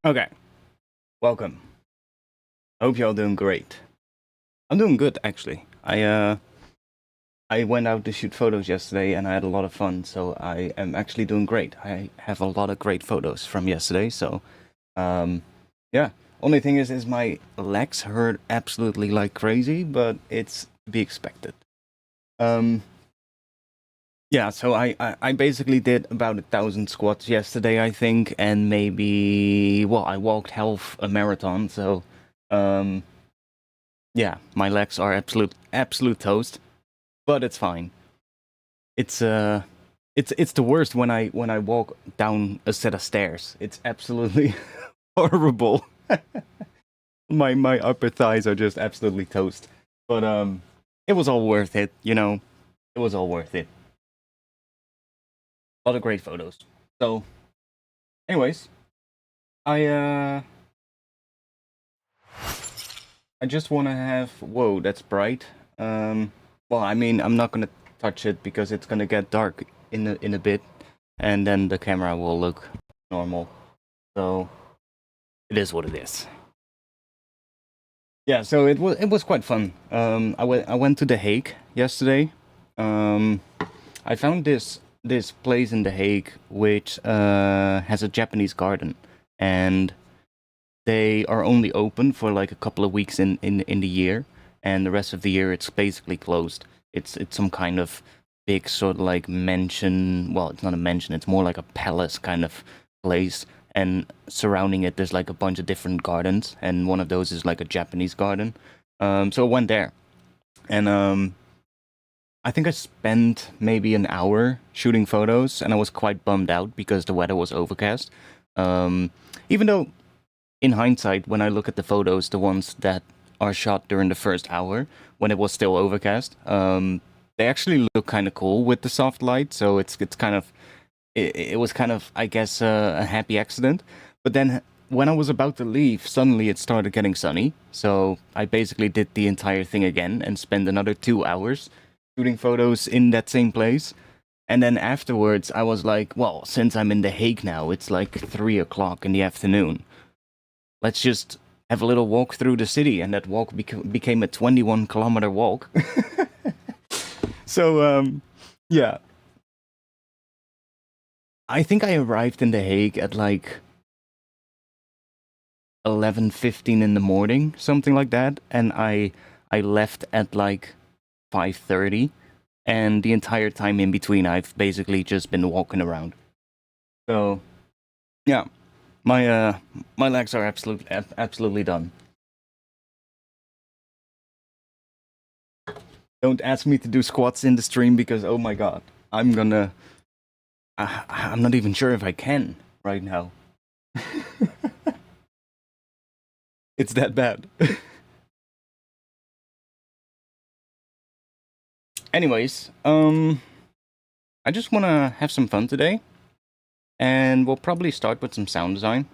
Okay, welcome. I hope you're all doing great. I'm doing good actually. I went out to shoot photos yesterday and I had a lot of fun, so I am actually doing great. I have a lot of great photos from yesterday, so um yeah. Only thing is my legs hurt absolutely like crazy, but it's to be expected. Um yeah, so I basically did about 1,000 squats yesterday, I think, and maybe I walked half a marathon, so um yeah, my legs are absolute toast, but it's fine. It's it's the worst when I walk down a set of stairs. It's absolutely horrible. My upper thighs are just absolutely toast. But it was all worth it, you know. It was all worth it. A lot of great photos. So, anyways, I uh I just want to have whoa, that's bright. I mean, I'm not gonna touch it because it's gonna get dark in a bit, and then the camera will look normal. So it is what it is. Yeah, so it was quite fun. I went to The Hague yesterday. Um, I found this place in The Hague which has a Japanese garden, and they are only open for like a couple of weeks in the year, and the rest of the year it's basically closed. It's some kind of big sort of like mansion. Well, it's not a mansion. It's more like a palace kind of place, and surrounding it there's like a bunch of different gardens, and one of those is like a Japanese garden. So I went there, and I think I spent maybe an hour shooting photos, and I was quite bummed out because the weather was overcast. Um, Even though in hindsight, when I look at the photos, the ones that are shot during the first hour when it was still overcast, they actually look kind of cool with the soft light. So it's kind of it was kind of, I guess, a happy accident. But then when I was about to leave, suddenly it started getting sunny. So I basically did the entire thing again and spent another 2 hours shooting photos in that same place. And then afterwards, I was like, well, since I'm in The Hague now, it's like 3 o'clock in the afternoon. Let's just have a little walk through the city, and that walk became a 21-kilometer walk. So yeah, I think I arrived in The Hague at like 11:15 in the morning, something like that, and I left at like 5:30, and the entire time in between, I've basically just been walking around. So yeah, my my legs are absolutely done. Don't ask me to do squats in the stream because oh my god, I'm gonna I'm not even sure if I can right now. It's that bad. Anyways, I just want to have some fun today, and we'll probably start with some sound design.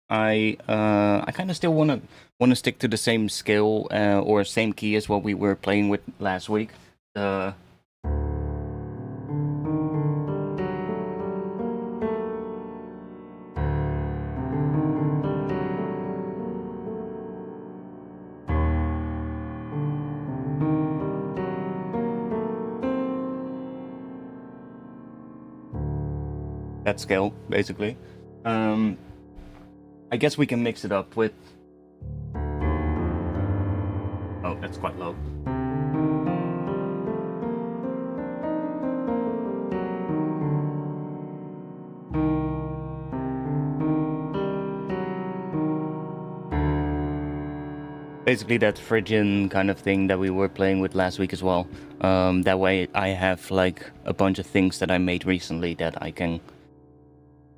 I kind of still want to stick to the same scale or same key as what we were playing with last week. The that scale basically. Um, I guess we can mix it up with. Oh, that's quite low. Basically that Phrygian kind of thing that we were playing with last week as well. That way I have like a bunch of things that I made recently that I can,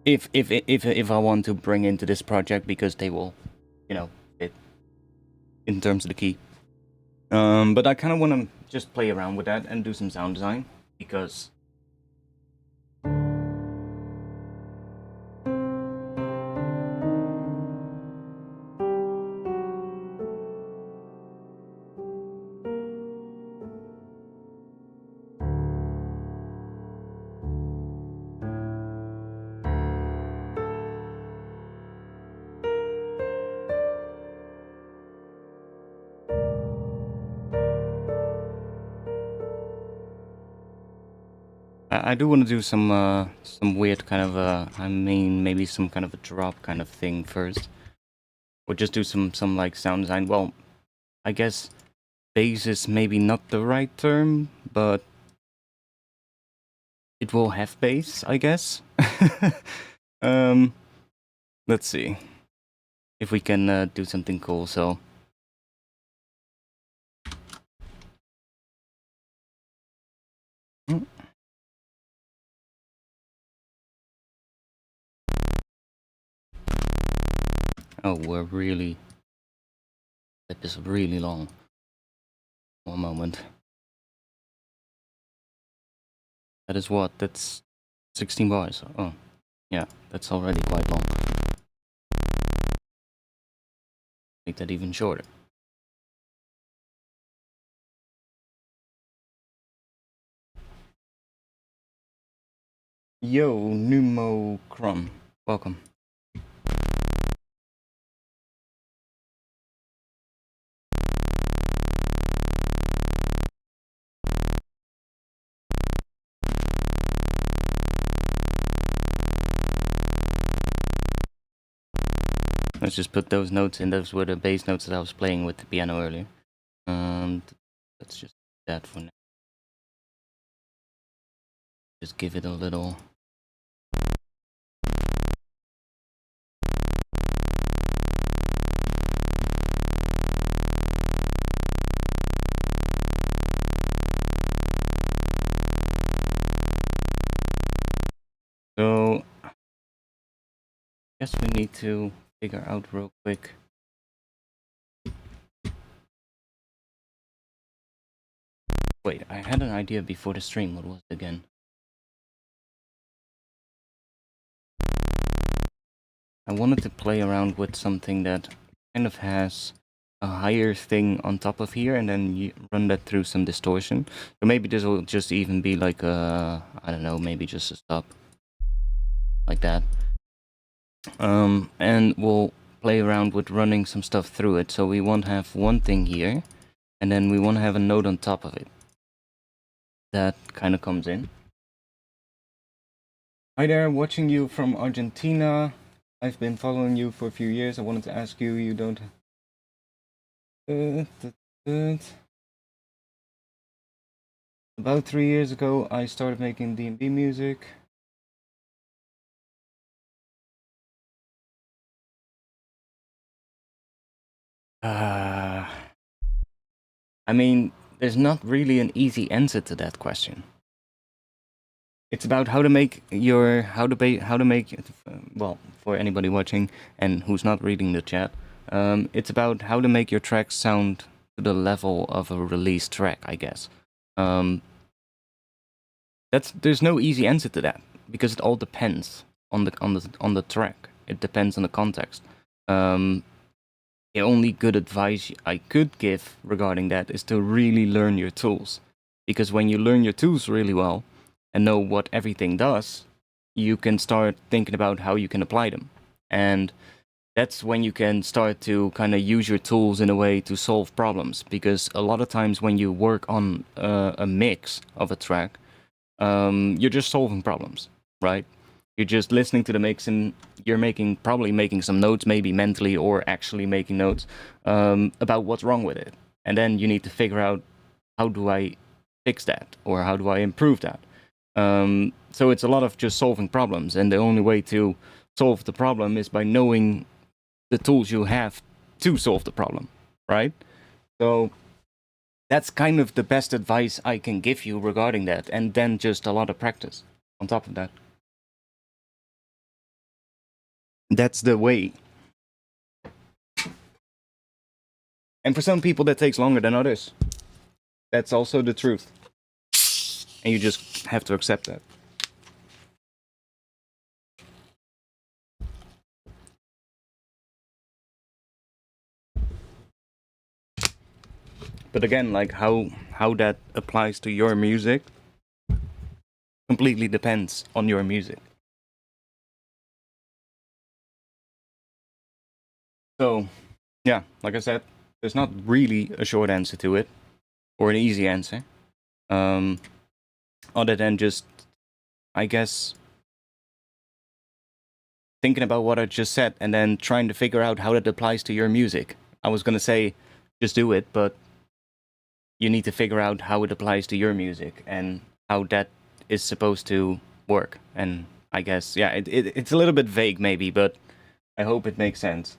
if I want to bring into this project, because they will, fit in terms of the key. But I kind of want to just play around with that and do some sound design because I do want to do some weird kind of I mean maybe some kind of a drop kind of thing first, or just do some like sound design. Well, I guess bass is maybe not the right term, but it will have bass, I guess. Let's see if we can do something cool. So. Oh, we're really... That is really long. One moment. That is what? That's 16 bars. Oh, yeah, that's already quite long. Make that even shorter. Yo, Numocron. Welcome. Let's just put those notes in. Those were the bass notes that I was playing with the piano earlier. Let's just do that for now. Just give it a little... So... I guess we need to figure out real quick. Wait, I had an idea before the stream. What was it again? I wanted to play around with something that kind of has a higher thing on top of here, and then you run that through some distortion. So maybe this will just even be like a, I don't know, maybe just a stop. Like that. And we'll play around with running some stuff through it. So we won't have one thing here, and then we want to have a note on top of it. That kind of comes in. Hi there, watching you from Argentina. I've been following you for a few years. I wanted to ask you, you don't... About 3 years ago, I started making D&B music. I mean, there's not really an easy answer to that question. It's about how to make your well, for anybody watching and who's not reading the chat, it's about how to make your tracks sound to the level of a released track, I guess. There's no easy answer to that because it all depends on the track. It depends on the context. The only good advice I could give regarding that is to really learn your tools, because when you learn your tools really well and know what everything does, you can start thinking about how you can apply them. And that's when you can start to kind of use your tools in a way to solve problems. Because a lot of times when you work on a mix of a track, you're just solving problems, right? You're just listening to the mix and you're probably making some notes, maybe mentally or actually making notes about what's wrong with it. And then you need to figure out, how do I fix that? Or how do I improve that? So it's a lot of just solving problems, and the only way to solve the problem is by knowing the tools you have to solve the problem, right? So that's kind of the best advice I can give you regarding that, and then just a lot of practice on top of that. That's the way. And for some people that takes longer than others. That's also the truth. And you just have to accept that. But again, like how that applies to your music completely depends on your music. So, yeah, like I said, there's not really a short answer to it, or an easy answer, other than just I guess, thinking about what I just said and then trying to figure out how that applies to your music. I was gonna say, just do it, but you need to figure out how it applies to your music and how that is supposed to work. And I guess, yeah, it's a little bit vague maybe, but I hope it makes sense.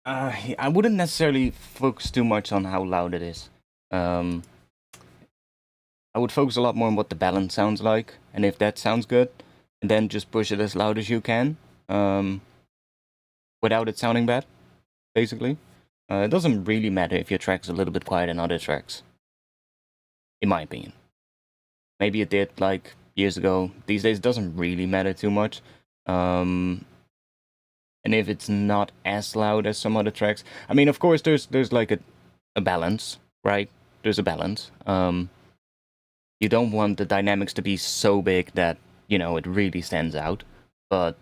I wouldn't necessarily focus too much on how loud it is. Um, I would focus a lot more on what the balance sounds like, and if that sounds good, and then just push it as loud as you can, um, without it sounding bad, basically. It doesn't really matter if your track's a little bit quieter than other tracks, in my opinion. Maybe it did like years ago. These days, it doesn't really matter too much. And if it's not as loud as some other tracks, I mean, of course, there's like a balance, right? There's a balance. You don't want the dynamics to be so big that it really stands out, but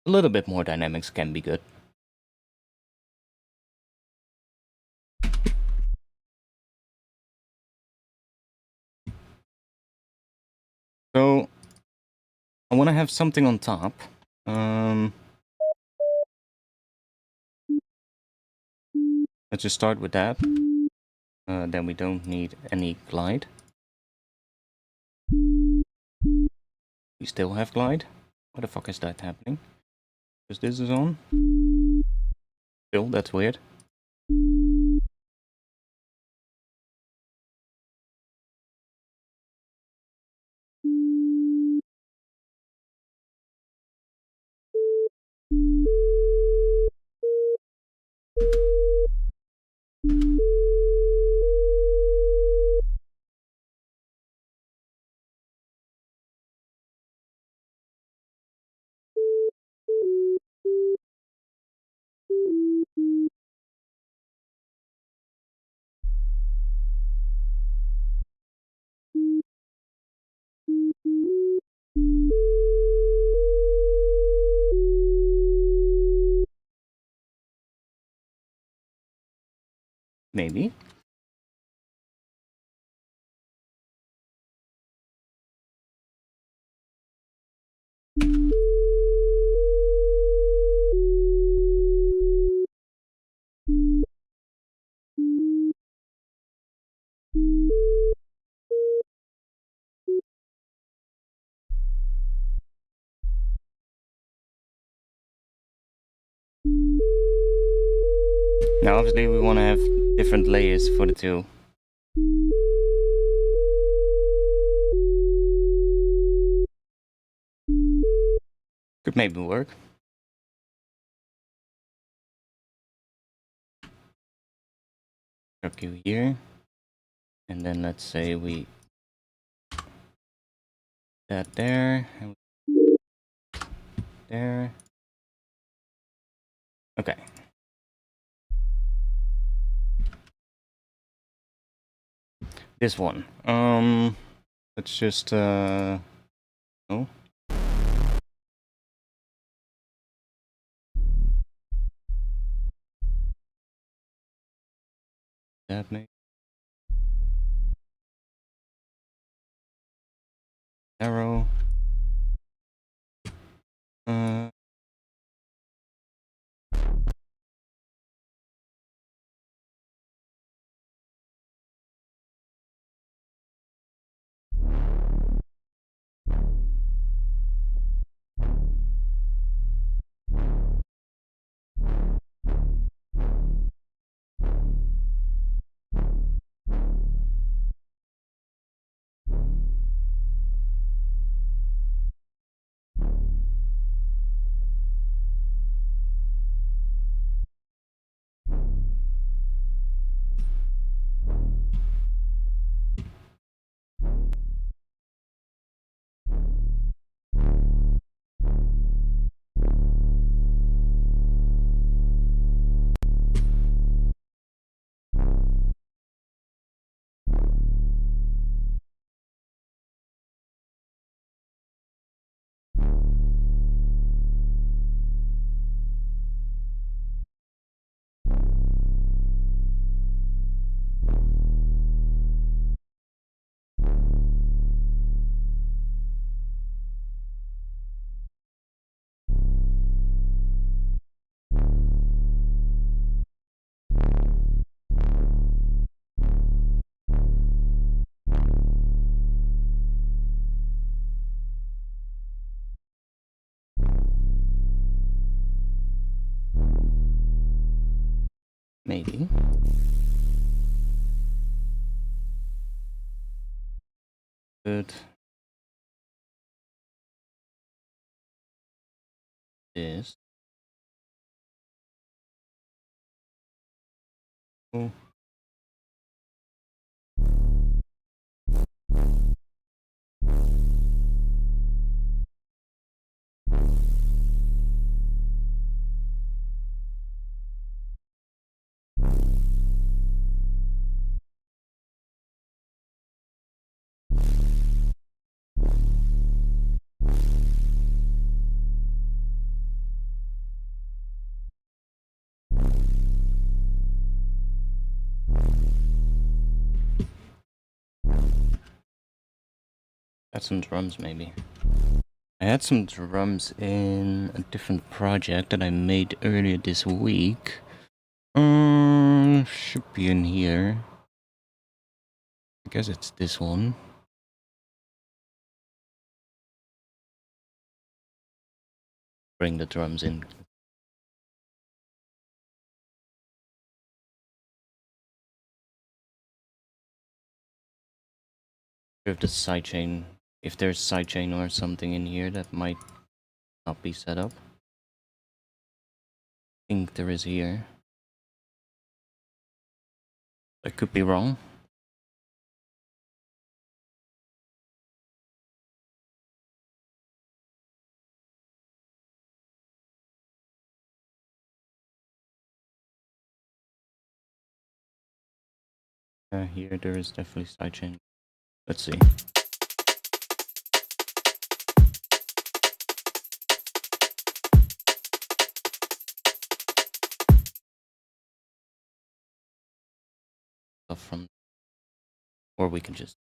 a little bit more dynamics can be good. So I want to have something on top. Let's just start with that. Then we don't need any glide. We still have glide. What the fuck is that happening? Because this is on. Still, that's weird. Maybe. Now, obviously, we want to have different layers for the two. Could maybe work. Drop you here. And then let's say we that there. And there. Okay. This one. Let's just oh. That may arrow. Maybe. Good. This. Oh. Got some drums, maybe. I had some drums in a different project that I made earlier this week. Should be in here. I guess it's this one. Bring the drums in. If the sidechain, if there's sidechain or something in here that might not be set up. I think there is here. I could be wrong. Here there is definitely sidechain. Let's see. Stuff from, or we can just.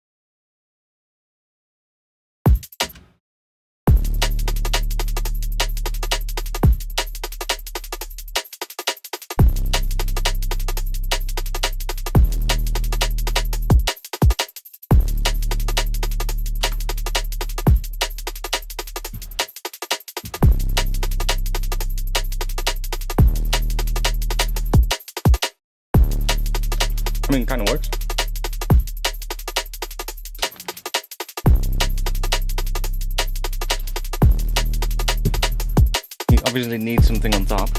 I mean, kind of works. You obviously need something on top.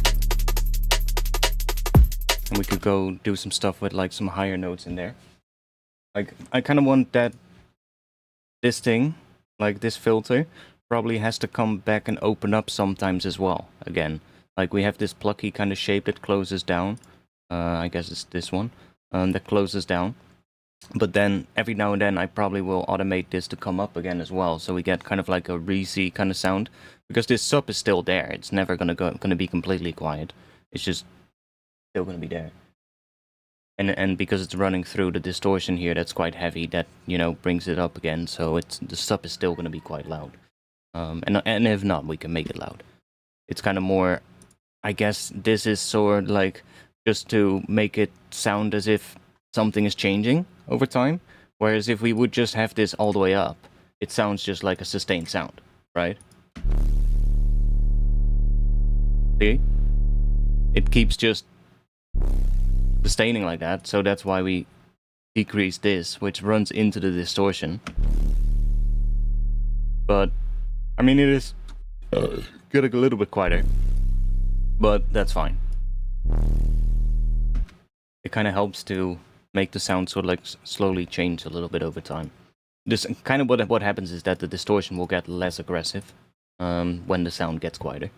And we could go do some stuff with like some higher notes in there. Like, I kind of want that, this thing, like this filter, probably has to come back and open up sometimes as well, again. Like, we have this plucky kind of shape that closes down. I guess it's this one. That closes down. But then every now and then I probably will automate this to come up again as well, so we get kind of like a greasy kind of sound. Because this sub is still there. It's never gonna be completely quiet. It's just still gonna be there. And because it's running through the distortion here, that's quite heavy. That, you know, brings it up again. So the sub is still gonna be quite loud. And if not, we can make it loud. It's kind of more, I guess this is sort of like just to make it sound as if something is changing over time. Whereas if we would just have this all the way up, it sounds just like a sustained sound, right? See? It keeps just sustaining like that, so that's why we decrease this, which runs into the distortion. But, I mean, it is getting a little bit quieter, but that's fine. It kind of helps to make the sound sort of like slowly change a little bit over time. This kind of what happens is that the distortion will get less aggressive when the sound gets quieter,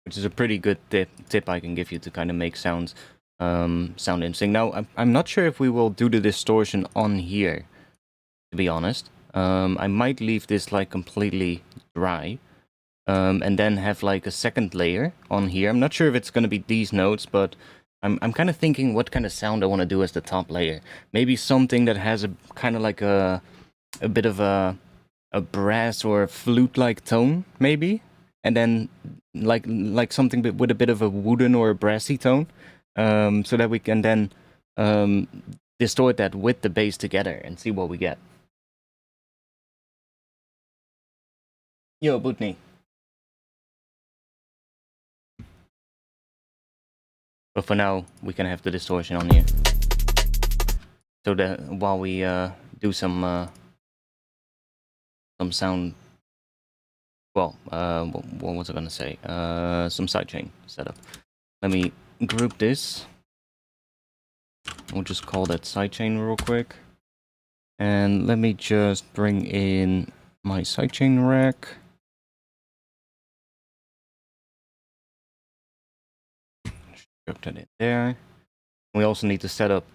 which is a pretty good tip I can give you to kind of make sounds sound interesting. Now, I'm not sure if we will do the distortion on here, to be honest. I might leave this like completely dry, and then have like a second layer on here. I'm not sure if it's going to be these notes, but I'm kind of thinking what kind of sound I want to do as the top layer. Maybe something that has a kind of like a bit of a brass or a flute-like tone, maybe, and then like something with a bit of a wooden or a brassy tone, so that we can then distort that with the bass together and see what we get. Yo, Butney. But for now, we can have the distortion on here. So that while we do some sound, well, what was I gonna say? Some sidechain setup. Let me group this. We'll just call that sidechain real quick. And let me just bring in my sidechain rack. Drop that in there. We also need to set up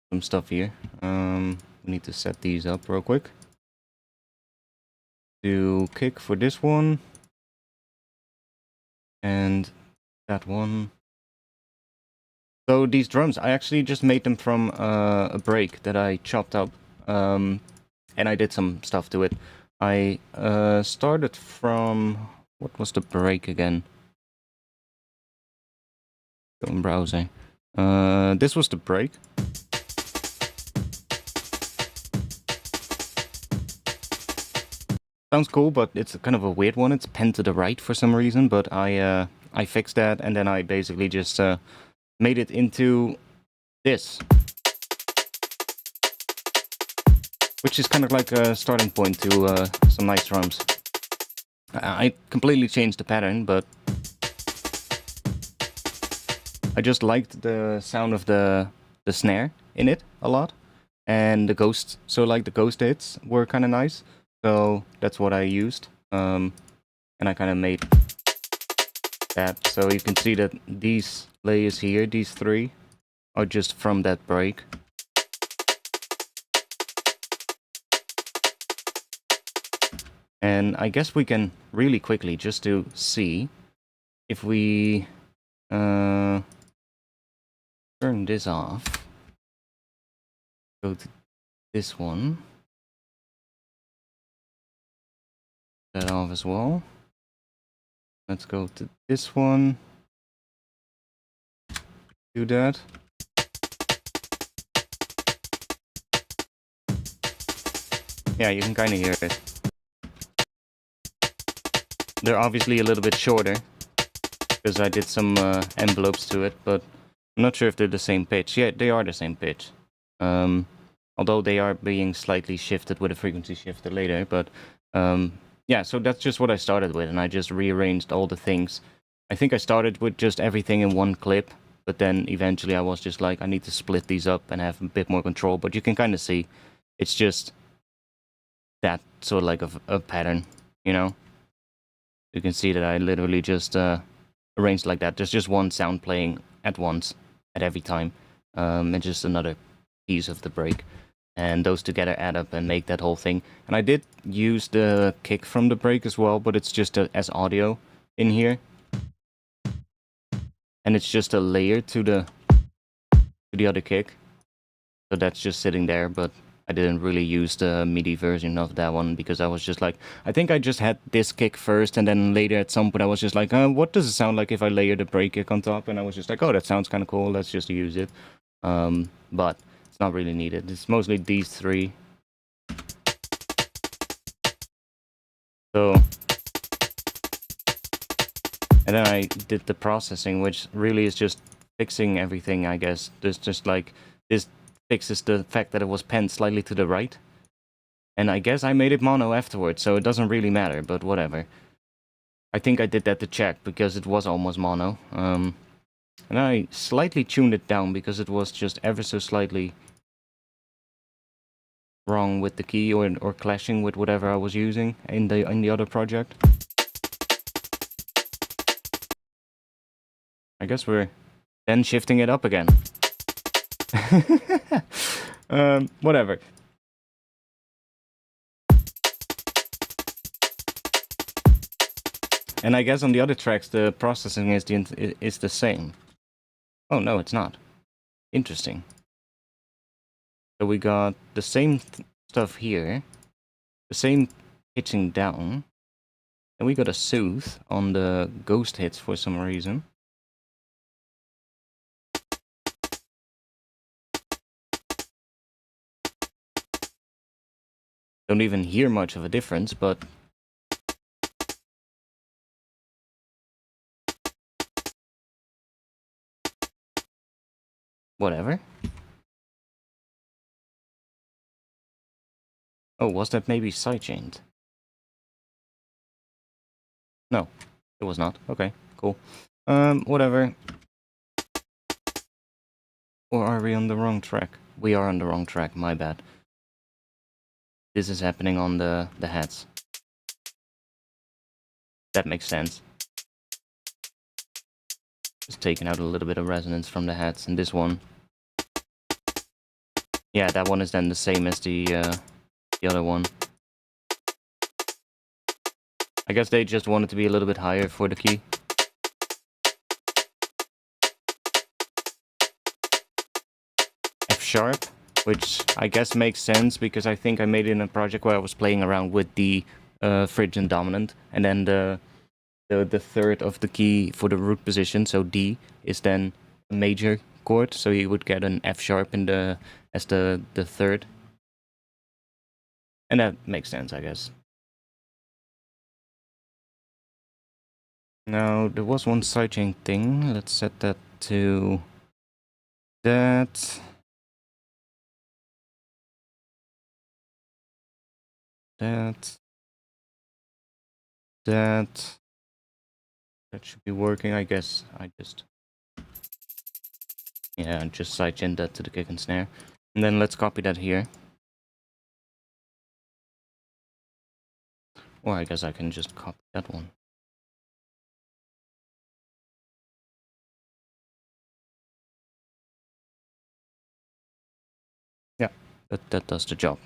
some stuff here. We need to set these up real quick. Do kick for this one. And that one. So these drums, I actually just made them from a break that I chopped up. And I did some stuff to it. I started from... What was the break again? Go in browsing. This was the break. Sounds cool, but it's kind of a weird one. It's penned to the right for some reason, but I fixed that, and then I basically just made it into this. Which is kind of like a starting point to some nice drums. I completely changed the pattern, but I just liked the sound of the snare in it a lot. And the ghost, so like the ghost hits were kind of nice. So that's what I used. And I kind of made that. So you can see that these layers here, these three, are just from that break. And I guess we can really quickly, just to see, if we turn this off, go to this one, that off as well. Let's go to this one, do that. Yeah, you can kind of hear it. They're obviously a little bit shorter, because I did some envelopes to it, but I'm not sure if they're the same pitch. Yeah, they are the same pitch. Although they are being slightly shifted with a frequency shifter later, but yeah, so that's just what I started with, and I just rearranged all the things. I think I started with just everything in one clip, but then eventually I was just like, I need to split these up and have a bit more control, but you can kind of see, it's just that sort of like a pattern, you know? You can see that I literally just arranged like that. There's just one sound playing at once, at every time, and just another piece of the break. And those together add up and make that whole thing. And I did use the kick from the break as well, but it's just as audio in here. And it's just a layer to the other kick. So that's just sitting there, but I didn't really use the MIDI version of that one because I was just like, I think I just had this kick first, and then later at some point I was just like, what does it sound like if I layer the break kick on top? And I was just like, oh, that sounds kind of cool, let's just use it. But it's not really needed. It's mostly these three. So, and then I did the processing, which really is just fixing everything, I guess. There's just like, this fixes the fact that it was penned slightly to the right. And I guess I made it mono afterwards, so it doesn't really matter, but whatever. I think I did that to check, because it was almost mono. And I slightly tuned it down, because it was just ever so slightly wrong with the key, or clashing with whatever I was using in the other project. I guess we're then shifting it up again. Whatever. And I guess on the other tracks the processing is the same. Oh no, it's not. Interesting. So we got the same stuff here, the same pitching down, and we got a soothe on the ghost hits for some reason. Don't even hear much of a difference, but Whatever. Oh, was that maybe sidechained? No, it was not. Okay, cool. Whatever. Or are we on the wrong track? We are on the wrong track, my bad. This is happening on the heads. That makes sense. Just taking out a little bit of resonance from the heads, and this one. Yeah, that one is then the same as the other one. I guess they just wanted to be a little bit higher for the key. F sharp, which I guess makes sense because I think I made it in a project where I was playing around with the Phrygian dominant, and then the third of the key for the root position, so D, is then a major chord, so you would get an F sharp in the as the third. And that makes sense, I guess. Now, there was one sidechain thing. Let's set that to that. That should be working, I guess. Yeah, just sidechain that to the kick and snare. And then let's copy that here. Or I guess I can just copy that one. Yeah, that does the job.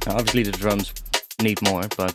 Now, obviously the drums need more, but...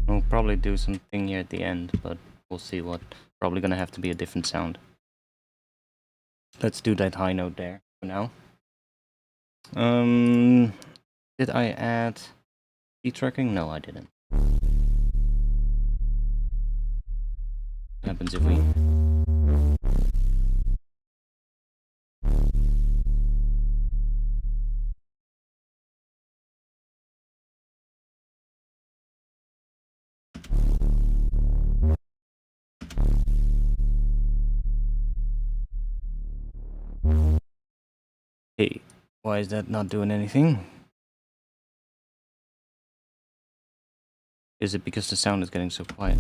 We'll probably do something here at the end, but we'll see what. Probably gonna have to be a different sound. Let's do that high note there for now. Did I add key tracking? No, I didn't. What happens if we... Hey, why is that not doing anything? Is it because the sound is getting so quiet?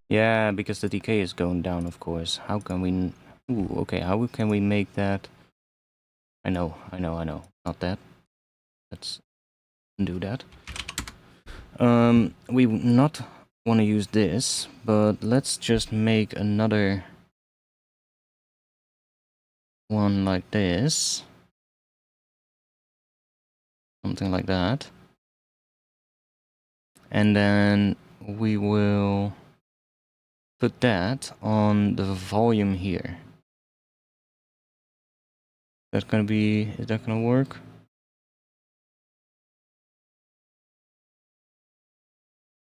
Yeah, because the decay is going down, of course. How can we... Ooh, okay, how can we make that... I know. Not that. Let's do that. We not want to use this, but let's just make another one like this. Something like that. And then we will put that on the volume here. Is that gonna work?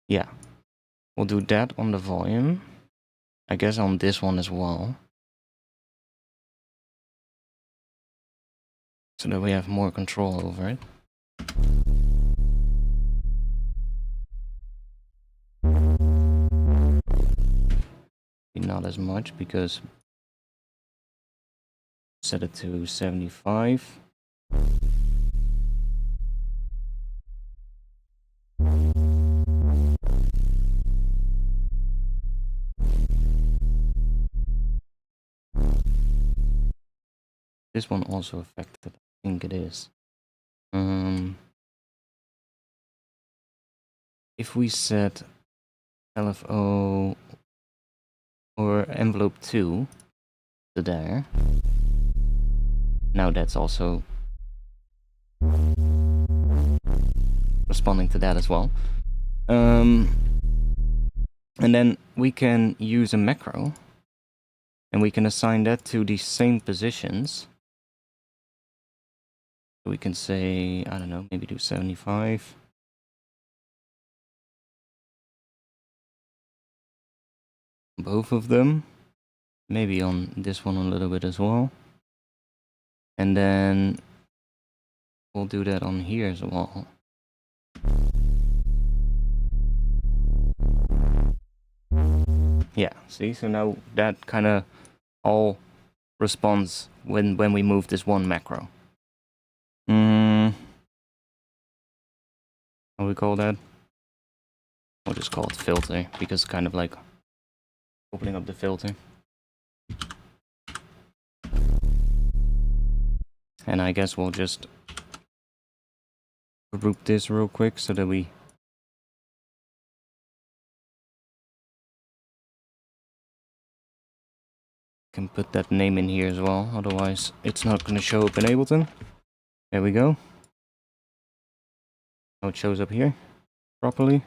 Yeah. We'll do that on the volume. I guess on this one as well. So that we have more control over it. Not as much because set it to 75. This one also affected, I think it is. If we set LFO or envelope 2 to there, now that's also responding to that as well. And then we can use a macro and we can assign that to the same positions. So we can say, I don't know, maybe do 75. Both of them. Maybe on this one a little bit as well. And then we'll do that on here as well. Yeah, see, so now that kind of all responds when we move this one macro. How do we call that? We'll just call it filter, because it's kind of like opening up the filter. And I guess we'll just group this real quick so that we can put that name in here as well, otherwise it's not going to show up in Ableton. There we go. Now it shows up here properly.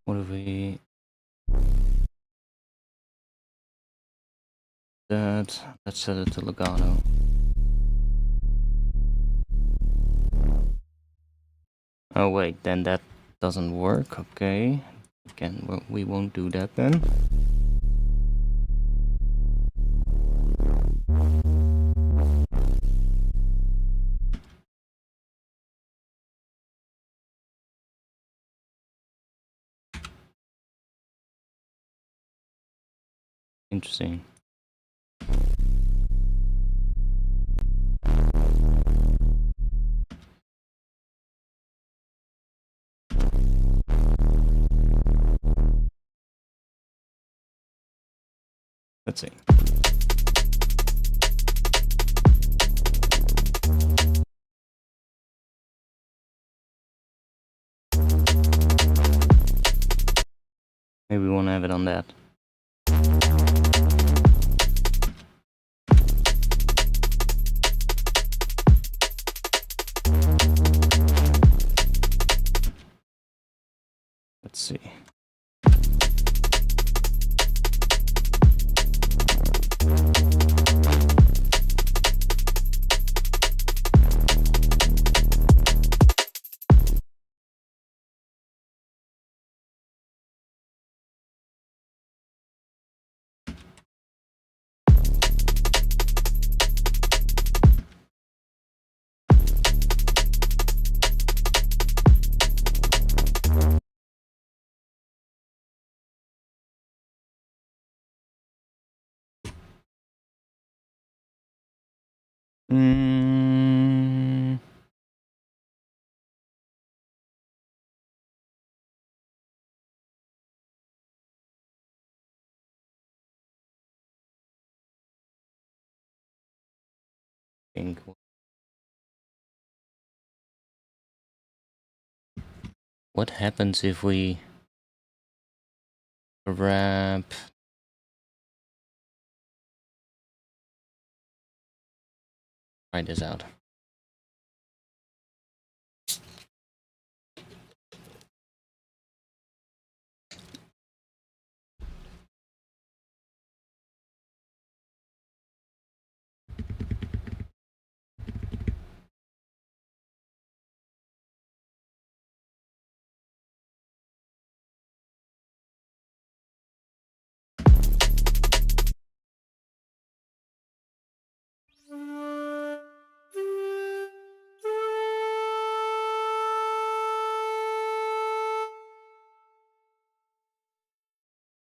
What if we... let's set it to legato. Oh wait, then that doesn't work. Okay, again, we won't do that then. Interesting. Let's see. Maybe we won't have it on that. Let's see. Think. What happens if we grab... Try this out.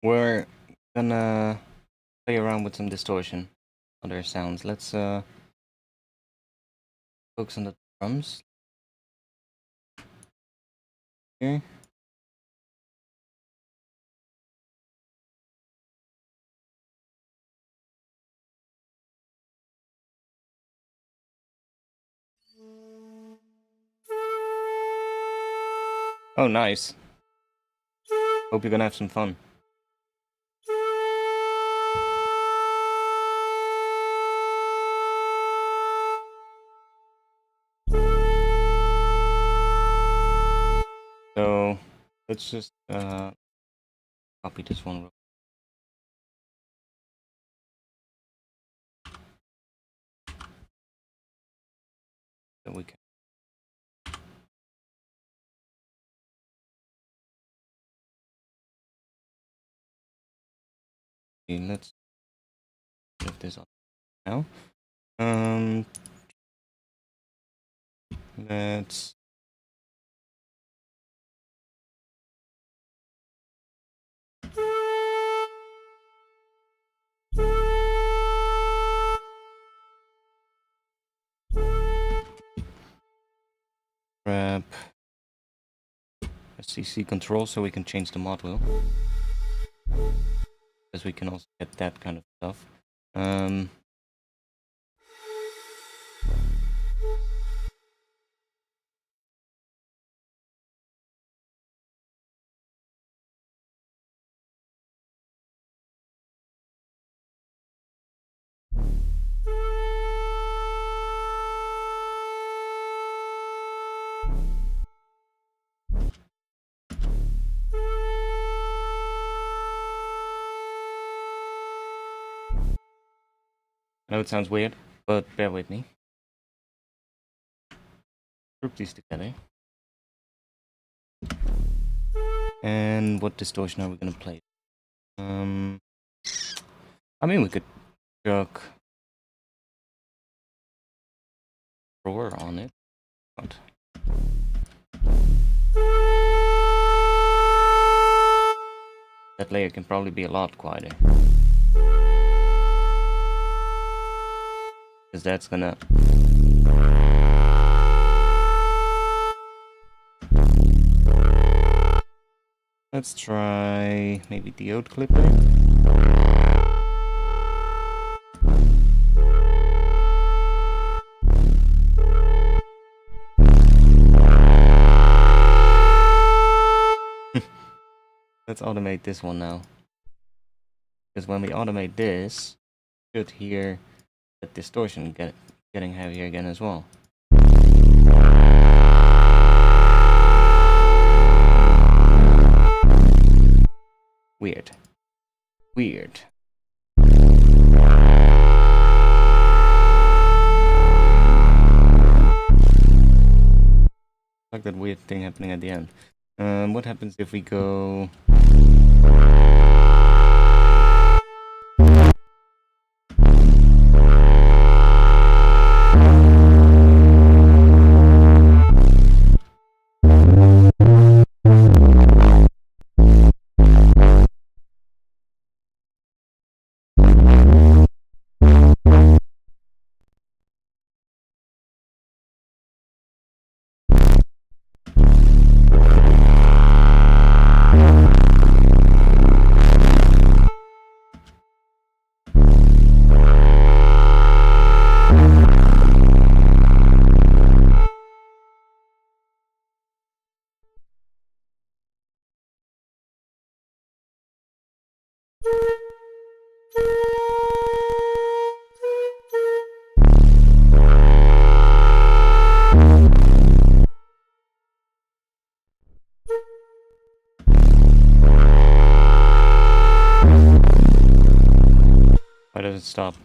we're gonna play around with some distortion, other sounds. Let's focus on the drums here. Oh, nice. Hope you're gonna have some fun. So let's just copy this one. So we can. Let's leave this on now. Let's grab a CC control so we can change the mod wheel, because we can also get that kind of stuff. I know it sounds weird, but bear with me. Group these together. And what distortion are we gonna play? I mean, we could chuck roar on it. But that layer can probably be a lot quieter, because that's gonna. Let's try maybe diode clipper. Let's automate this one now, because when we automate this, you should hear that distortion getting heavier again as well. Weird. Weird. Like that weird thing happening at the end. What happens if we go... Why does it stop?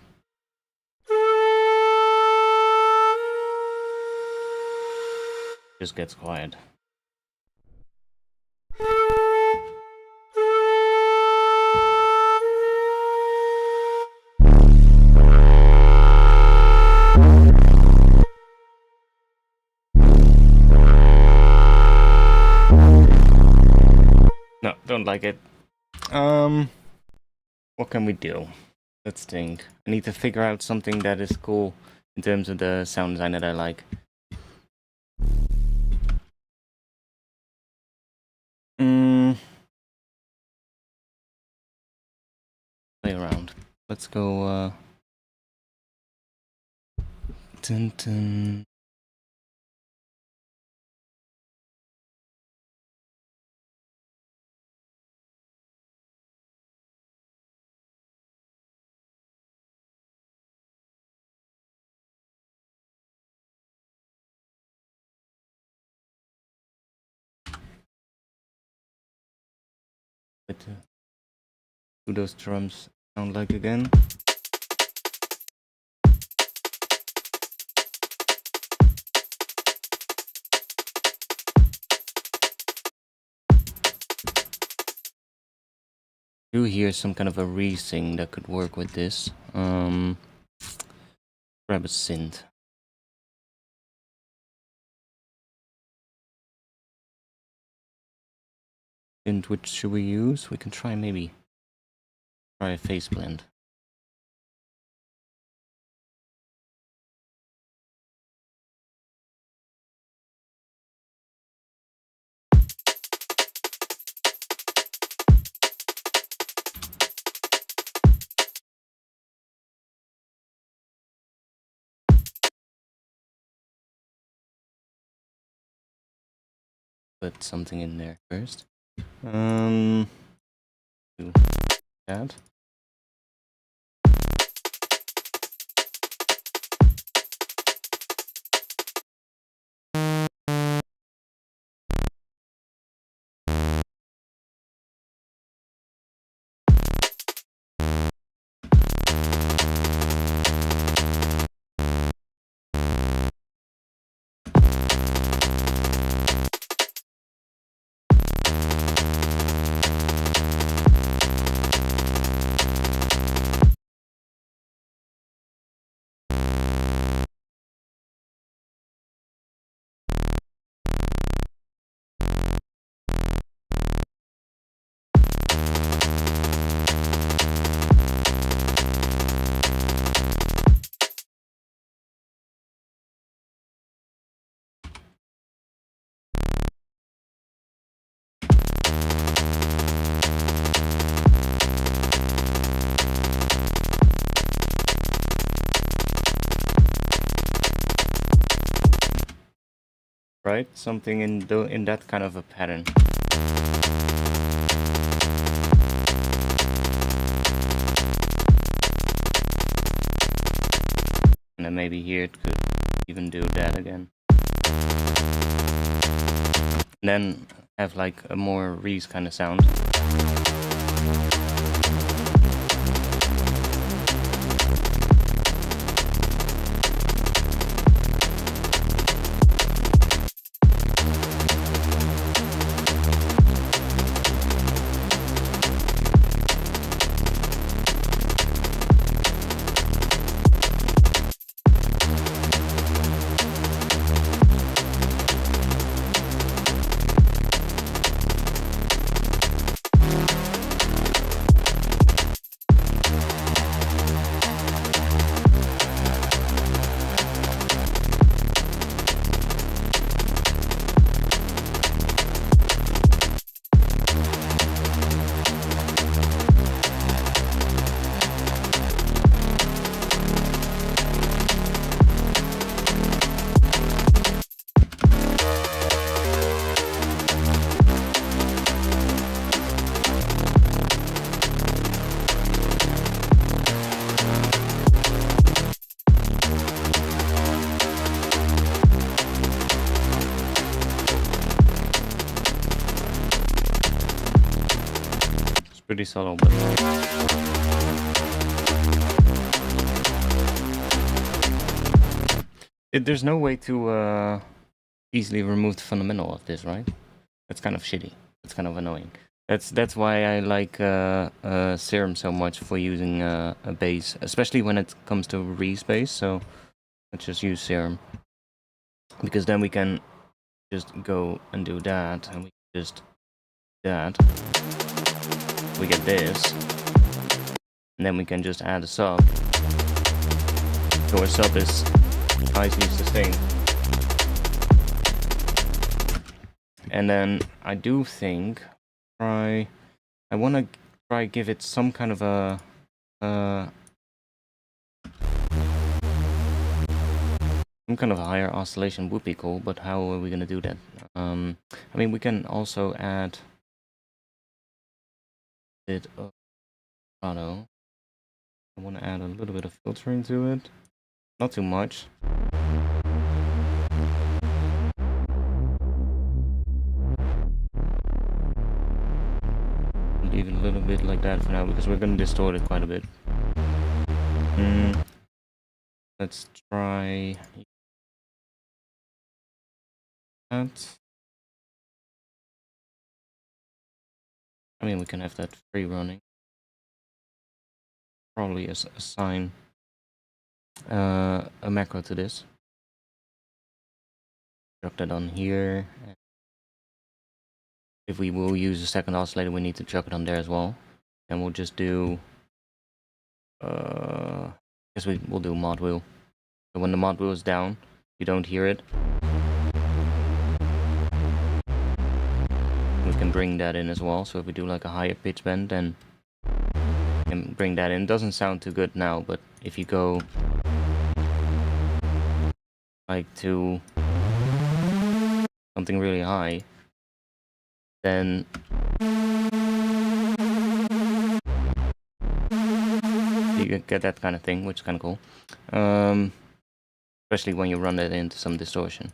Just gets quiet. No, don't like it. What can we do? Let's think. I need to figure out something that is cool in terms of the sound design that I like. Play around. Let's go, dun, dun. What do those drums sound like again? I do hear some kind of a re-sing that could work with this. Grab a synth. And which should we use? We can try maybe try a face blend. Put something in there first. Do that. Right? Something in that kind of a pattern. And then maybe here it could even do that again. And then have like a more Reese kind of sound. Pretty subtle, but there's no way to easily remove the fundamental of this, right? That's kind of shitty. That's kind of annoying. That's why I like Serum so much for using a bass, especially when it comes to Reese bass. So let's just use Serum, because then we can just go and do that, and we just do that. we get this. And then we can just add a sub. So our sub is nicely sustained. And then I do think I want to try give it some kind of a some kind of a higher oscillation would be cool, but how are we gonna do that? I mean, we can also add a bit of auto. I want to add a little bit of filtering to it, not too much. Leave it a little bit like that for now because we're gonna distort it quite a bit. Let's try that. I mean, we can have that free running. Probably assign a macro to this. Drop that on here. If we will use a second oscillator, we need to chuck it on there as well. And we'll just do, I guess we'll do mod wheel. So when the mod wheel is down, you don't hear it. We can bring that in as well. So if we do like a higher pitch bend, then we can bring that in. It doesn't sound too good now, but if you go like to something really high, then you get that kind of thing, which is kind of cool. Especially when you run that into some distortion.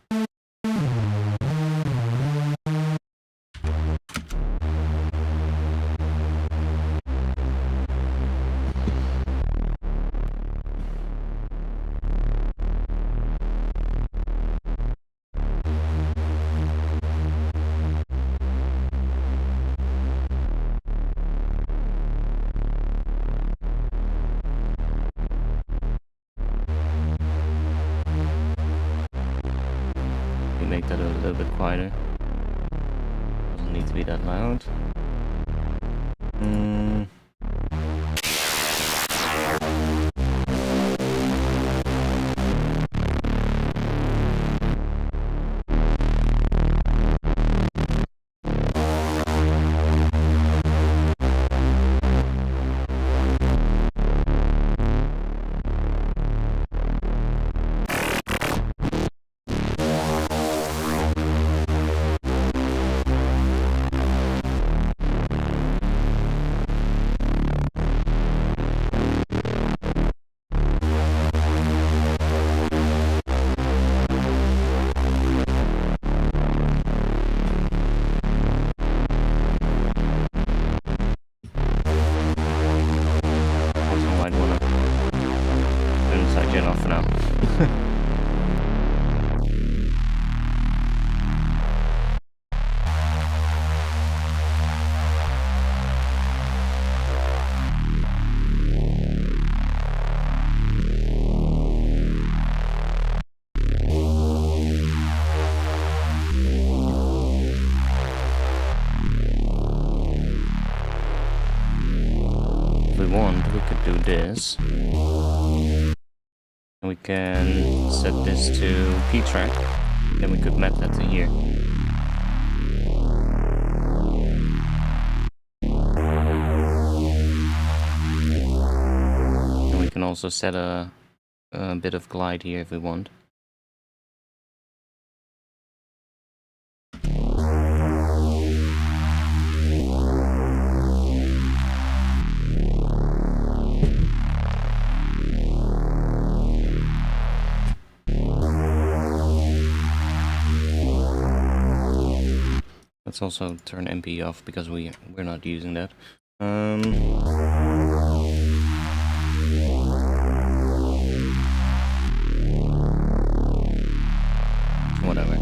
Make that a little bit quieter. Doesn't need to be that loud. Off for now. If we want, we could do this. We can set this to P track, then we could map that to here. And we can also set a bit of glide here if we want. Let's also turn MP off because we're not using that. Whatever.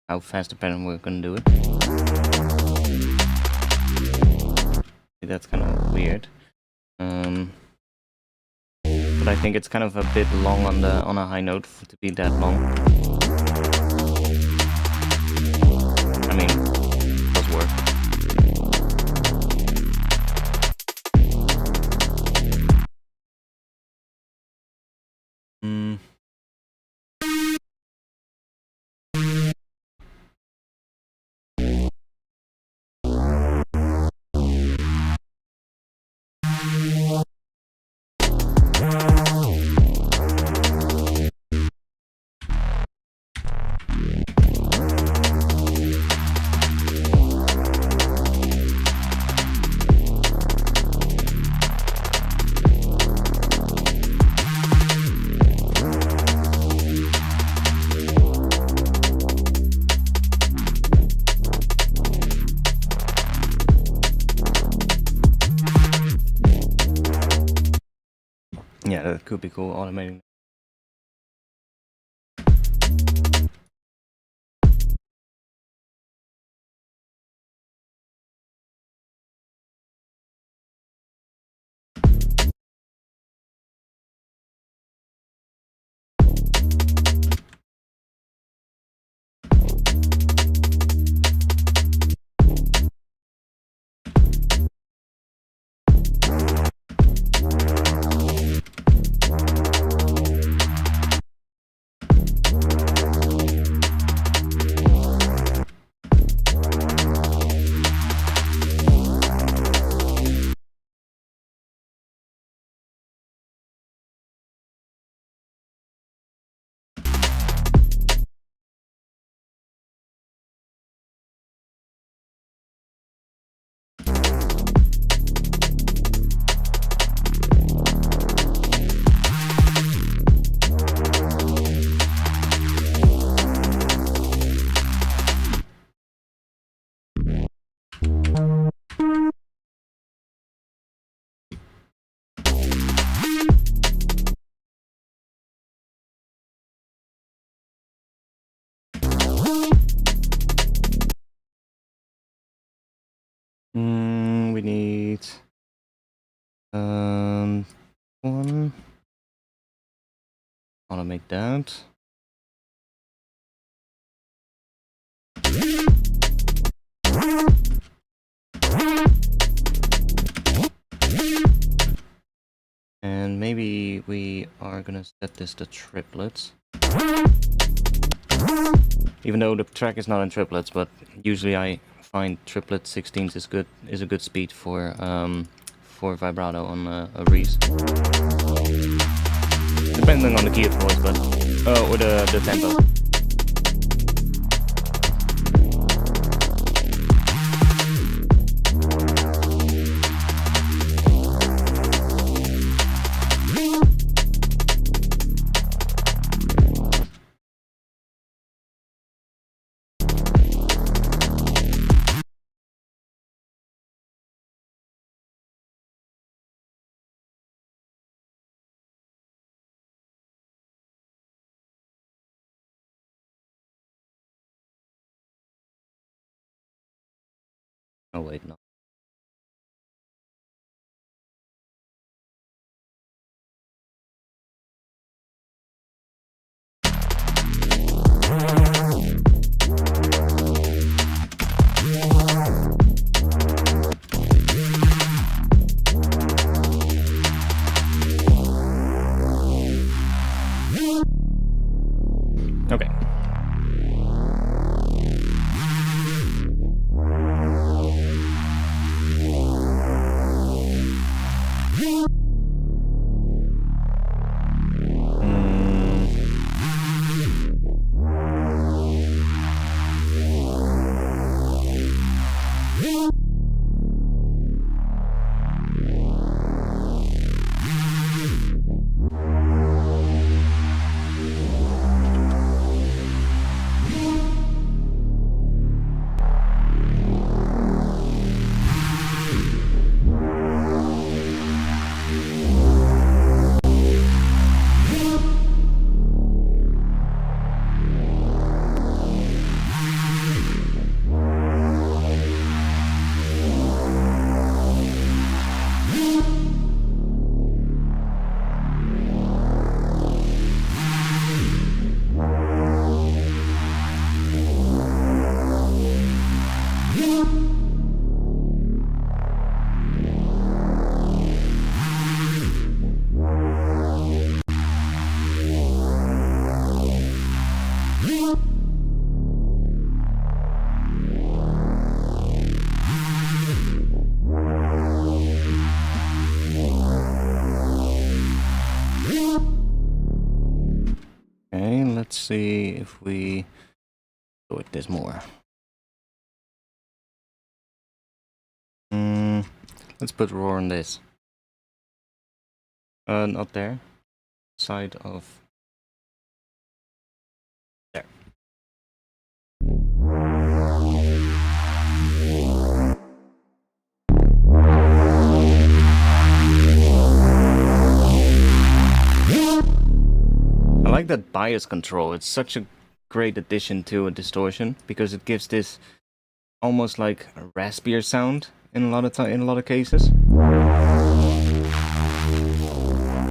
how fast the pattern we're gonna do it. That's kind of weird. But I think it's kind of a bit long on a high note to be that long. I mean, it does work. Yeah, that could be cool, automating. We need one. Automate that. And maybe we are gonna set this to triplets. Even though the track is not in triplets, but usually I find triplet 16s is a good speed for vibrato on a Reese. Depending on the key, of course, but or the tempo. Oh wait, no. Okay. Okay, let's see if we go with this more. Let's put roar on this. Not there. Side of there. I like that bias control. It's such a great addition to a distortion because it gives this almost like a raspier sound in a lot of cases,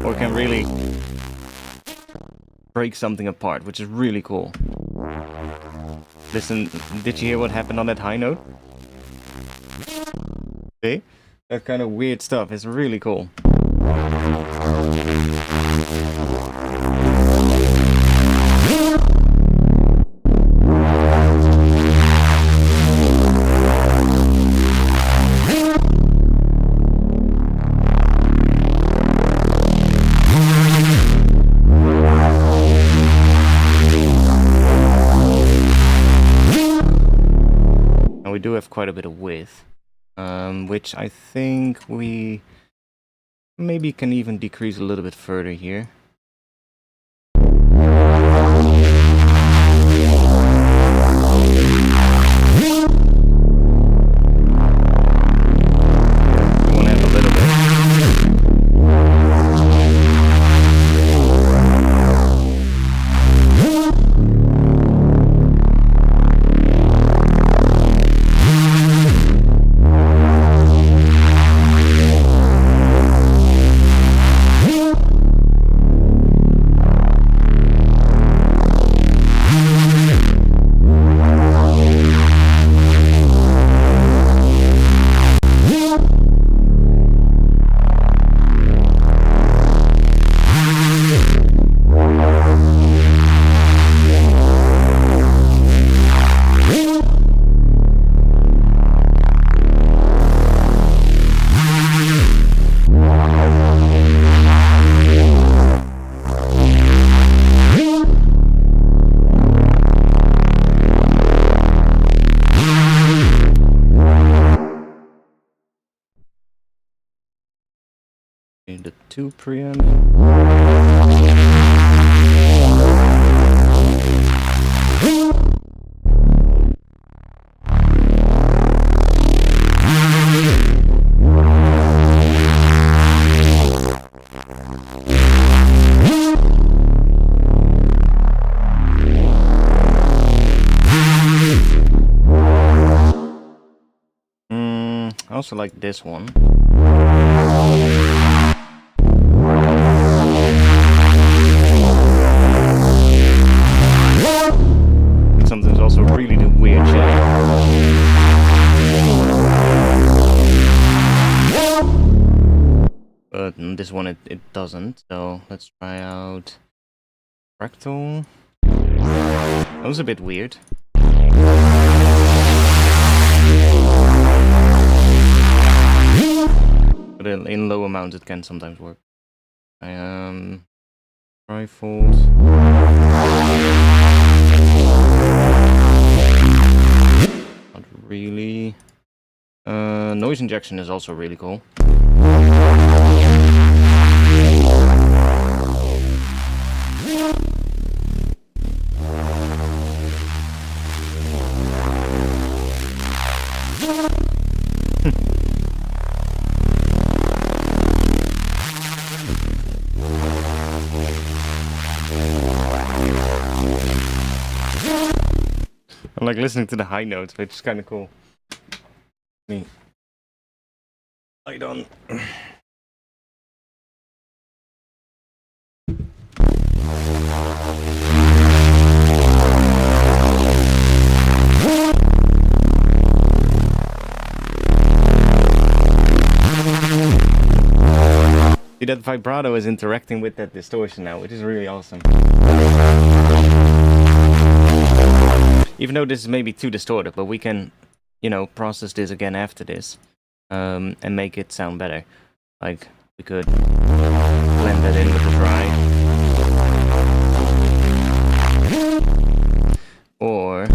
or can really break something apart, which is really cool. Listen, did you hear what happened on that high note? See? That kind of weird stuff is really cool. We do have quite a bit of width, which I think we maybe can even decrease a little bit further here. The 2 preamp. I also like this one. Something's also really do weird shit. But this one it doesn't, so let's try out fractal. That was a bit weird. But in low amounts it can sometimes work. Trifold. Not really. Noise injection is also really cool. I like listening to the high notes, which is kind of cool. Me. Light on. that vibrato is interacting with that distortion now, which is really awesome. Even though this is maybe too distorted, but we can, you know, process this again after this, and make it sound better. Like, we could blend that in with the dry. Or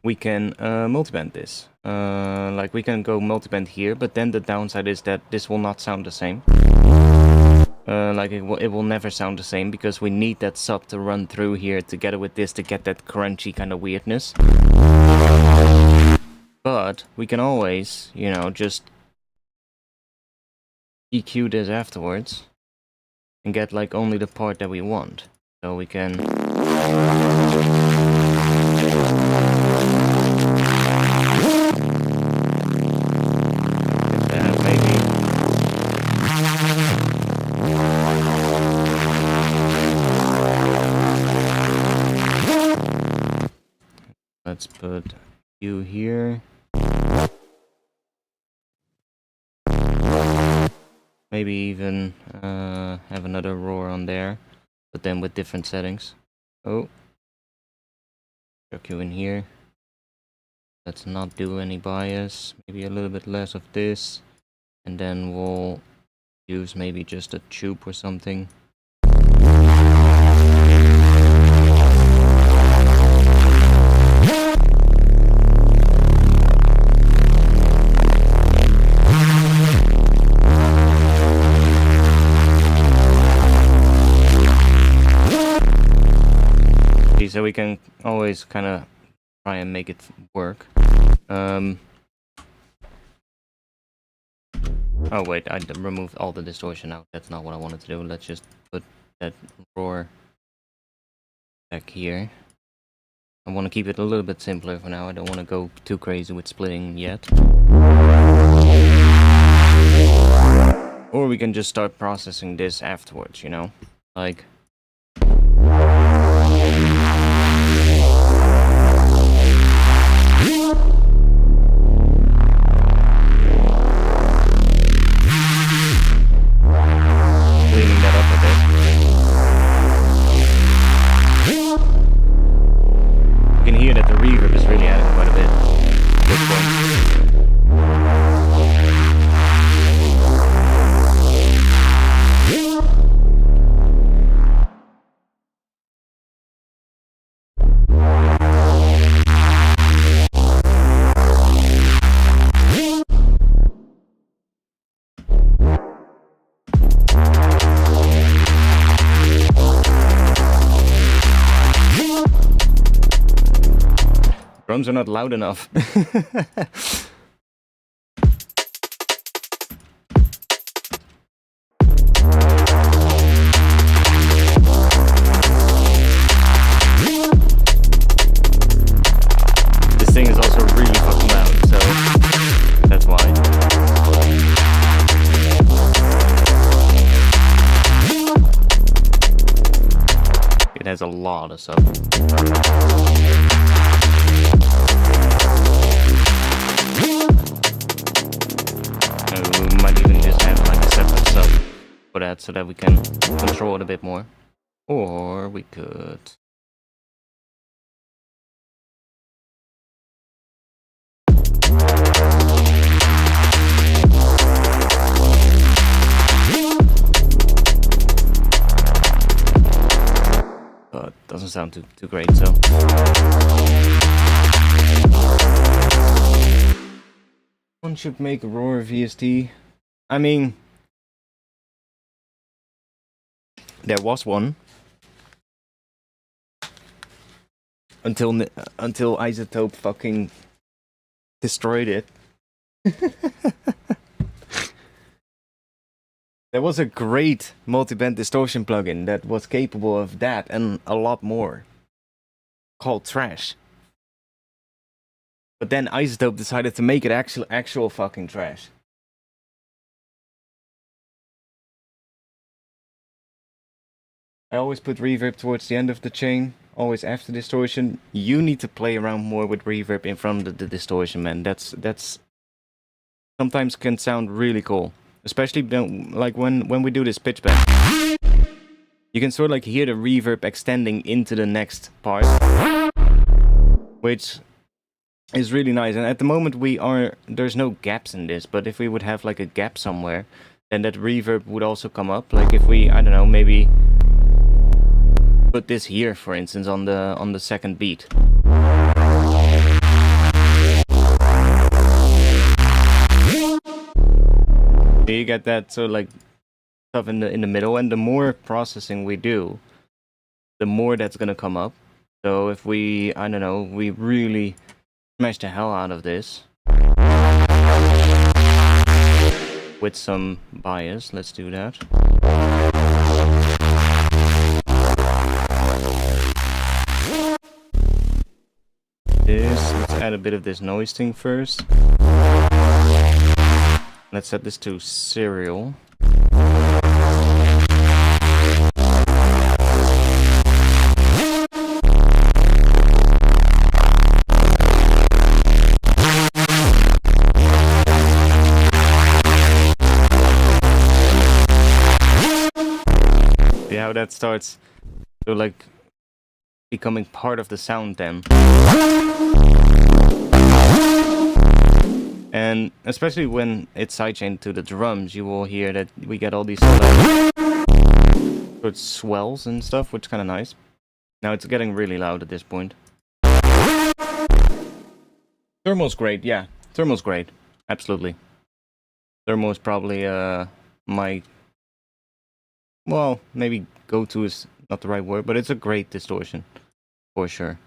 we can multiband this. Like, we can go multiband here, but then the downside is that this will not sound the same. Like, it will never sound the same, because we need that sub to run through here together with this to get that crunchy kind of weirdness. But we can always, you know, just EQ this afterwards and get like only the part that we want. So we can maybe. Let's put you here. Maybe even have another roar on there, but then with different settings. Oh, chuck you in here. Let's not do any bias. Maybe a little bit less of this, and then we'll use maybe just a tube or something. So we can always kind of try and make it work. Oh wait, I removed all the distortion out. That's not what I wanted to do. Let's just put that roar back here. I want to keep it a little bit simpler for now. I don't want to go too crazy with splitting yet. Or we can just start processing this afterwards, you know? Like... Drums are not loud enough. This thing is also really fucking loud, so that's why. It has a lot of sub. We might even just have like a separate sub for that so that we can control it a bit more. Or we could... But doesn't sound too great, so... One should make a roar VST. I mean, there was one until Isotope fucking destroyed it. There was a great multiband distortion plugin that was capable of that and a lot more, called Trash. But then Isotope decided to make it actual fucking trash. I always put reverb towards the end of the chain. always after distortion. You need to play around more with reverb in front of the distortion, man. That's sometimes can sound really cool, especially like when we do this pitch bend. You can sort of like hear the reverb extending into the next part, which is really nice. And at the moment there's no gaps in this, but if we would have like a gap somewhere, then that reverb would also come up. Like if we, I don't know, maybe put this here, for instance, on the second beat. You get that sort of like stuff in the middle, and the more processing we do, the more that's gonna come up. So if we, I don't know, we really smash the hell out of this with some bias, let's do that. Let's add a bit of this noise thing first. Let's set this to serial. See how that starts to like becoming part of the sound then. And especially when it's sidechained to the drums, you will hear that we get all these sort of swells and stuff, which is kind of nice. Now it's getting really loud at this point. Thermal's great, yeah. Thermal's great. Absolutely. Thermal is probably my... Well, maybe go-to is not the right word, but it's a great distortion. For sure.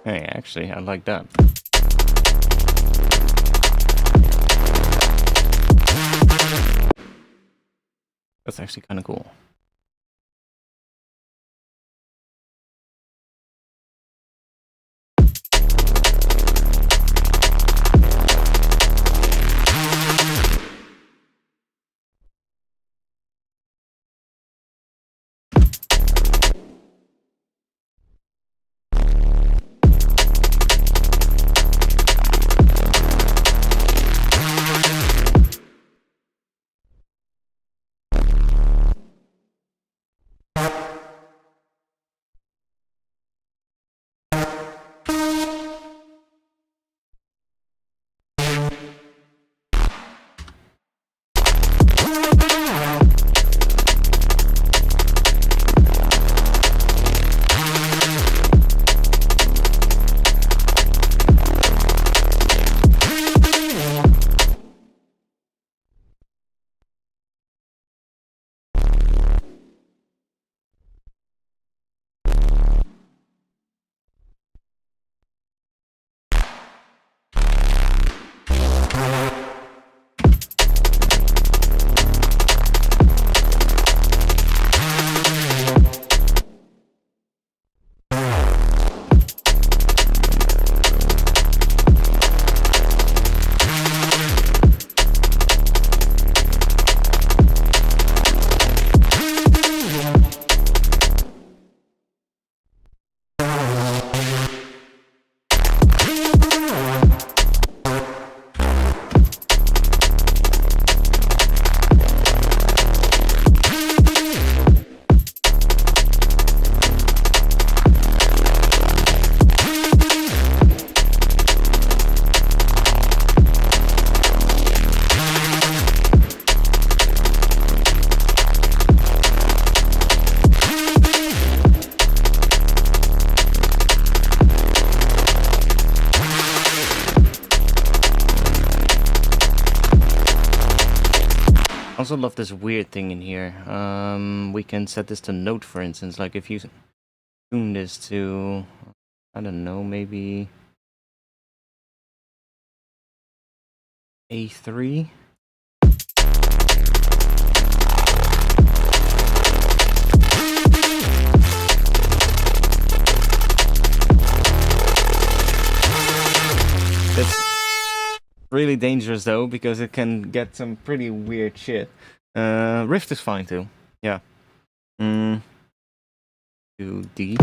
Hey, actually, I like that. That's actually kind of cool. Also love this weird thing in here. We can set this to note, for instance. Like if you tune this to, I don't know, maybe A3. It's really dangerous though, because it can get some pretty weird shit. Rift is fine too. Yeah. To D.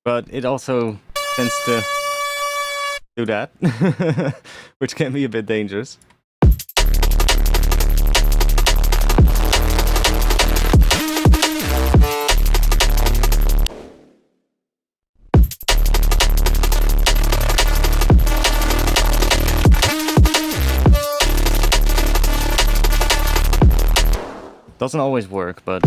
But it also tends to do that, which can be a bit dangerous. Doesn't always work, but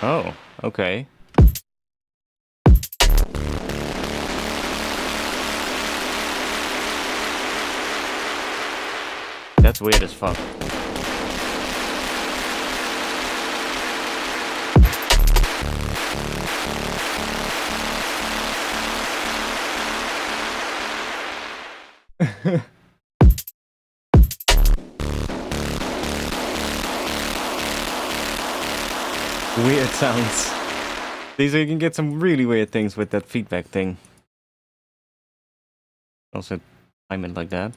oh, okay. That's weird as fuck. Weird sounds. These you can get some really weird things with that feedback thing. Also, time it like that.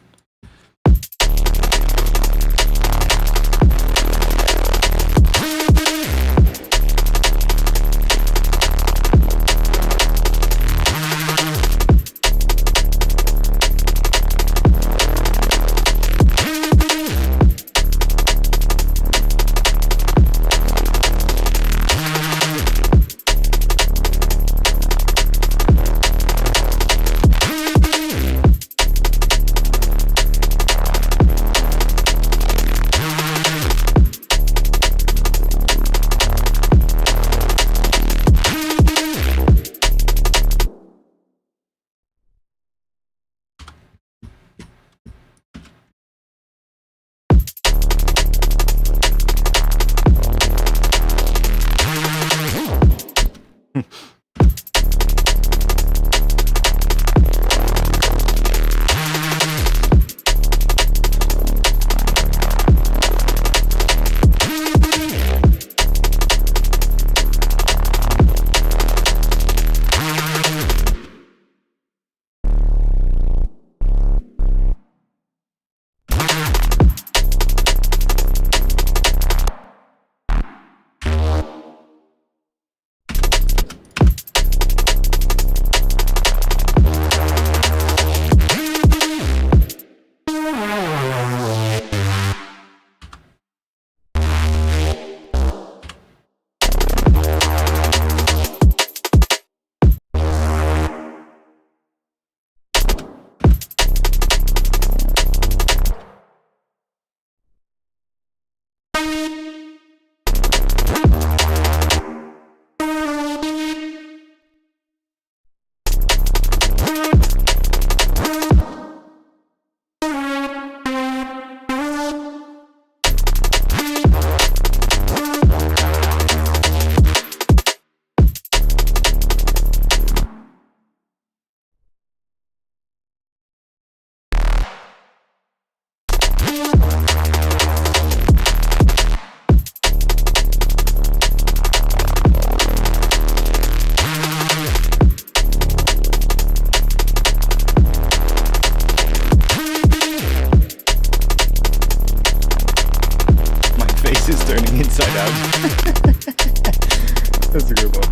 That's a good one.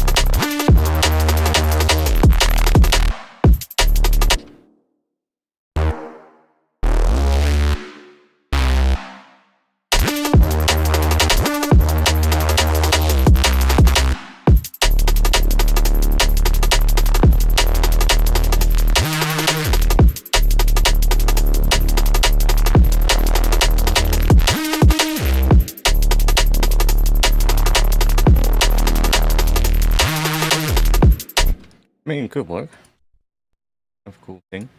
I mean, it could work. That's a cool thing.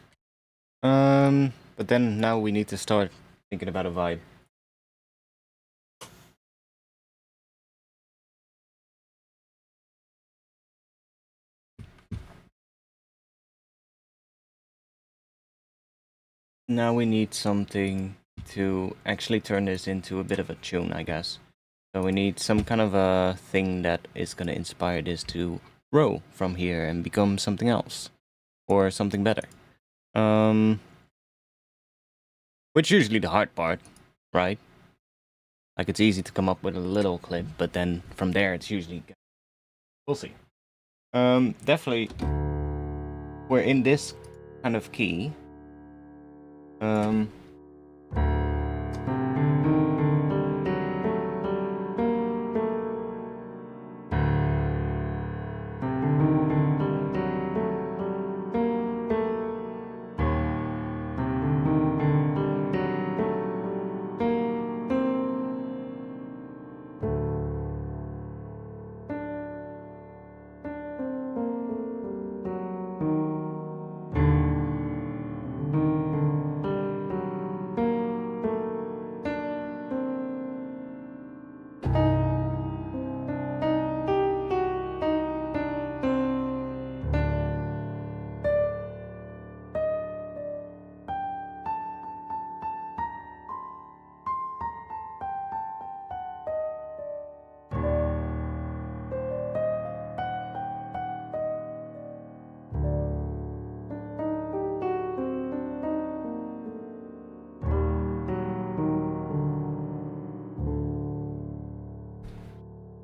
But then now we need to start thinking about a vibe. Now we need something to actually turn this into a bit of a tune, I guess. So we need some kind of a thing that is gonna inspire this to grow from here and become something else. Or something better. Which is usually the hard part, right? Like, it's easy to come up with a little clip, but then from there it's usually... We'll see. Definitely, we're in this kind of key.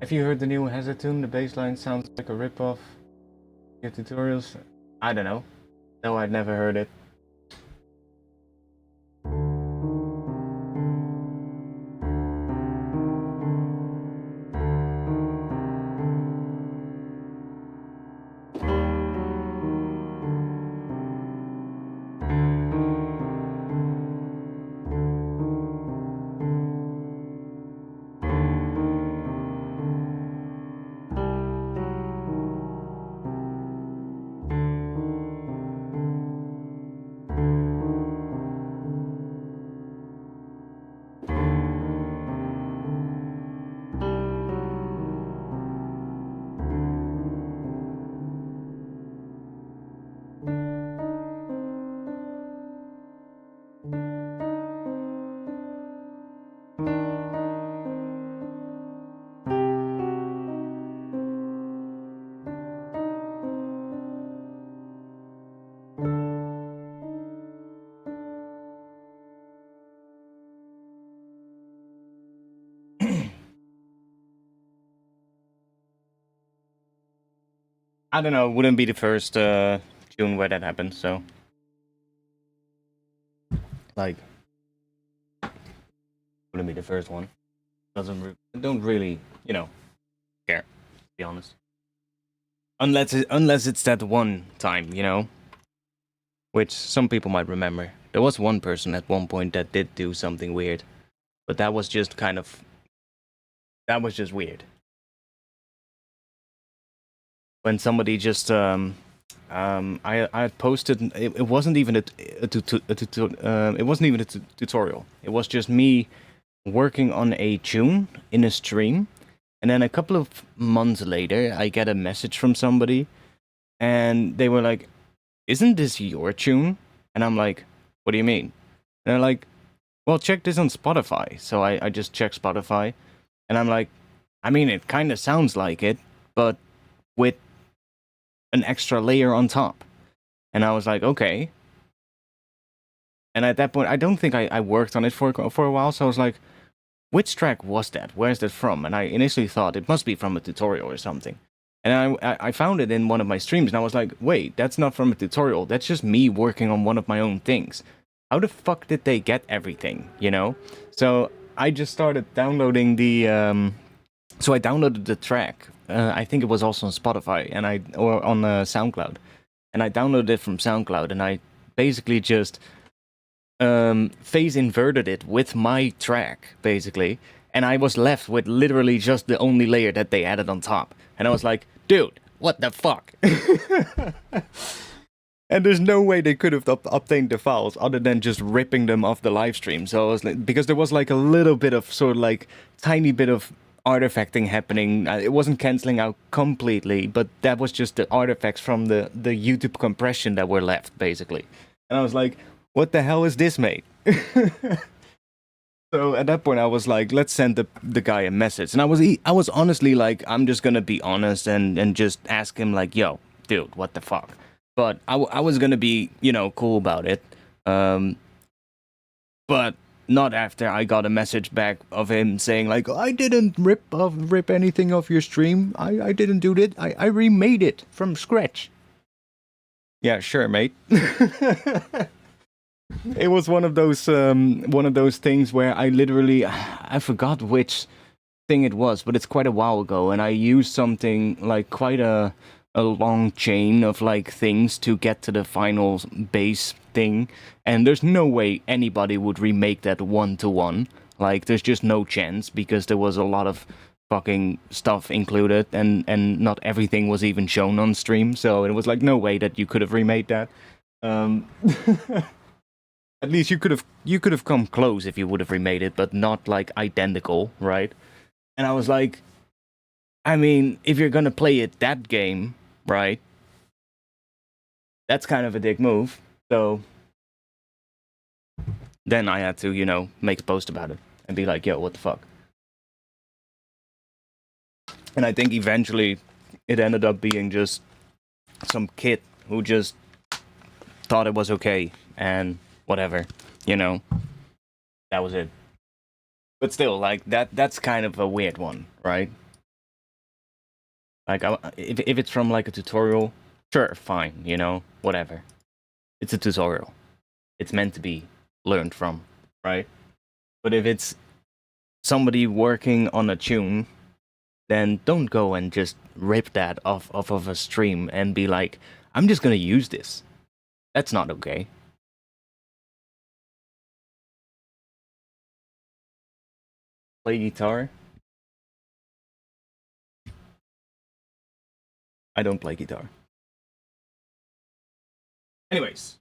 Have you heard the new Hesitune? The bassline sounds like a rip-off. Your tutorials? I don't know. No, I'd never heard it. I don't know, wouldn't be the first tune where that happened, so... Like... Wouldn't be the first one. Don't really, you know, care, to be honest. Unless it's that one time, you know? Which some people might remember. There was one person at one point that did do something weird. But that was just kind of... That was just weird. When somebody just I had posted it wasn't even it wasn't even a tutorial. It was just me working on a tune in a stream, and then a couple of months later I get a message from somebody and they were like, "Isn't this your tune?" And I'm like, "What do you mean?" And they're like, "Well, check this on Spotify." So I just checked Spotify and I'm like, I mean, it kind of sounds like it, but with an extra layer on top. And I was like, okay. And at that point, I don't think I worked on it for a while, so I was like, which track was that? Where's that from? And I initially thought it must be from a tutorial or something. And I found it in one of my streams, and I was like, wait, that's not from a tutorial. That's just me working on one of my own things. How the fuck did they get everything, you know? So I just started downloading the... So I downloaded the track. I think it was also on Spotify or on SoundCloud. And I downloaded it from SoundCloud, and I basically just phase inverted it with my track, basically. And I was left with literally just the only layer that they added on top. And I was like, dude, what the fuck? And there's no way they could have obtained the files other than just ripping them off the live stream. So I was like, because there was like a little bit of sort of like tiny bit of artifacting happening. It wasn't canceling out completely, but that was just the artifacts from the YouTube compression that were left, basically. And I was like, what the hell is this, mate? So at that point, I was like, let's send the guy a message. And I was honestly like, I'm just gonna be honest and just ask him like, yo, dude, what the fuck? But I was gonna be, you know, cool about it. But not after I got a message back of him saying like, I didn't rip anything off your stream. I didn't do that. I remade it from scratch. Yeah, sure, mate. It was one of those things where I forgot which thing it was, but it's quite a while ago, and I used something like quite a long chain of like things to get to the final base thing, and there's no way anybody would remake that 1-to-1. Like, there's just no chance, because there was a lot of fucking stuff included, and not everything was even shown on stream, so it was like no way that you could have remade that. At least you could have come close if you would have remade it, but not like identical, right? And I was like, I mean, if you're gonna play it that game, right? That's kind of a dick move. So then I had to, you know, make a post about it and be like, yo, what the fuck? And I think eventually it ended up being just some kid who just thought it was okay and whatever, you know. That was it. But still, like, that's kind of a weird one, right? Like, if it's from, like, a tutorial, sure, fine, you know, whatever. It's a tutorial. It's meant to be learned from, right? But if it's somebody working on a tune, then don't go and just rip that off of a stream and be like, I'm just gonna use this. That's not okay. Play guitar? I don't play guitar. Anyways.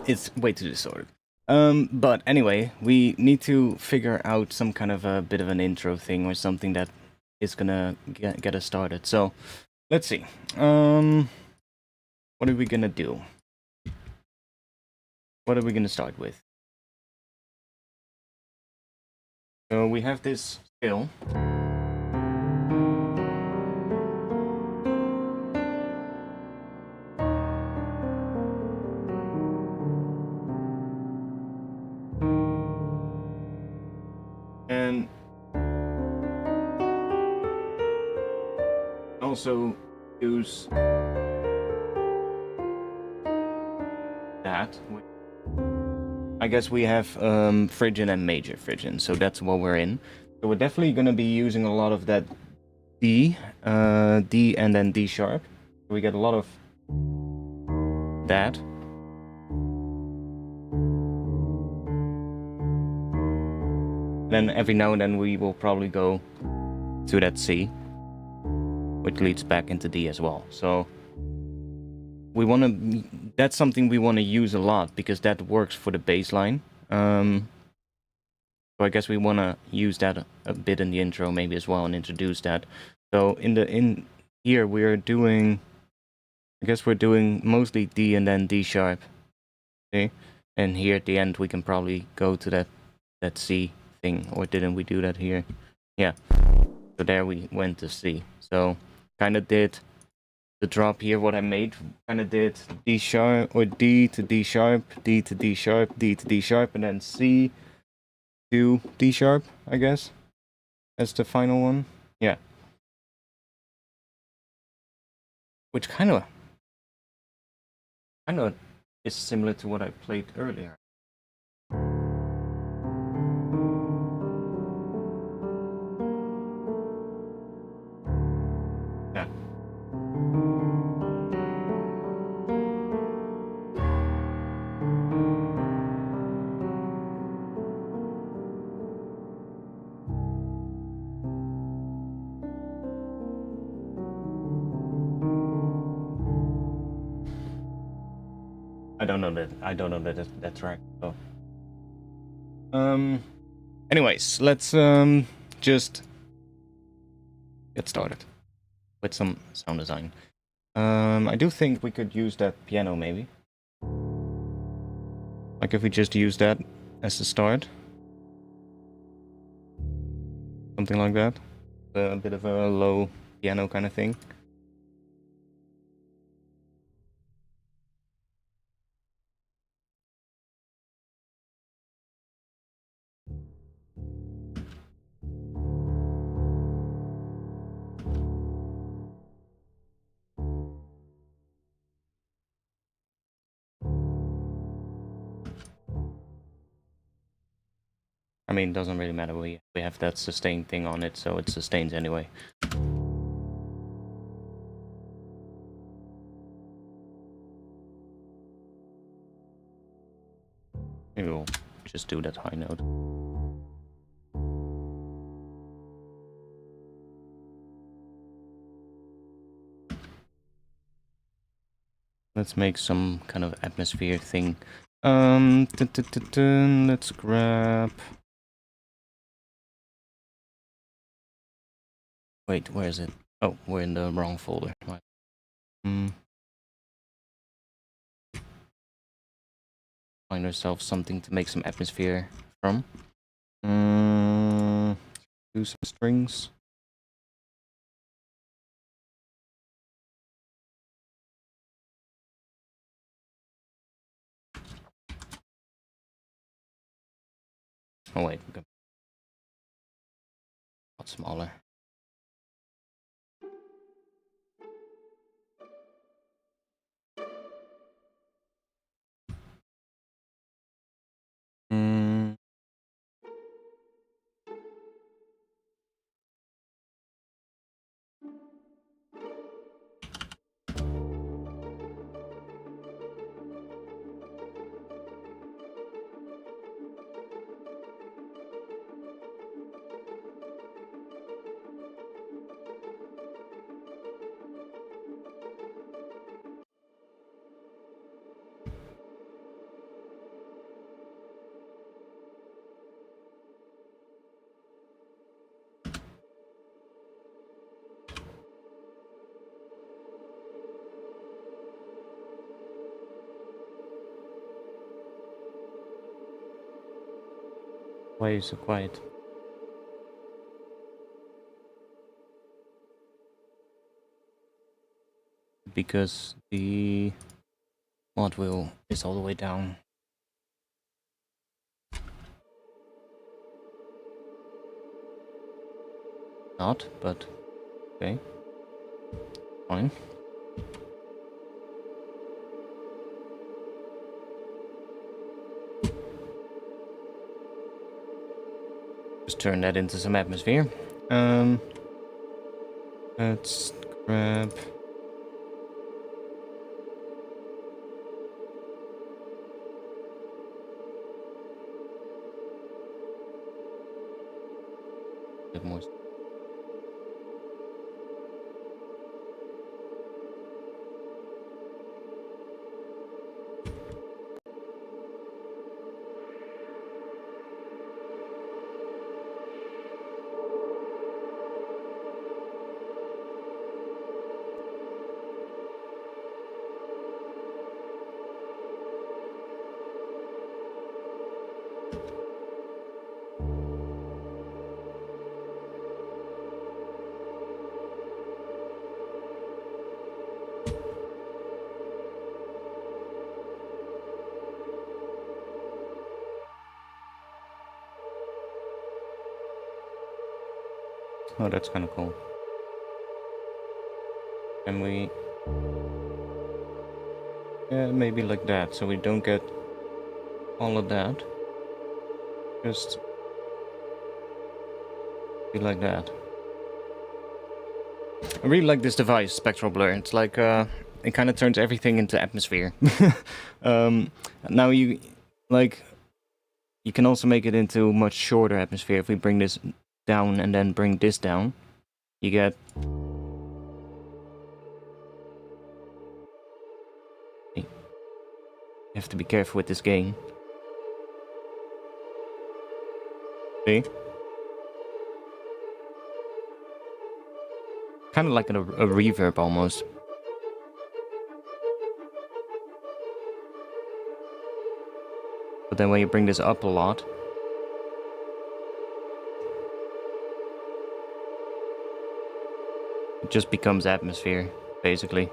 It's way too disordered. But anyway, we need to figure out some kind of a bit of an intro thing or something that is gonna get us started. So, let's see. What are we gonna do? What are we gonna start with? So we have this scale. And also use that. I guess we have Phrygian and Major Phrygian, so that's what we're in. So we're definitely going to be using a lot of that D, D and then D sharp. So we get a lot of that. Then every now and then we will probably go to that C, which leads back into D as well. So we want to. That's something we want to use a lot because that works for the bass line. So I guess we want to use that a bit in the intro maybe as well and introduce that. So in here we're doing. I guess we're doing mostly D and then D sharp. Okay, and here at the end we can probably go to that C thing, or didn't we do that here? Yeah. So there we went to C. So kind of did the drop here. What I made kind of did D sharp or D to D sharp, D to D sharp, D to D sharp, and then C to D sharp. I guess that's the final one. Yeah. Which kind of is similar to what I played earlier. Yeah. I don't know that that's right. So anyways, let's just get started with some sound design. I do think we could use that piano maybe. Like if we just use that as the start. Something like that. A bit of a low piano kind of thing. I mean, it doesn't really matter. We have that sustain thing on it, so it sustains anyway. Maybe we'll just do that high note. Let's make some kind of atmosphere thing. Let's grab... Wait, where is it? Oh, we're in the wrong folder. Find ourselves something to make some atmosphere from. Do some strings. Oh wait, a lot smaller. Why are you so quiet? Because the mod wheel is all the way down. Not, but okay. Fine. Just turn that into some atmosphere. Let's grab... bit more. Oh, that's kind of cool. And we... yeah, maybe like that, so we don't get all of that. Just be like that. I really like this device, Spectral Blur. It's like, it kind of turns everything into atmosphere. Now you can also make it into much shorter atmosphere. If we bring this down and then bring this down, you get... you have to be careful with this gain. See? Kind of like a reverb almost. But then when you bring this up a lot, it just becomes atmosphere, basically.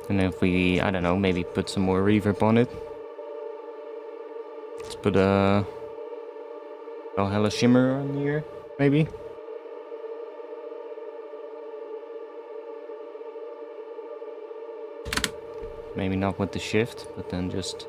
And if we, I don't know, maybe put some more reverb on it. Let's put a Valhalla Shimmer on here, maybe. Maybe not with the shift, but then just...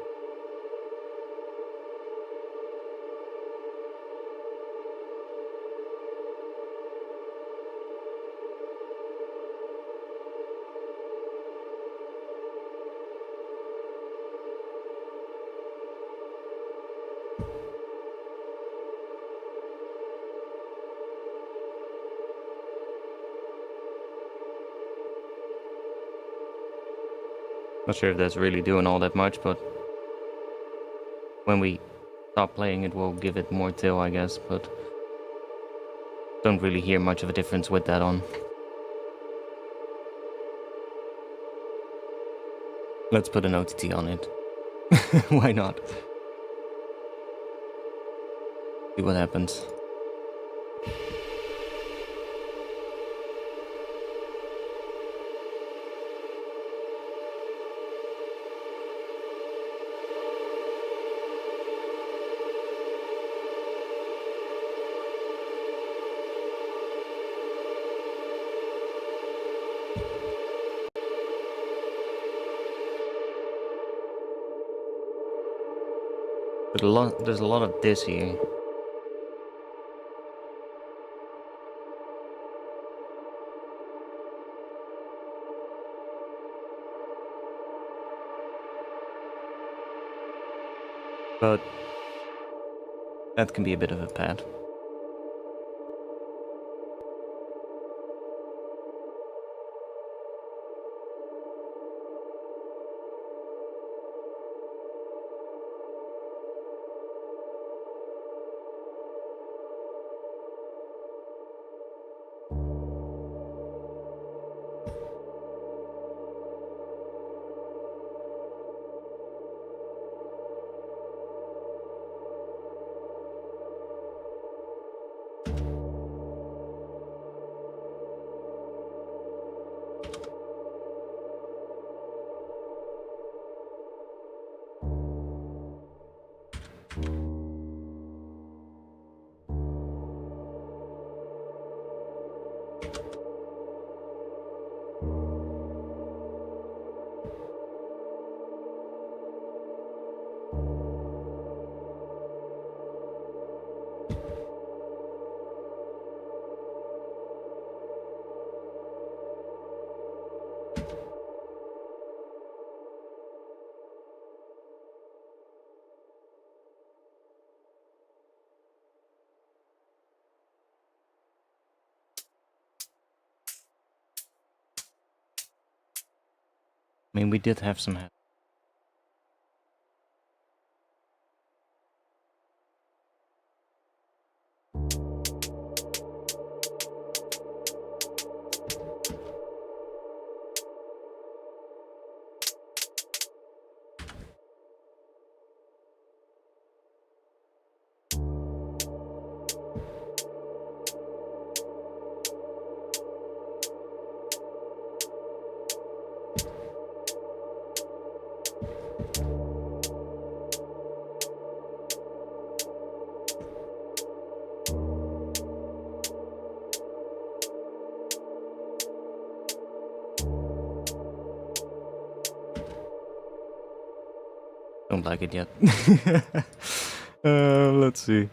not sure if that's really doing all that much, but when we stop playing it, we'll give it more tail, I guess, but don't really hear much of a difference with that on. Let's put an OTT on it. Why not? See what happens. There's a lot of this here. But that can be a bit of a pad. I mean, we did have some. Don't like it yet. Let's see.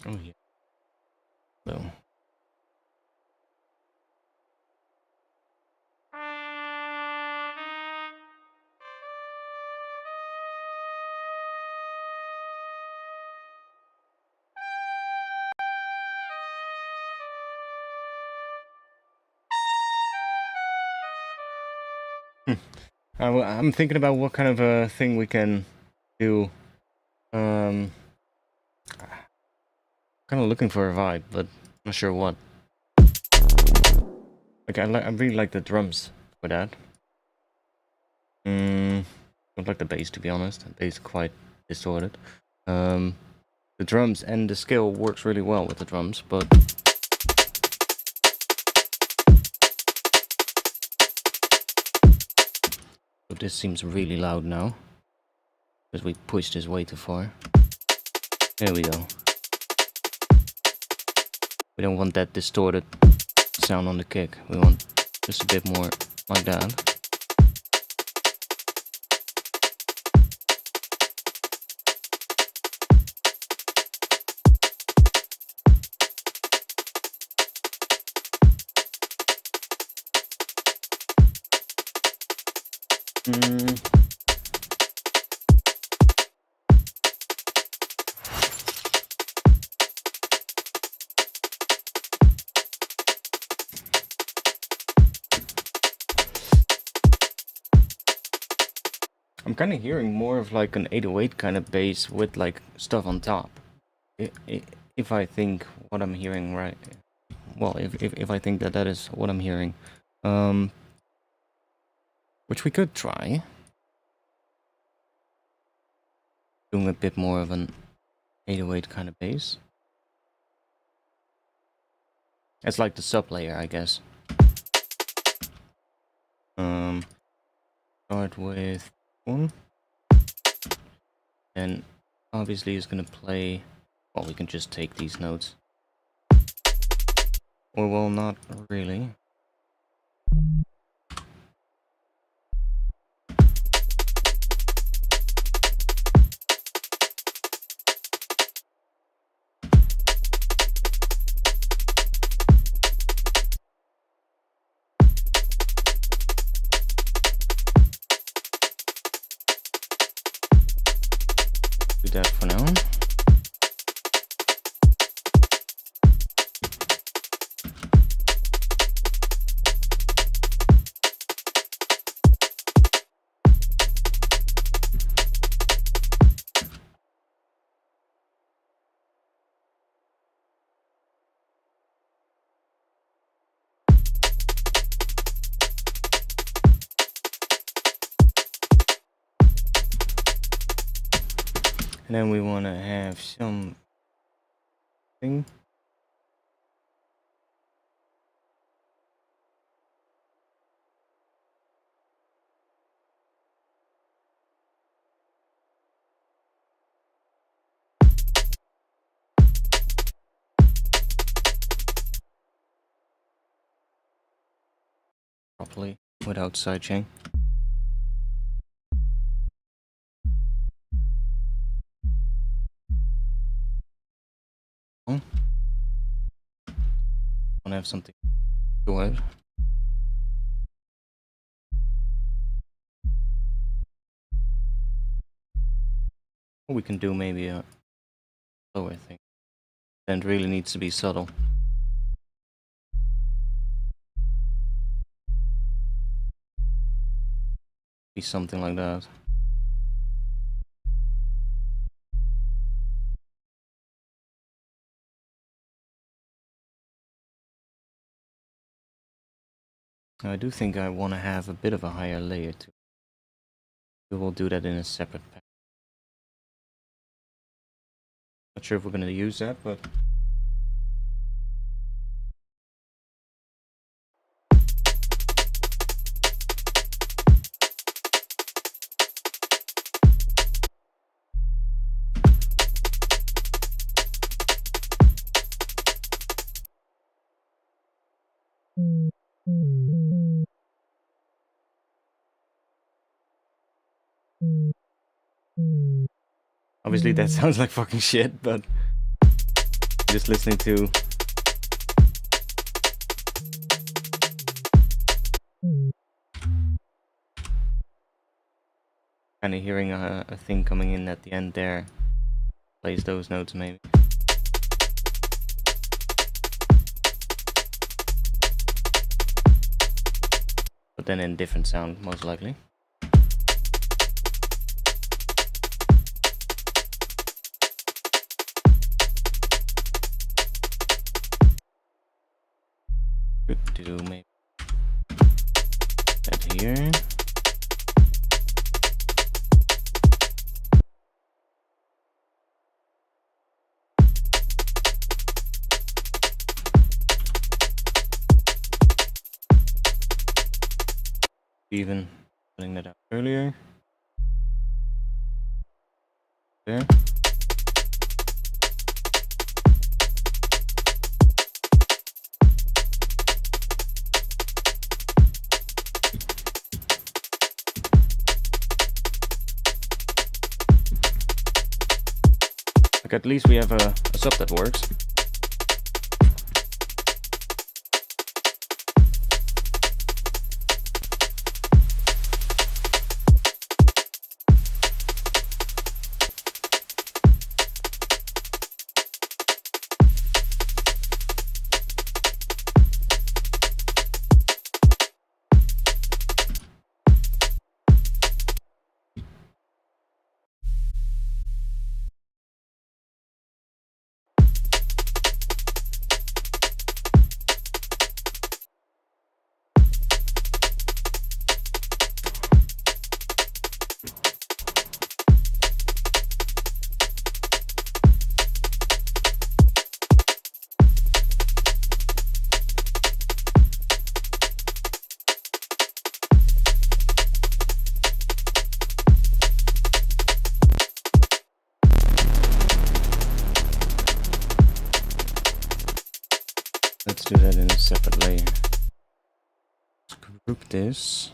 Oh yeah. So. I'm thinking about what kind of a thing we can do. Kind of looking for a vibe, but not sure what. Like I really like the drums for that. Don't like the bass, to be honest. The bass is quite distorted. The drums and the scale works really well with the drums, but so this seems really loud now because we pushed this way too far. There we go. We don't want that distorted sound on the kick. We want just a bit more like that. I'm kind of hearing more of like an 808 kind of bass with like stuff on top. If I think what I'm hearing right, well, if I think that that is what I'm hearing, which we could try doing a bit more of an 808 kind of bass. It's like the sub layer, I guess. Start with one, and obviously it's gonna play. Well, we can just take these notes, or well, not really. Do that for now. And then we want to have something. properly without sidechain. I want to have something to go out. We can do maybe a lower thing. Then it really needs to be subtle. Be something like that. I do think I want to have a bit of a higher layer too. We will do that in a separate pack. Not sure if we're going to use that, but obviously that sounds like fucking shit, but just listening to kind of hearing a thing coming in at the end there plays those notes maybe. But then in different sound most likely. Could do maybe that here. Even putting that out earlier. There. Like at least we have a sub that works. Let's do that in a separate layer. Let's group this.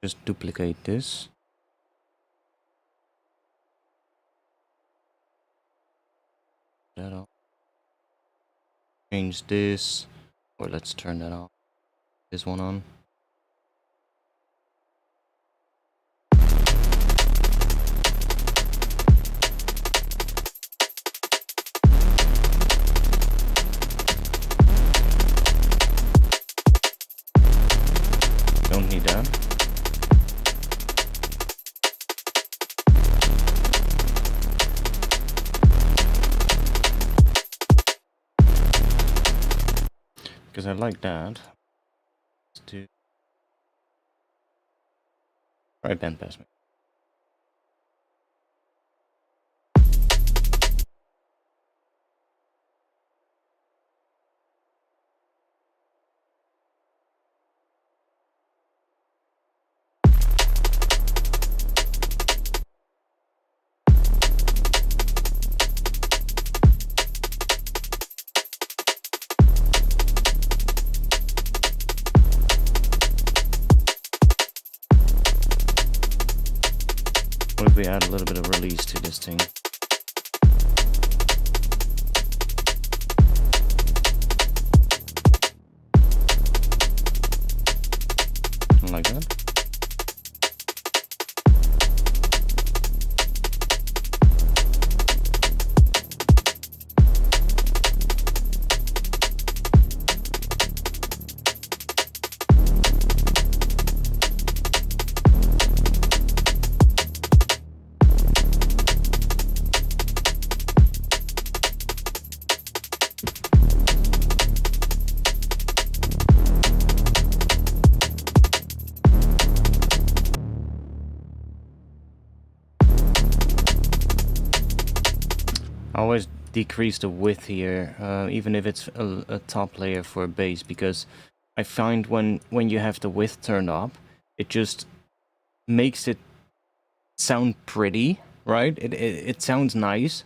Just duplicate this. That off. Change this, or let's turn that off. This one on. Don't need that. Because I like that. Let's do. Right, bend past me. What if we add a little bit of release to this thing? Like that. I always decrease the width here, even if it's a top layer for bass, because I find when you have the width turned up, it just makes it sound pretty, right? It sounds nice,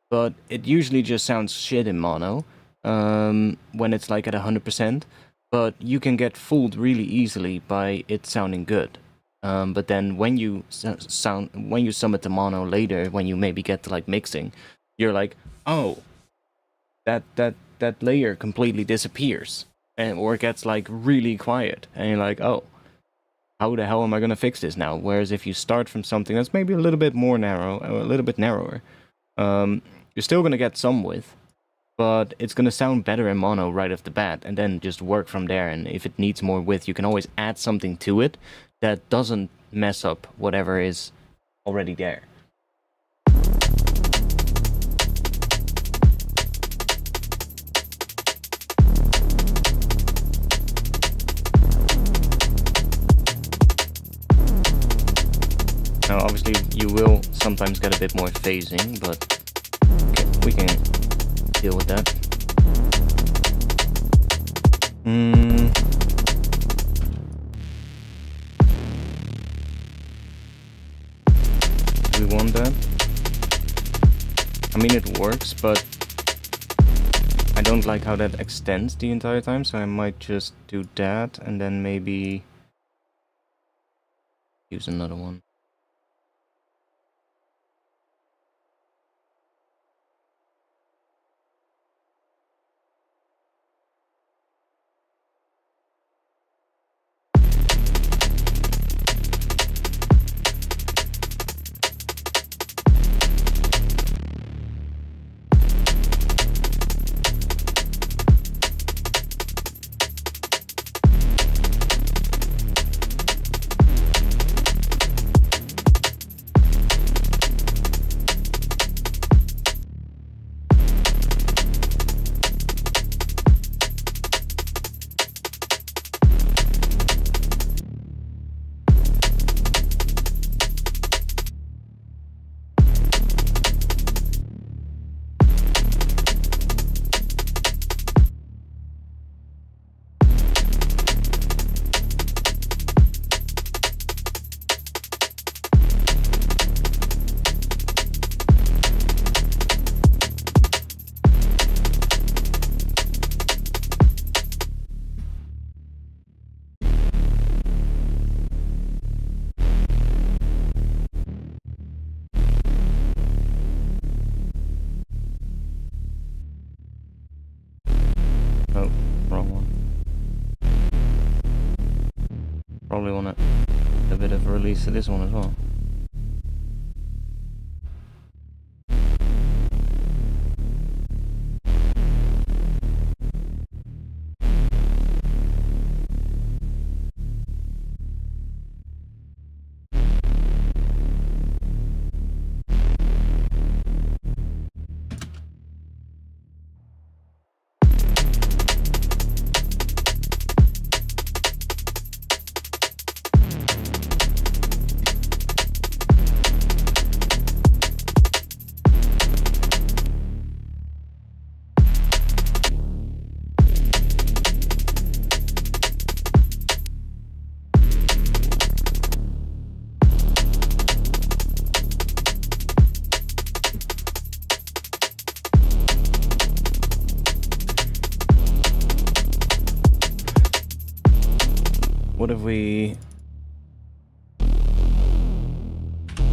but it usually just sounds shit in mono when it's like at 100%. But you can get fooled really easily by it sounding good. But then when you sum it to mono later, when you maybe get to like mixing, you're like, oh, that layer completely disappears, or it gets like really quiet, and you're like, oh, how the hell am I gonna fix this now? Whereas if you start from something that's maybe a little bit more narrow, or a little bit narrower, you're still gonna get some width, but it's gonna sound better in mono right off the bat, and then just work from there. And if it needs more width, you can always add something to it that doesn't mess up whatever is already there. Now, obviously, you will sometimes get a bit more phasing, but we can deal with that. Do we want that? I mean, it works, but I don't like how that extends the entire time, so I might just do that, and then maybe use another one. Oh, wrong one. Probably want a bit of a release to this one as well. What if we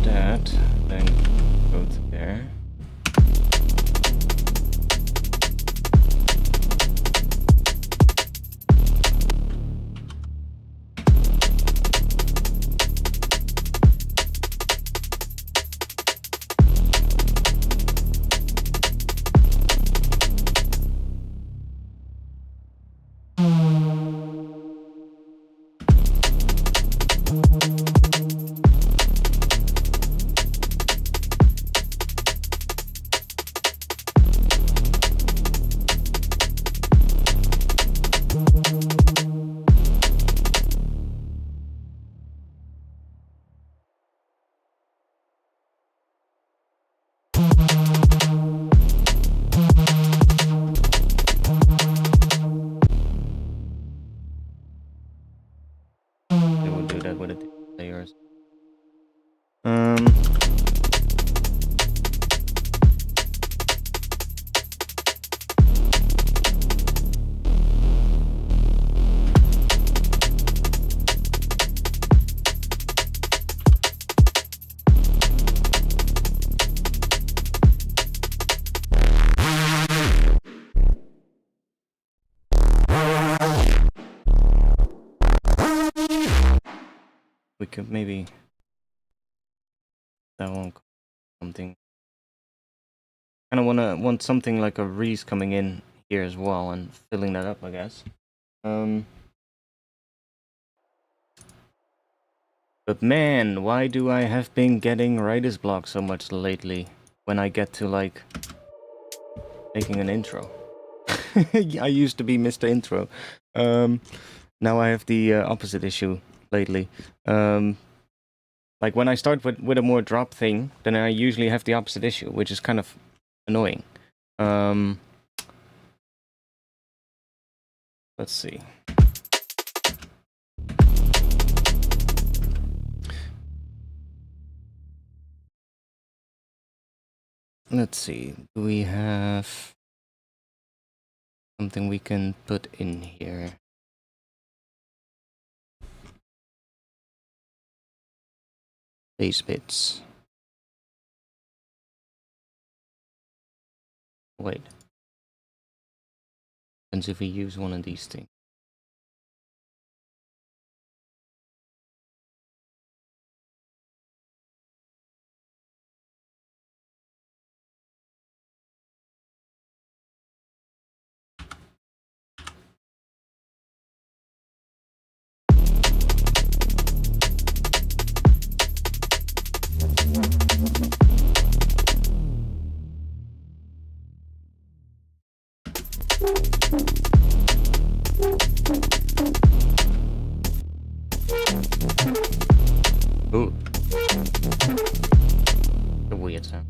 that that, then go to there. They will do that with the layers. We could maybe that one something. Kind of want something like a Reese coming in here as well and filling that up, I guess. But man, why do I have been getting writer's block so much lately when I get to like making an intro? I used to be Mr. Intro. Now I have the opposite issue lately. Like when I start with a more drop thing, then I usually have the opposite issue, which is kind of annoying. Let's see. Let's see. Do we have something we can put in here? Bass bits. Wait. Depends if we use one of these things. Ooh. A weird sound.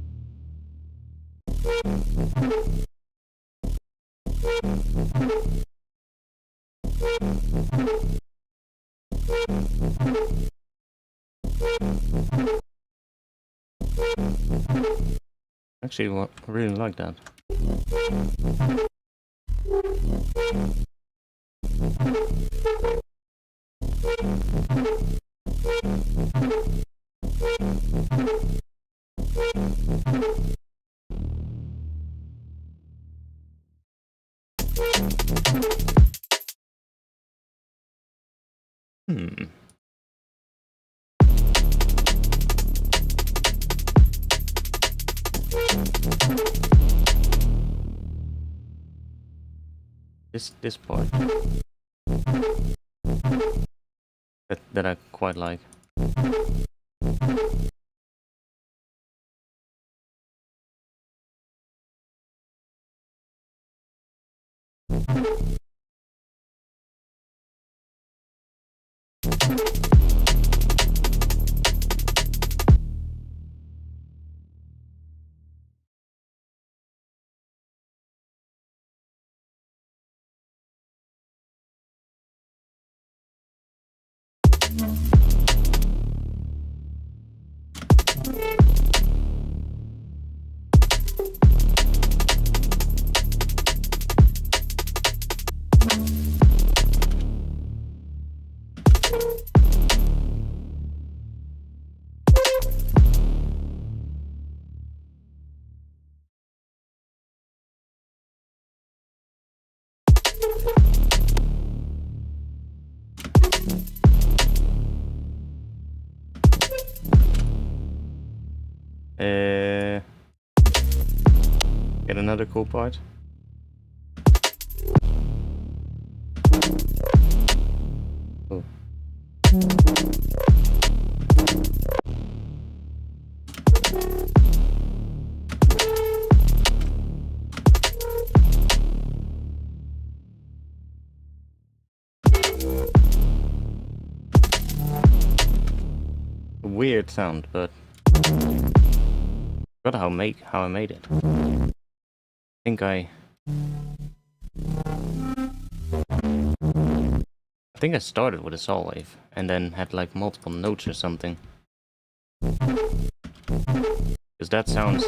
Actually, I really like that. This part that I quite like. Get another cool part. Oh. Weird sound, but forgot how I made it. I think I started with a saw wave and then had like multiple notes or something. Because that sounds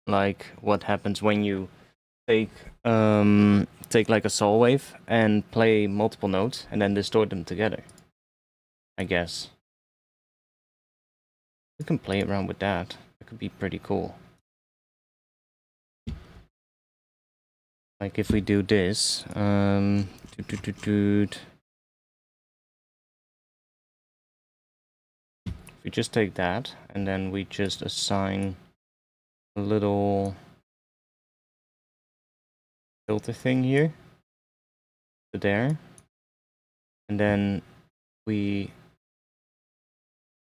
like what happens when you take like a saw wave and play multiple notes and then distort them together. I guess. You can play around with that. That could be pretty cool. Like if we do this, if we just take that and then we just assign a little filter thing here to there, and then we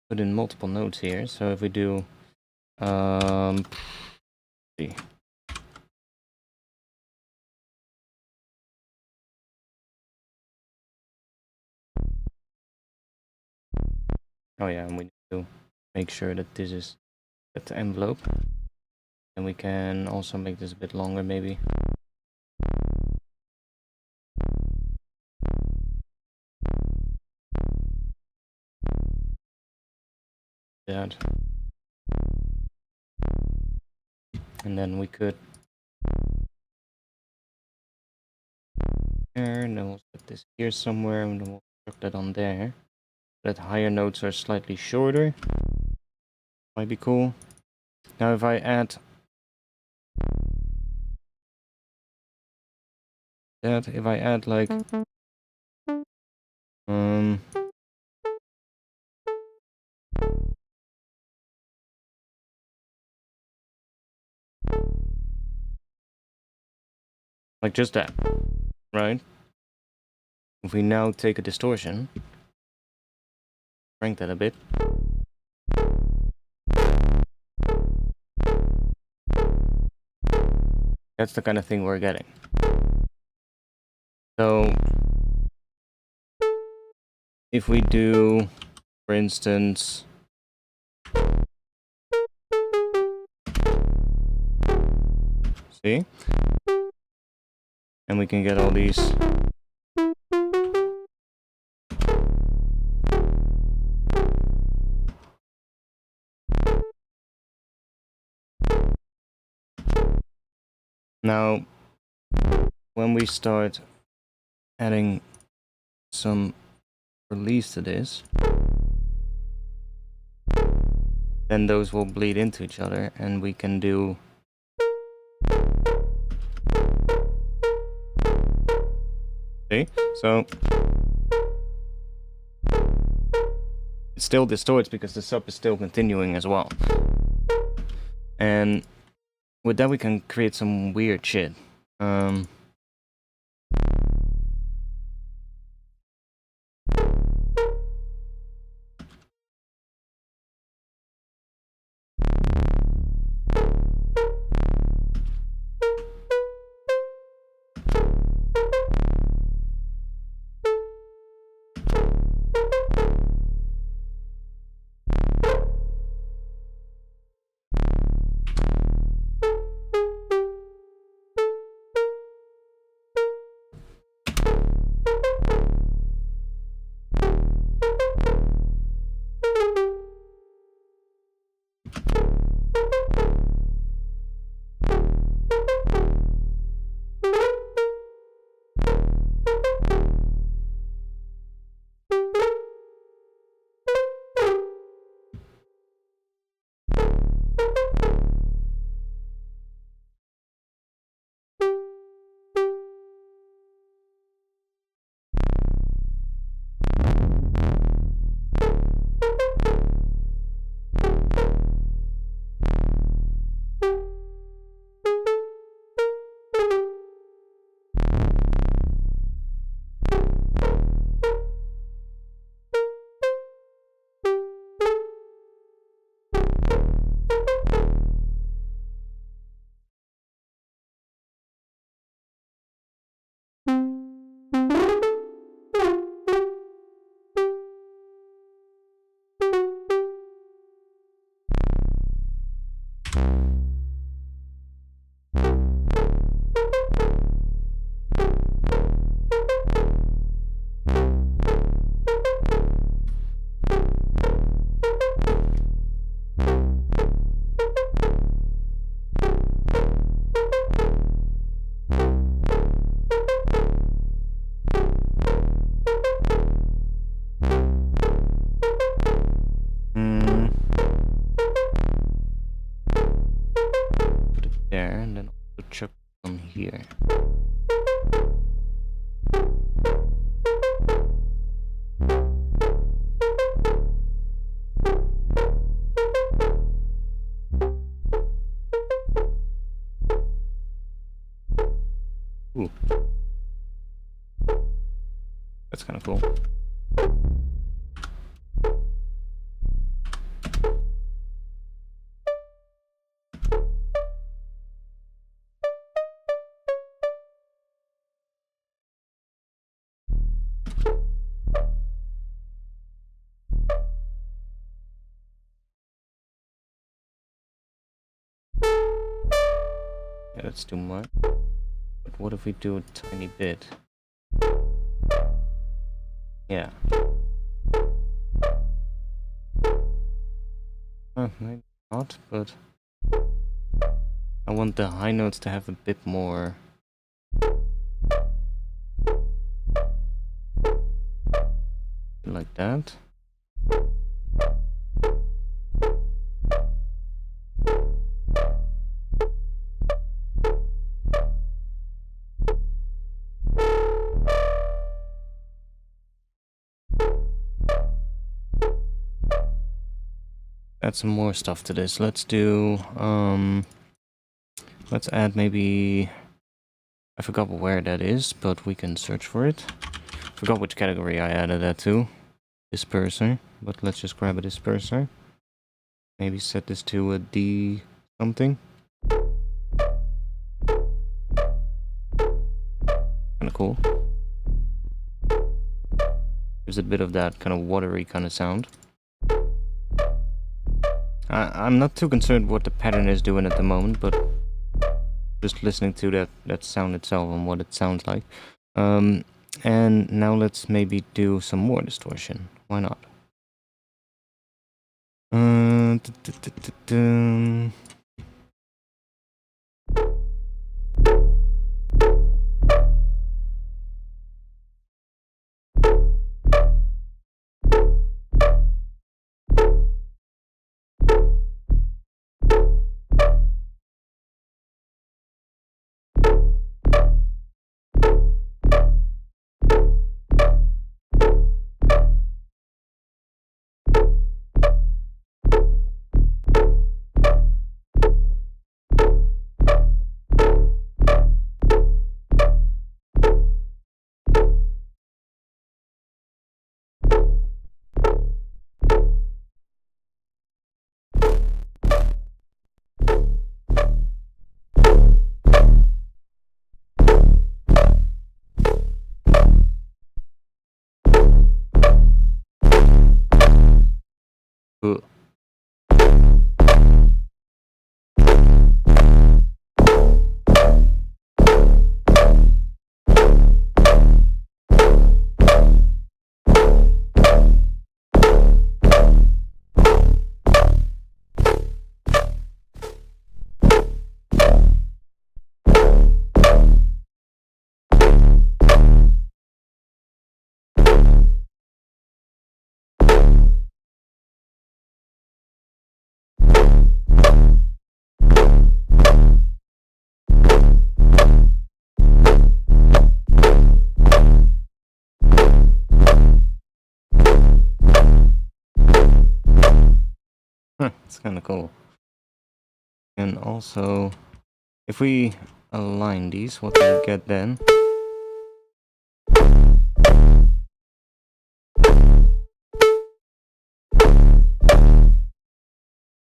put in multiple notes here. So if we do see. Oh yeah, and we need to make sure that this is at the envelope. And we can also make this a bit longer maybe. That. And then we could there, and then we'll put this here somewhere, and then we'll put that on there. That higher notes are slightly shorter. Might be cool. Now if I add that, if I add like like just that, right? If we now take a distortion, crank that a bit. That's the kind of thing we're getting. So if we do, for instance, see? And we can get all these. Now, when we start adding some release to this, then those will bleed into each other, and we can do see? So it still distorts because the sub is still continuing as well. And with that we can create some weird shit. here. Ooh. That's kind of cool. Yeah, that's too much. But what if we do a tiny bit? Yeah. Maybe not, but I want the high notes to have a bit more. Like that. Add some more stuff to this. Let's do, let's add maybe, I forgot where that is, but we can search for it. Forgot which category I added that to. Disperser, but let's just grab a disperser. Maybe set this to a D something. Kinda cool. There's a bit of that kind of watery kind of sound. I'm not too concerned what the pattern is doing at the moment, but just listening to that sound itself and what it sounds like. And now let's maybe do some more distortion. Why not? It's kind of cool. And also, if we align these, what do we get then?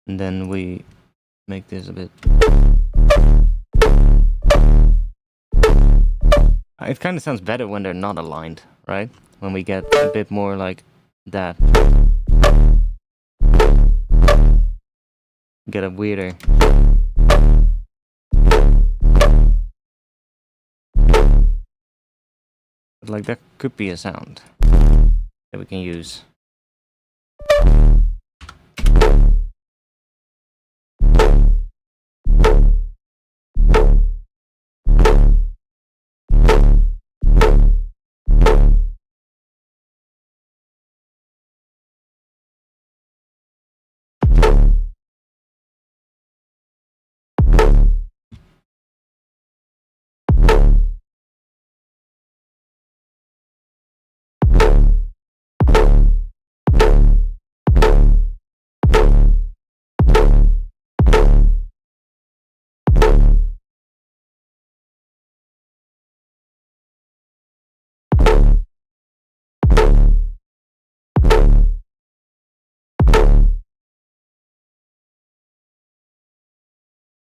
And then we make this a bit... It kind of sounds better when they're not aligned, right? When we get a bit more like that. Get a weirder. But like that could be a sound that we can use.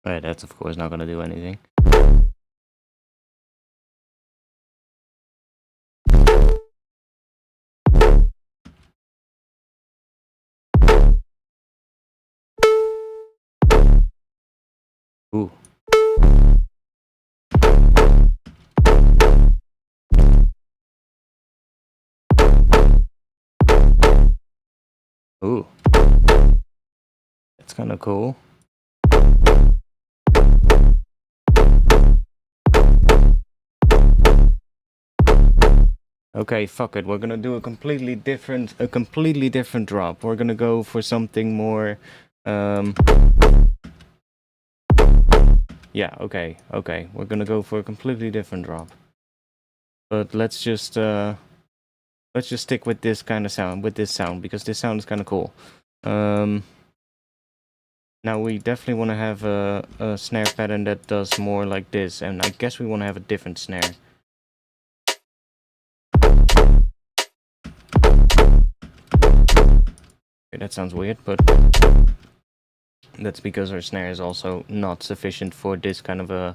Right, that's of course not gonna do anything. Ooh. Ooh. That's kind of cool. Okay, fuck it. We're gonna do a completely different drop. We're gonna go for something more. Yeah. Okay. Okay. We're gonna go for a completely different drop. But let's just stick with this kind of sound, because this sound is kind of cool. Now we definitely want to have a snare pattern that does more like this, and I guess we want to have a different snare. Okay, that sounds weird, but that's because our snare is also not sufficient for this kind of a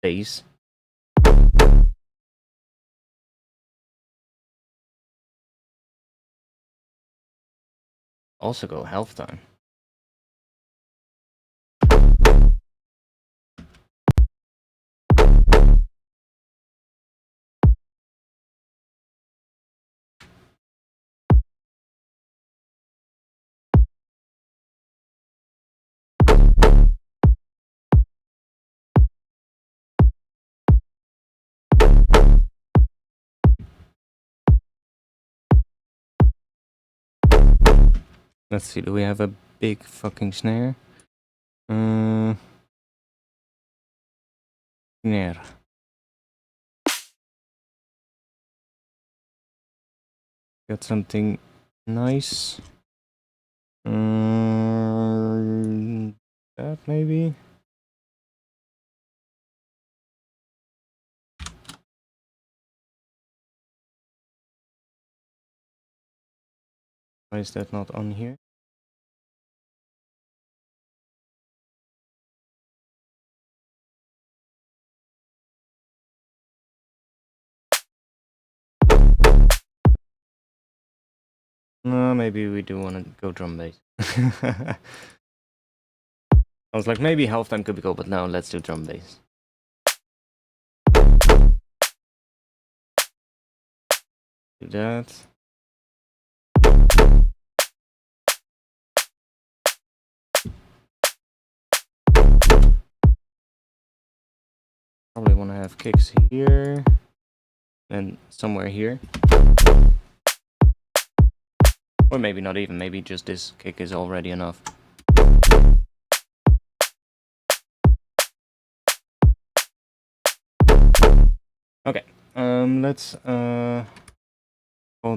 bass. Also go half time. Let's see, do we have a big fucking snare? Snare. Got something nice. That maybe? Why is that not on here? No, maybe we do want to go drum bass. I was like, maybe half time could be cool, but no, let's do drum bass. Do that. Probably want to have kicks here and somewhere here. Or maybe not even, maybe just this kick is already enough. Okay, let's call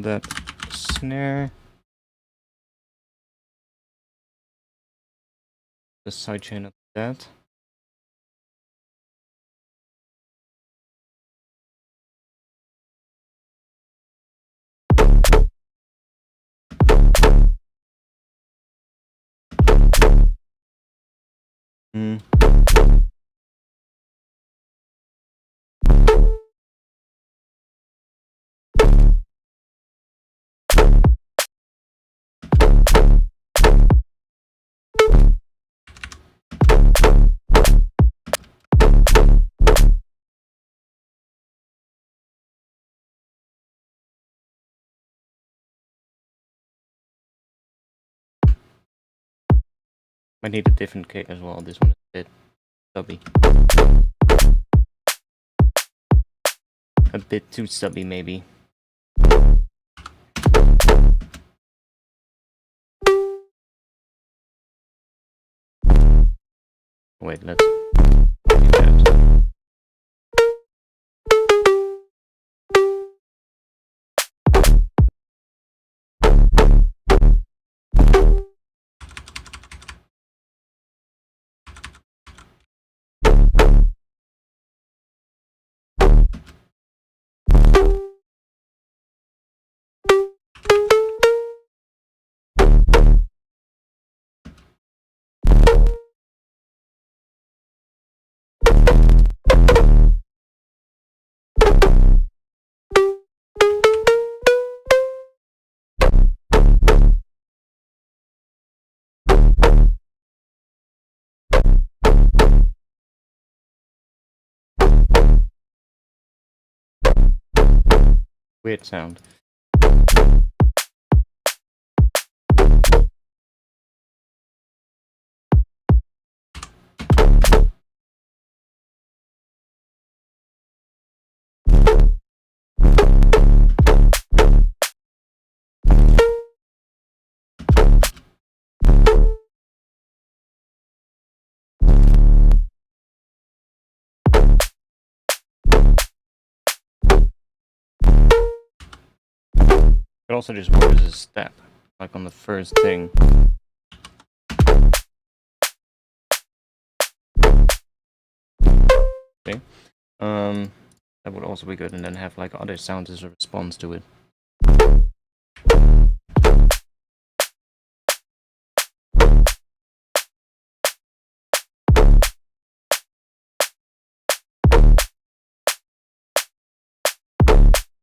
that snare. The sidechain of that. I need a different kick as well. This one is a bit stubby. A bit too stubby, maybe. Wait, let's do that. Weird sound. It also just works as a step, like on the first thing. Okay. That would also be good, and then have like other sounds as a response to it.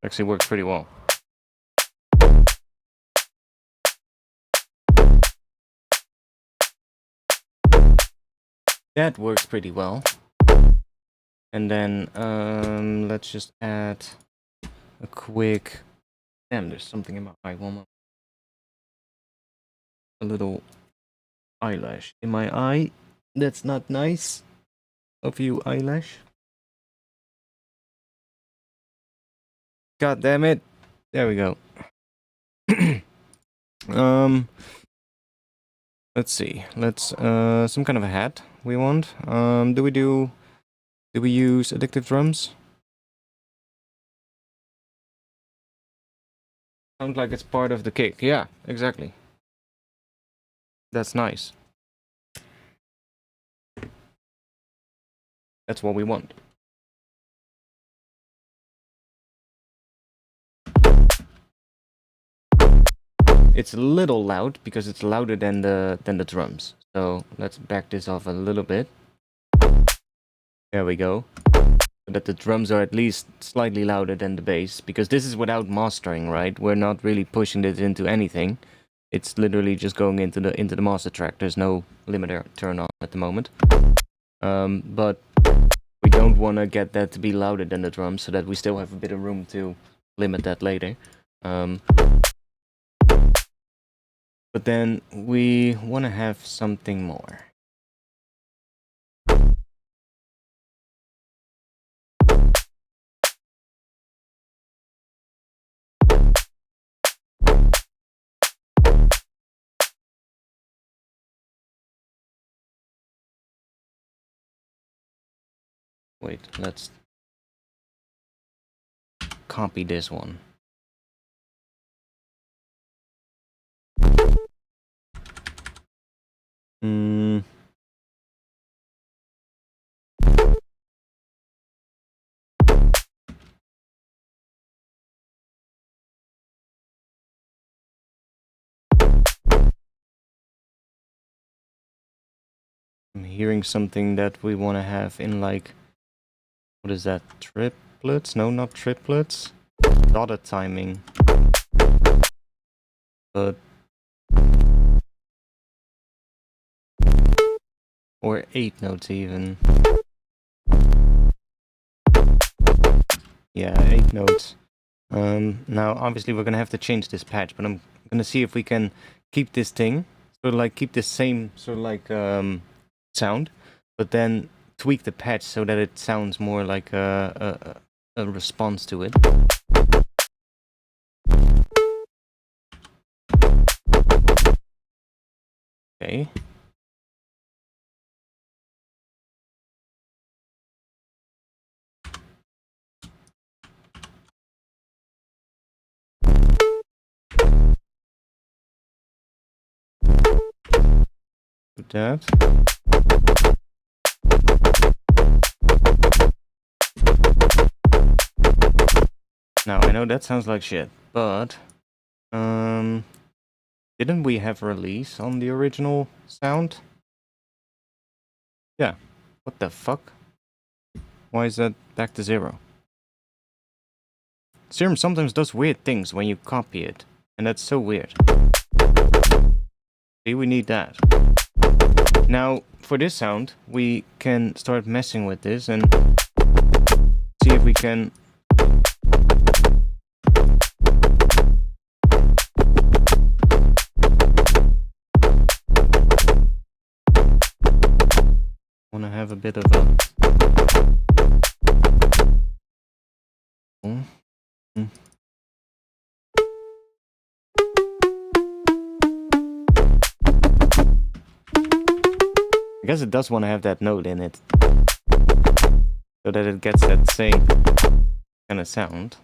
Actually works pretty well. That works pretty well. And then let's just add a quick... Damn, there's something in my eye. One more. A little eyelash in my eye. That's not nice of you, eyelash. God damn it. There we go. Let's see. Let's some kind of a hat we want. Do we use addictive drums? Sounds like it's part of the kick. Yeah, exactly. That's nice. That's what we want. It's a little loud because it's louder than the drums. So let's back this off a little bit. There we go. So that the drums are at least slightly louder than the bass, because this is without mastering, right? We're not really pushing this into anything. It's literally just going into the master track. There's no limiter turn on at the moment. But we don't want to get that to be louder than the drums, so that we still have a bit of room to limit that later. But then we want to have something more. Wait, let's copy this one. I'm hearing something that we want to have in, like, what is that? Triplets? No, not triplets. Dotted timing. But... or 8 notes even. Yeah, 8 notes. Now, obviously we're gonna have to change this patch, but I'm gonna see if we can keep this thing, sort of like keep this same sort of like sound, but then tweak the patch so that it sounds more like a response to it. Okay. Do that. Now, I know that sounds like shit, but didn't we have release on the original sound? Yeah. What the fuck? Why is that back to 0? Serum sometimes does weird things when you copy it, and that's so weird. See, we need that. Now, for this sound, we can start messing with this and see if we can a bit of a... I guess it does want to have that note in it, so that it gets that same kind of sound.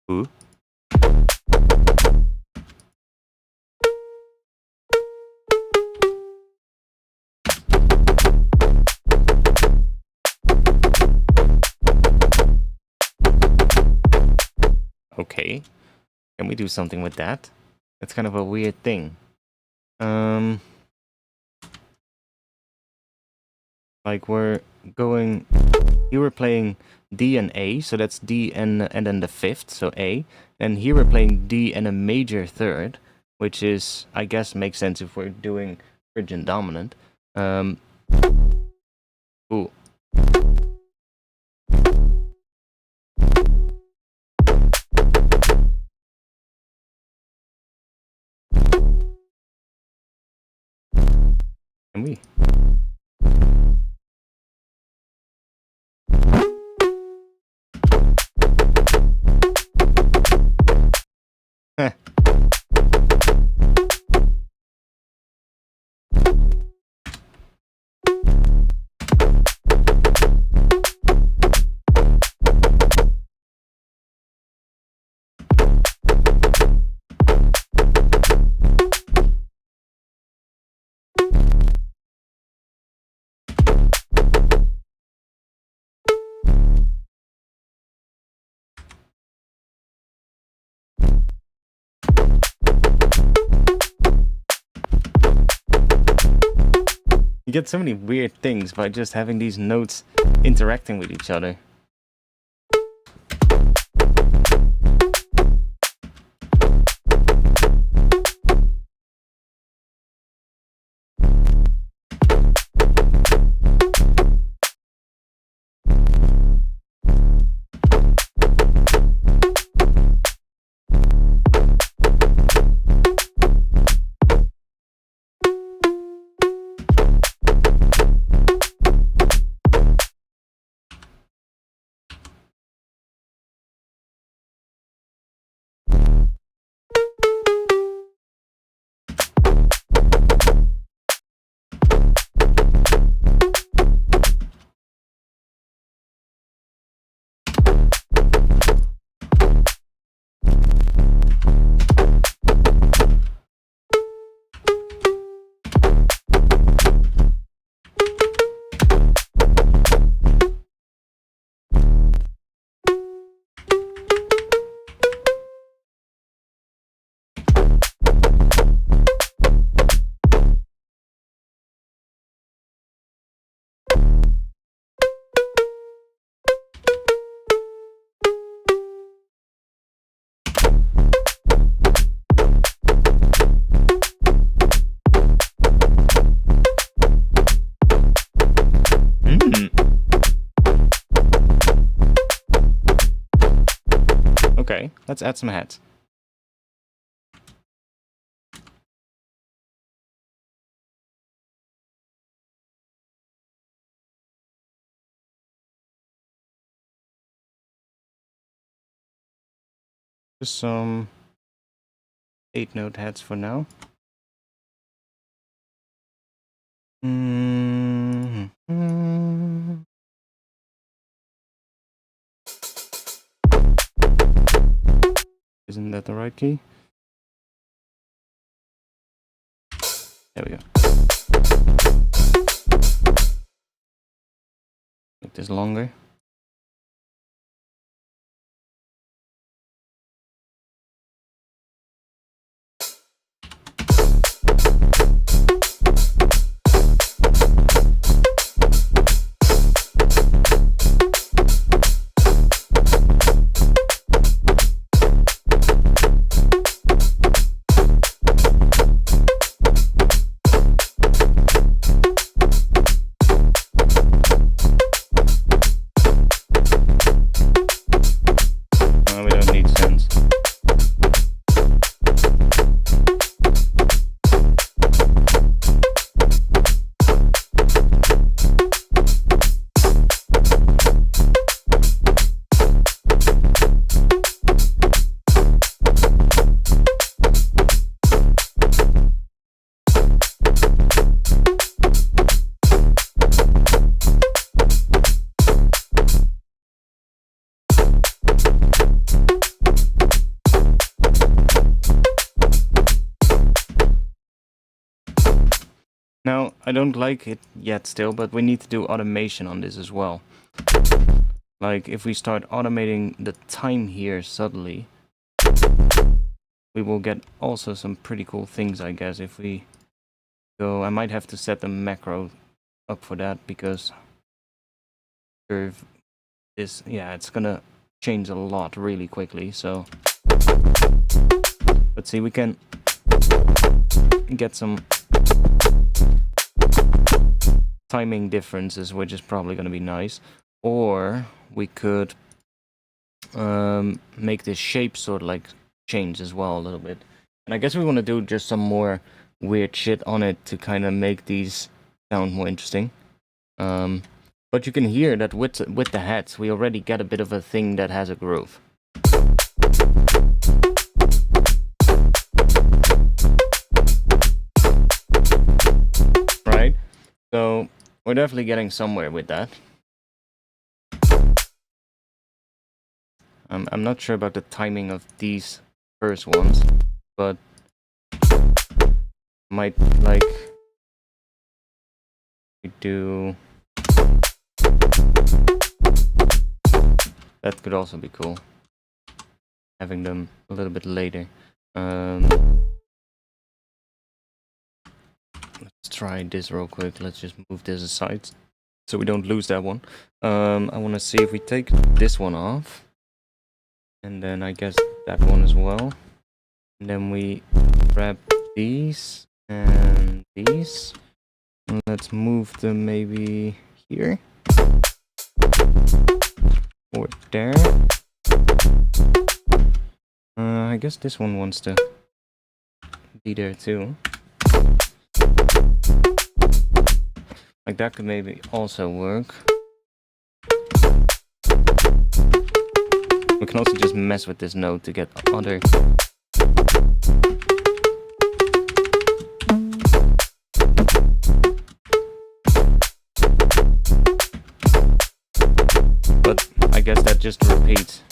Ooh. Okay, can we do something with that? That's kind of a weird thing. Like we're going, here we're playing D and A, so that's D and then the fifth, so A. And here we're playing D and a major third, which is, I guess, makes sense if we're doing Phrygian dominant. Ooh. Can we? Heh. You get so many weird things by just having these notes interacting with each other. Okay, let's add some heads. Just some 8-note heads for now. Isn't that the right key? There we go. this longer. We don't need sense. Now, I don't like it yet still, but we need to do automation on this as well. Like, if we start automating the time here subtly, we will get also some pretty cool things, I guess, if we go... I might have to set the macro up for that, because curve is... yeah, it's gonna change a lot really quickly, so... Let's see, we can get some timing differences, which is probably going to be nice. Or we could make this shape sort of like change as well a little bit. And I guess we want to do just some more weird shit on it to kind of make these sound more interesting. But you can hear that with the heads, we already get a bit of a thing that has a groove. Right? So we're definitely getting somewhere with that. I'm not sure about the timing of these first ones, but might like we do that. Could also be cool, having them a little bit later. Let's try this real quick. Let's just move this aside so we don't lose that one. I want to see if we take this one off, and then I guess that one as well, and then we grab these and these, and let's move them maybe here or there. I guess this one wants to be there too. Like that could maybe also work. We can also just mess with this note to get other... But I guess that just repeats.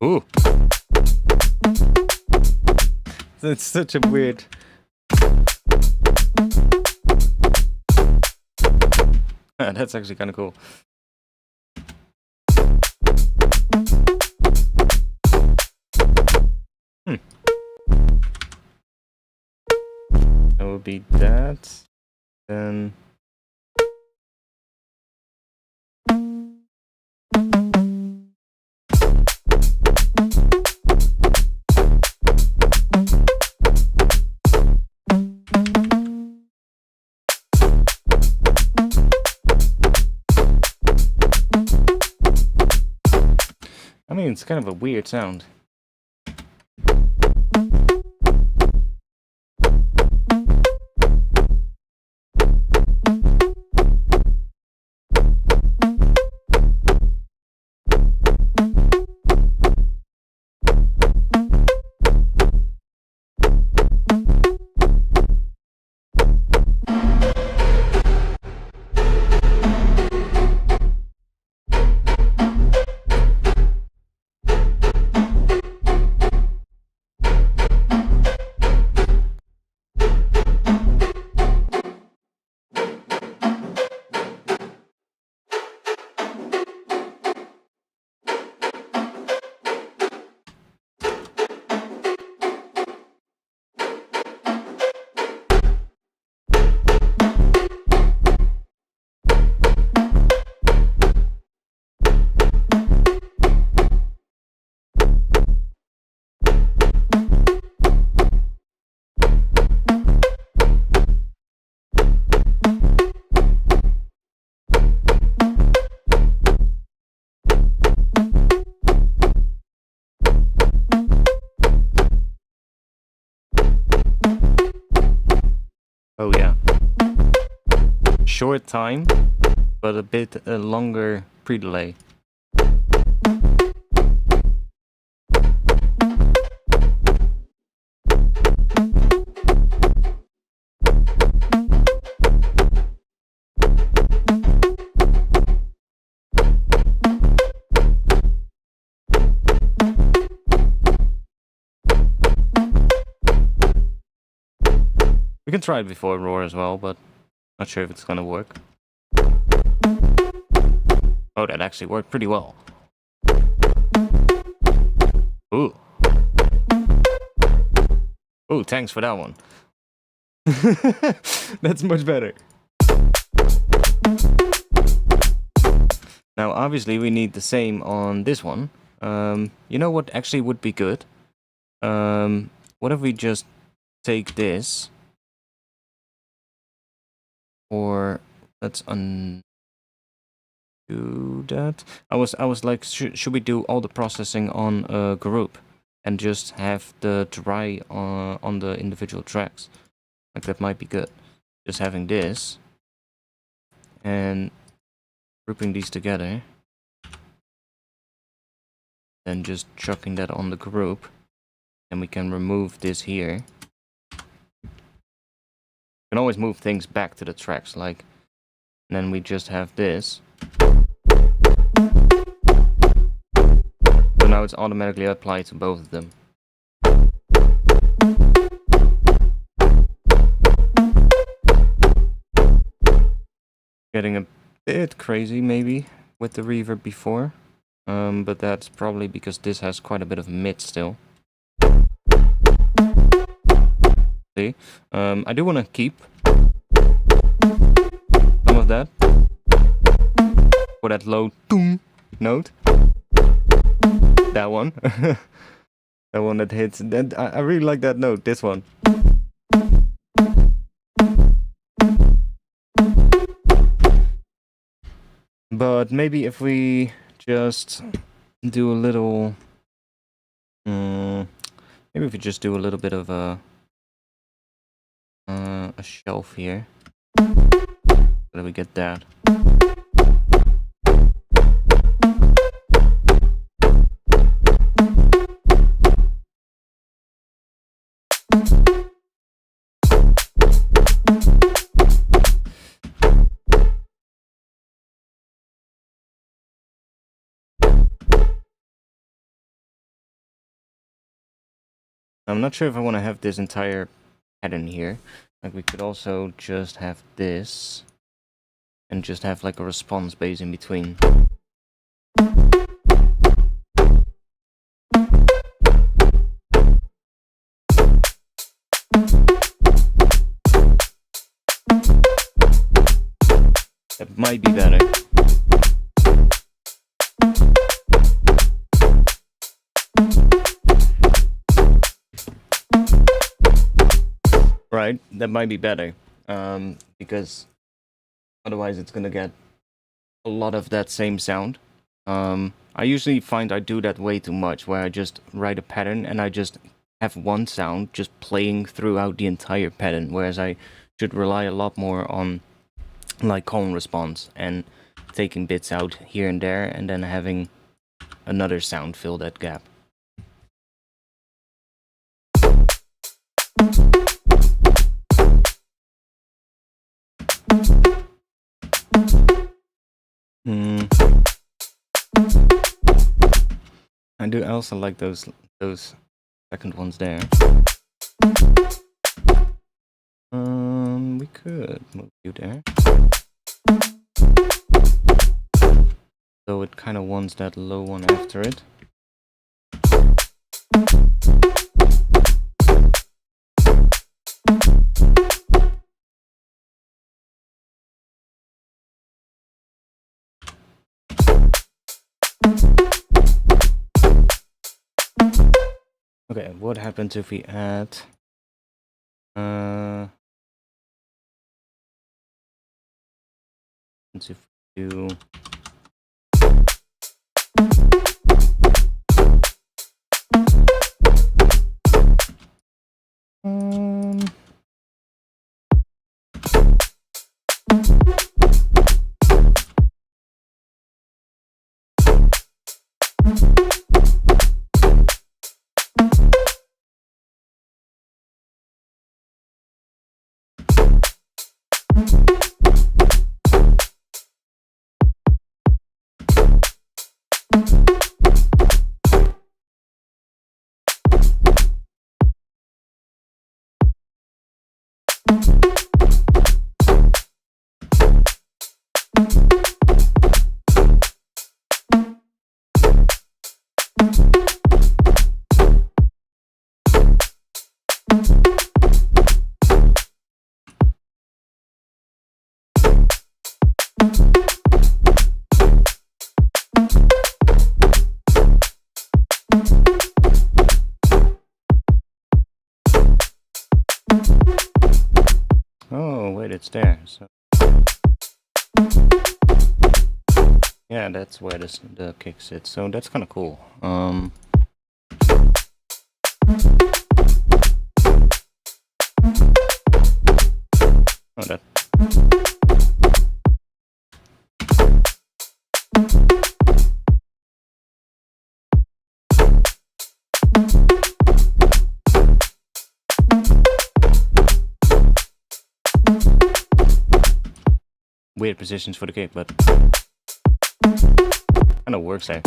Ooh. That's such a weird... That's actually kind of cool. That would be that. Then... I mean, it's kind of a weird sound. short time, but a bit longer pre-delay. We can try it before roar as well, but not sure if it's gonna work. Oh, that actually worked pretty well. Ooh. Ooh, thanks for that one. That's much better. Now, obviously, we need the same on this one. You know what actually would be good? What if we just take this? Or let's undo that. I was like, should we do all the processing on a group and just have the dry on the individual tracks? Like that might be good. Just having this and grouping these together, then just chucking that on the group, and we can remove this here. You can always move things back to the tracks, like, and then we just have this. So now it's automatically applied to both of them. Getting a bit crazy maybe with the reverb before, but that's probably because this has quite a bit of mid still. See, I do want to keep some of that for that low toom note. That one, that one that hits. That I really like that note. This one. But maybe if we just do a little, maybe if we just do a little bit of a shelf here, so that we get that. I'm not sure if I want to have this entire pattern here. Like we could also just have this and just have like a response base in between. That might be better. Right, that might be better, because otherwise it's gonna get a lot of that same sound. I usually find I do that way too much, where I just write a pattern and I just have one sound just playing throughout the entire pattern, whereas I should rely a lot more on like call and response and taking bits out here and there and then having another sound fill that gap. I do also like those second ones there. We could move you there. So it kind of wants that low one after it. Okay, what happens if we add if we do it's there. So yeah, that's where the kick sits. So that's kind of cool. Oh, that. Weird positions for the kick, but kind of works there.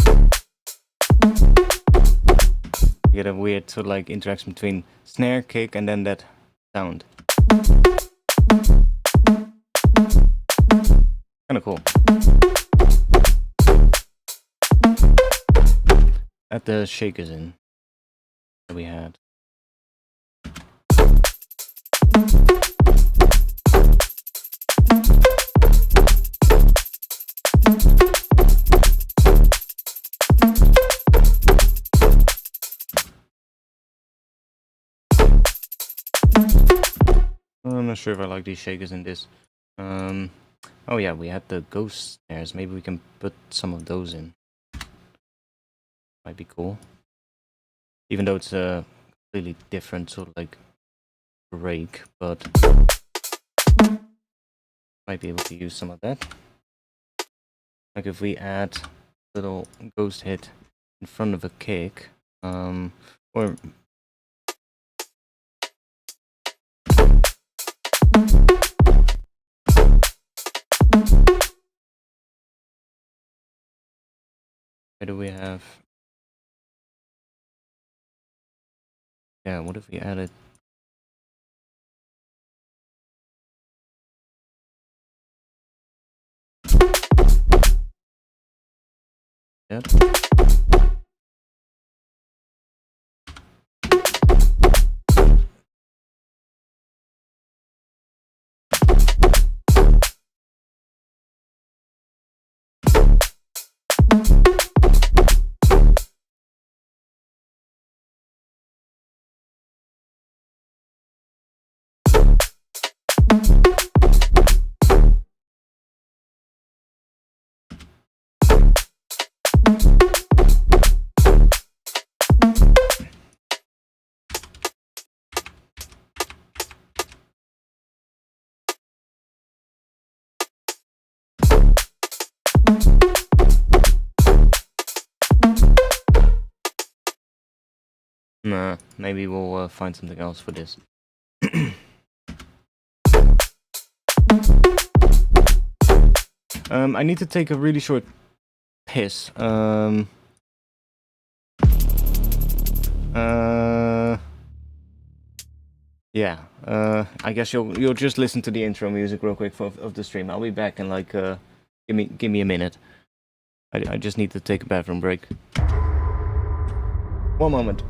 You get a weird sort of like interaction between snare, kick, and then that sound. Kind of cool. Add the shakers in that we had. I'm not sure if I like these shakers in this. Oh yeah, we had the ghost snares. Maybe we can put some of those in. Might be cool. Even though it's a completely different sort of like break, but might be able to use some of that. Like if we add a little ghost hit in front of a kick, or where do we have? Yeah, what if we added? That? Nah, maybe we'll find something else for this. I need to take a really short piss. Yeah. I guess you'll just listen to the intro music real quick of the stream. I'll be back in like give me a minute. I just need to take a bathroom break. One moment.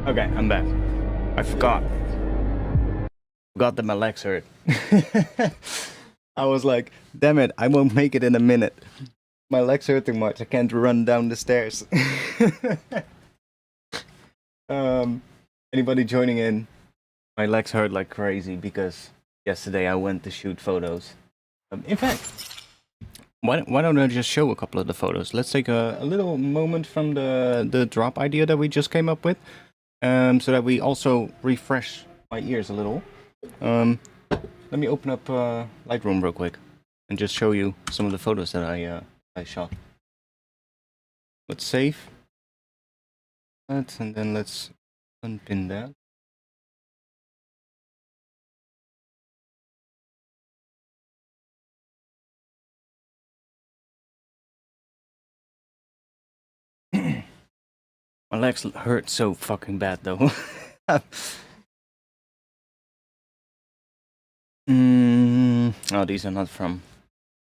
Okay, I'm back. I forgot. Forgot that my legs hurt. I was like, damn it, I won't make it in a minute. My legs hurt too much. I can't run down the stairs. Anybody joining in? My legs hurt like crazy because yesterday I went to shoot photos. In fact, why don't I just show a couple of the photos? Let's take a little moment from the drop idea that we just came up with, so that we also refresh my ears a little. Let me open up Lightroom real quick and just show you some of the photos that I shot. Let's save that, and then let's unpin that. My legs hurt so fucking bad though. Oh, these are not from...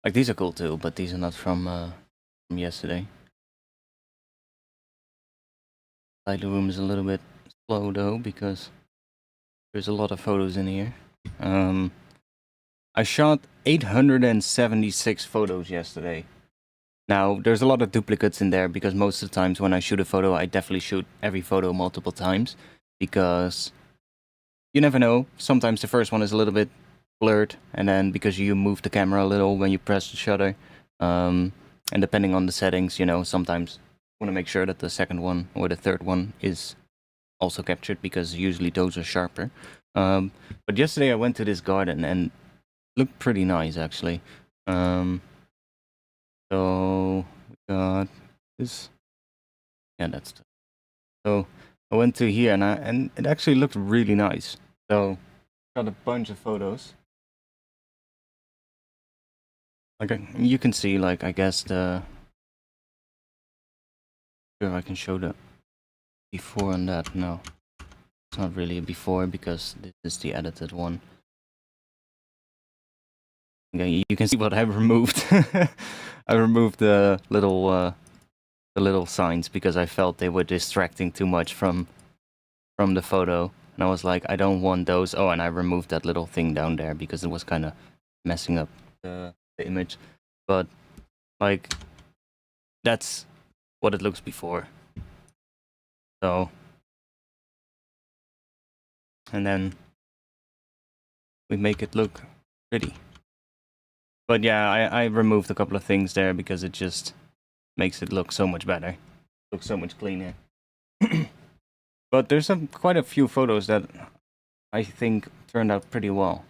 Like, these are cool too, but these are not from yesterday. Lightroom is a little bit slow though, because there's a lot of photos in here. I shot 876 photos yesterday. Now, there's a lot of duplicates in there, because most of the times when I shoot a photo, I definitely shoot every photo multiple times, because you never know. Sometimes the first one is a little bit blurred, and then because you move the camera a little when you press the shutter, and depending on the settings, you know, sometimes you want to make sure that the second one or the third one is also captured, because usually those are sharper. But yesterday I went to this garden and it looked pretty nice actually. So we got this. Yeah, that's so I went to here and it actually looked really nice. So got a bunch of photos. Like you can see, like, I guess the... If I can show the before on that. No, it's not really a before, because this is the edited one. Okay, you can see what I removed. I removed the little signs because I felt they were distracting too much from the photo, and I was like, I don't want those. Oh, and I removed that little thing down there because it was kind of messing up the image. But like, that's what it looks before. So, and then we make it look pretty. But yeah, I removed a couple of things there because it just makes it look so much better. Looks so much cleaner. But there's quite a few photos that I think turned out pretty well.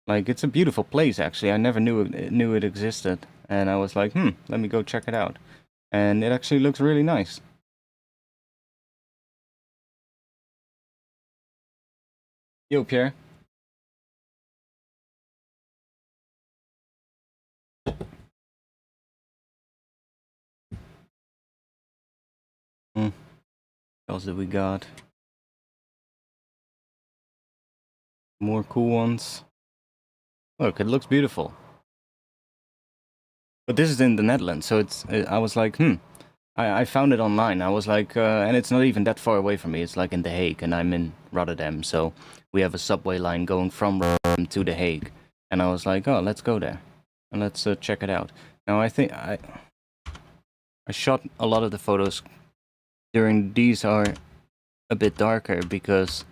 Like, it's a beautiful place actually. I never knew it existed, and I was like, let me go check it out. And it actually looks really nice. Yo, Pierre. What else did we got? More cool ones. Look, it looks beautiful. But this is in the Netherlands, so I was like, I found it online. I was like, and it's not even that far away from me. It's like in The Hague, and I'm in Rotterdam, so we have a subway line going from Rotterdam to The Hague. And I was like, oh, let's go there, and let's check it out. Now, I think I shot a lot of the photos during... These are a bit darker because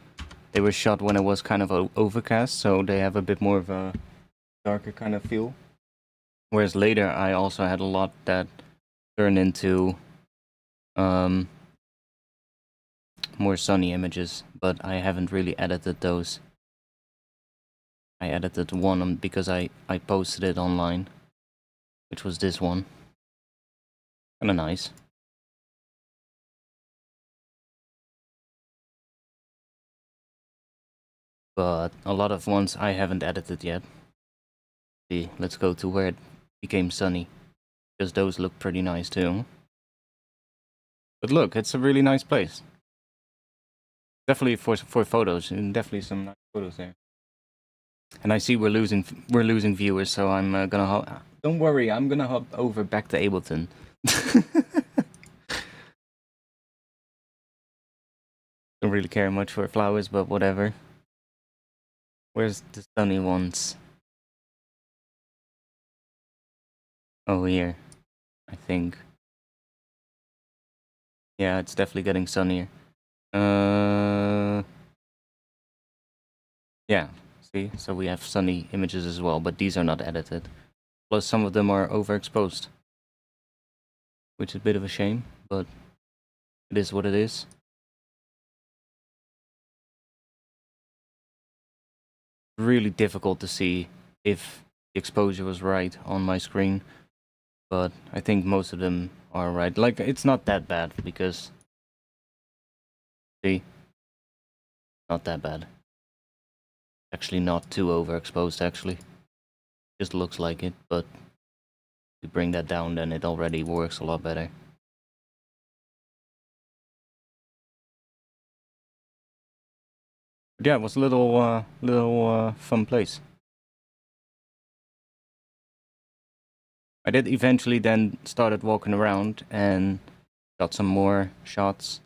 they were shot when it was kind of overcast, so they have a bit more of a darker kind of feel. Whereas later, I also had a lot that turned into more sunny images, but I haven't really edited those. I edited one because I posted it online, which was this one. Kinda nice. But a lot of ones I haven't edited yet. See, let's go to where it became sunny, because those look pretty nice too. But look, it's a really nice place. Definitely for photos, and definitely some nice photos there. And I see we're losing viewers, so I'm gonna don't worry, I'm gonna hop over back to Ableton. Don't really care much for flowers, but whatever. Where's the sunny ones? Oh, here, I think. Yeah, it's definitely getting sunnier. Yeah, see? So we have sunny images as well, but these are not edited. Plus, some of them are overexposed, which is a bit of a shame, but it is what it is. Really difficult to see if the exposure was right on my screen, but I think most of them are right. Like, it's not that bad because, see, not that bad. Actually, not too overexposed, actually. Just looks like it, but if you bring that down, then it already works a lot better. But yeah, it was a little fun place. I did eventually then started walking around and got some more shots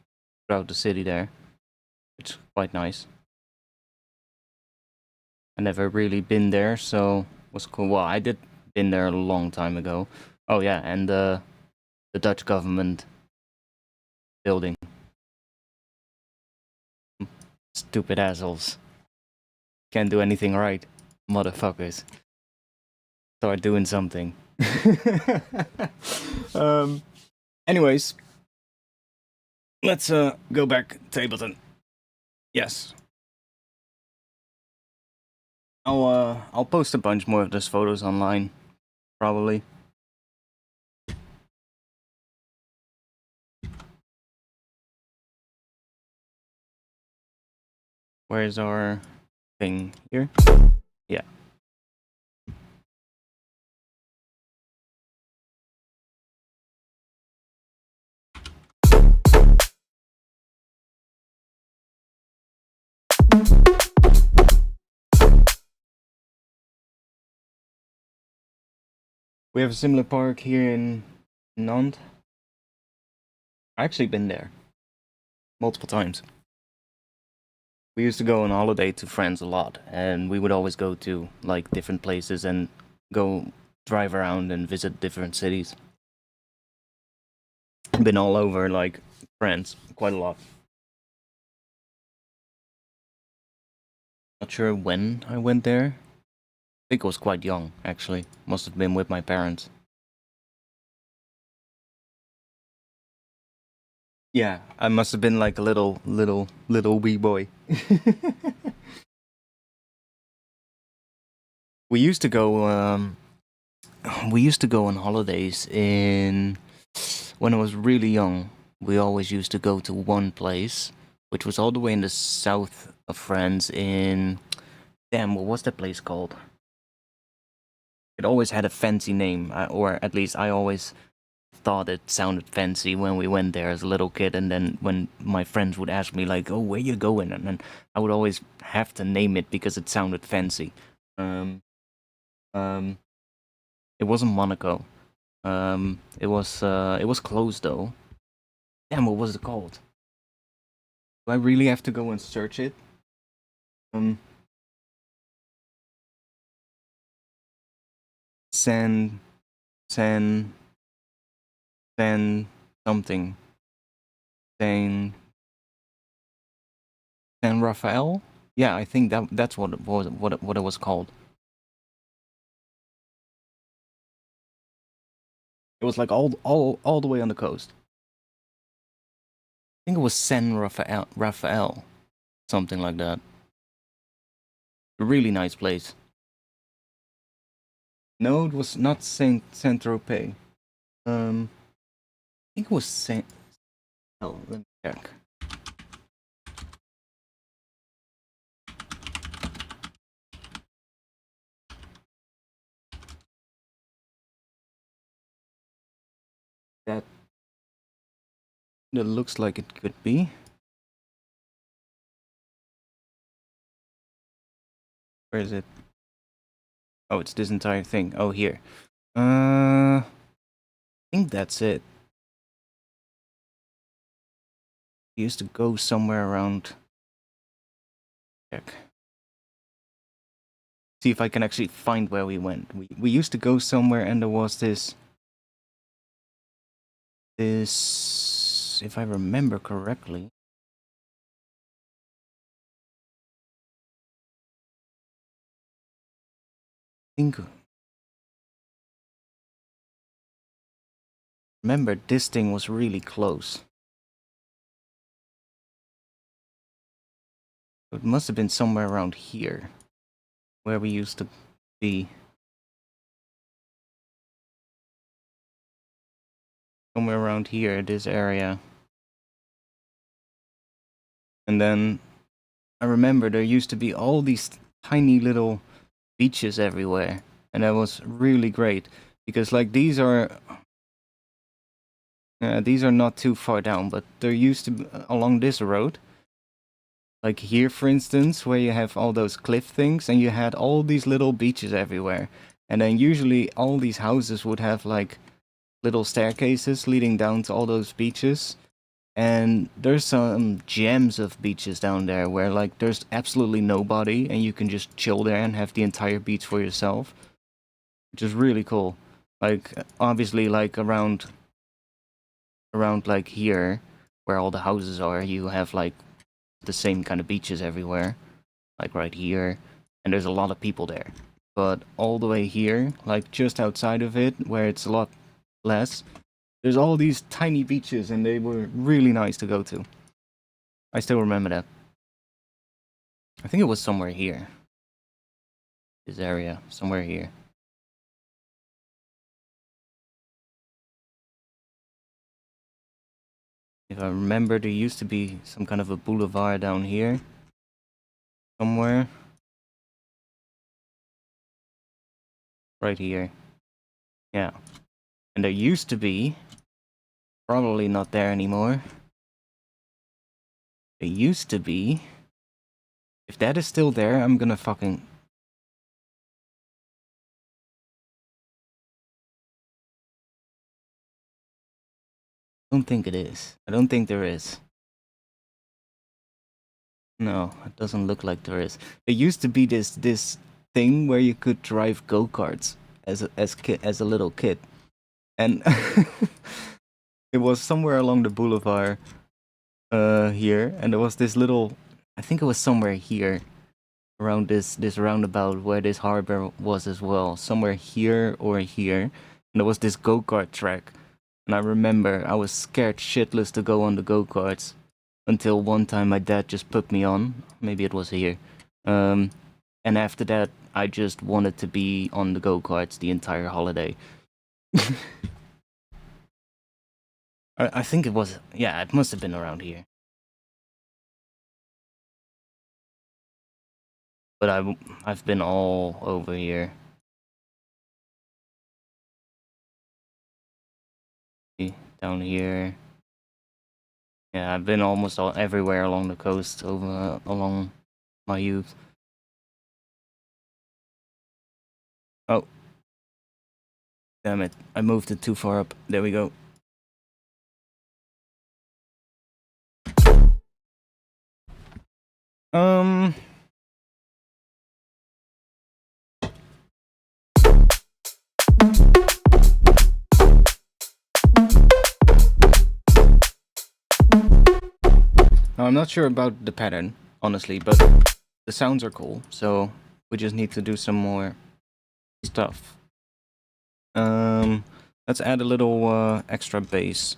throughout the city there, which is quite nice. I never really been there, so it was cool. Well, I did been there a long time ago. Oh yeah, and the Dutch government building. Stupid assholes. Can't do anything right, motherfuckers. Start doing something. Anyways, let's go back to Ableton. Yes. I'll post a bunch more of those photos online, probably. Where's our thing here? Yeah. We have a similar park here in Nantes. I've actually been there multiple times. We used to go on holiday to friends a lot, and we would always go to like different places and go drive around and visit different cities. Been all over, like, France, quite a lot. Not sure when I went there. I think I was quite young, actually. Must have been with my parents. Yeah, I must have been like a little wee boy. We used to go, we used to go on holidays in, when I was really young, we always used to go to one place, which was all the way in the south of France in, damn, what was that place called? It always had a fancy name, or at least I always thought it sounded fancy when we went there as a little kid, and then when my friends would ask me like, "Oh, where you going?" and then I would always have to name it because it sounded fancy. Um, um, it wasn't Monaco. It was closed though. Damn, what was it called? Do I really have to go and search it? Um, San, San, San something. San, San Rafael. Yeah, I think that's what it was. What it was called. It was like all the way on the coast. I think it was San Rafael, something like that. A really nice place. No, it was not Saint Tropez. I think it was Saint. Oh, let me check. That looks like it could be. Where is it? Oh, it's this entire thing. Oh, here. I think that's it. We used to go somewhere around. Check. See if I can actually find where we went. We used to go somewhere, and there was this, if I remember correctly. Remember, this thing was really close. It must have been somewhere around here, where we used to be. Somewhere around here, this area. And then I remember there used to be all these tiny little beaches everywhere. And that was really great. Because like these are not too far down, but there used to be along this road. Like here, for instance, where you have all those cliff things, and you had all these little beaches everywhere. And then usually all these houses would have like little staircases leading down to all those beaches. And there's some gems of beaches down there where like there's absolutely nobody, and you can just chill there and have the entire beach for yourself, which is really cool. Like obviously like around like here where all the houses are, you have like the same kind of beaches everywhere, like right here, and there's a lot of people there. But all the way here, like just outside of it, where it's a lot less, there's all these tiny beaches, and they were really nice to go to. I still remember that. I think it was somewhere here. This area, somewhere here. If I remember, there used to be some kind of a boulevard down here. Somewhere. Right here. Yeah. And there used to be, probably not there anymore. There used to be, if that is still there, I'm gonna fucking... I don't think it is. I don't think there is. No, it doesn't look like there is. There used to be this thing where you could drive go-karts as a little kid. And it was somewhere along the boulevard here, and there was this little, I think it was somewhere here around this roundabout where this harbor was as well, somewhere here or here, and there was this go-kart track. And I remember I was scared shitless to go on the go-karts until one time my dad just put me on. Maybe it was here. And after that, I just wanted to be on the go-karts the entire holiday. I think it was, yeah, it must have been around here. But I've been all over here. Down here. Yeah, I've been almost everywhere along the coast along my youth. Oh. Damn it. I moved it too far up. There we go. Now, I'm not sure about the pattern, honestly, but the sounds are cool, so we just need to do some more stuff. Let's add a little extra bass.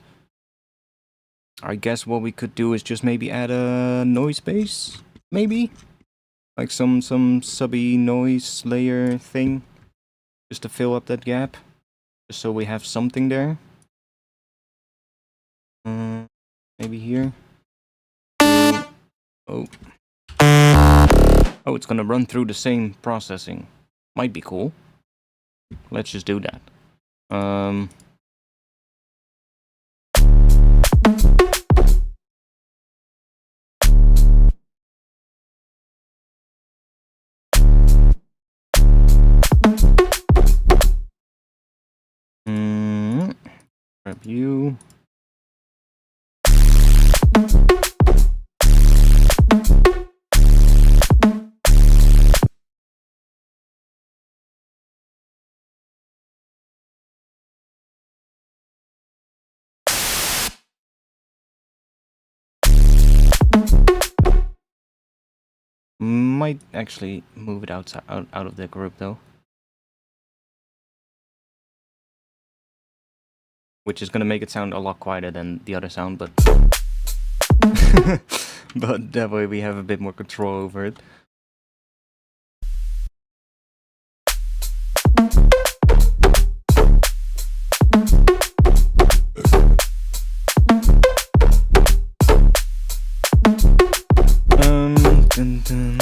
I guess what we could do is just maybe add a noise bass, maybe? Like some subby noise layer thing, just to fill up that gap, just so we have something there. Maybe here. Oh, it's gonna run through the same processing. Might be cool. Let's just do that. Grab you. Might actually move it out of the group though. Which is gonna make it sound a lot quieter than the other sound, but but that way we have a bit more control over it. Dun, dun.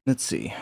Let's see.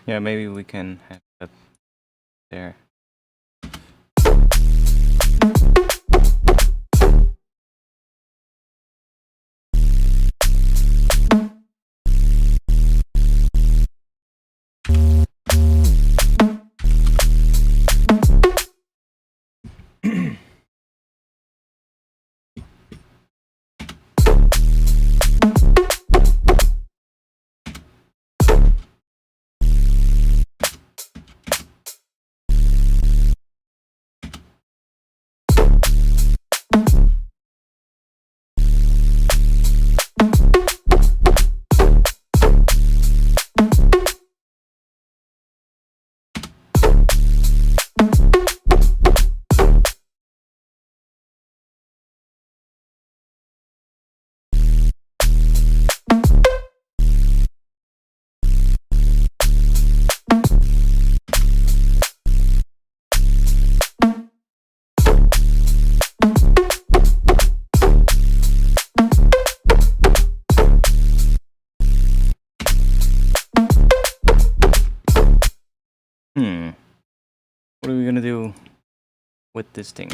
Yeah, maybe we can have that there. What are we gonna do with this thing?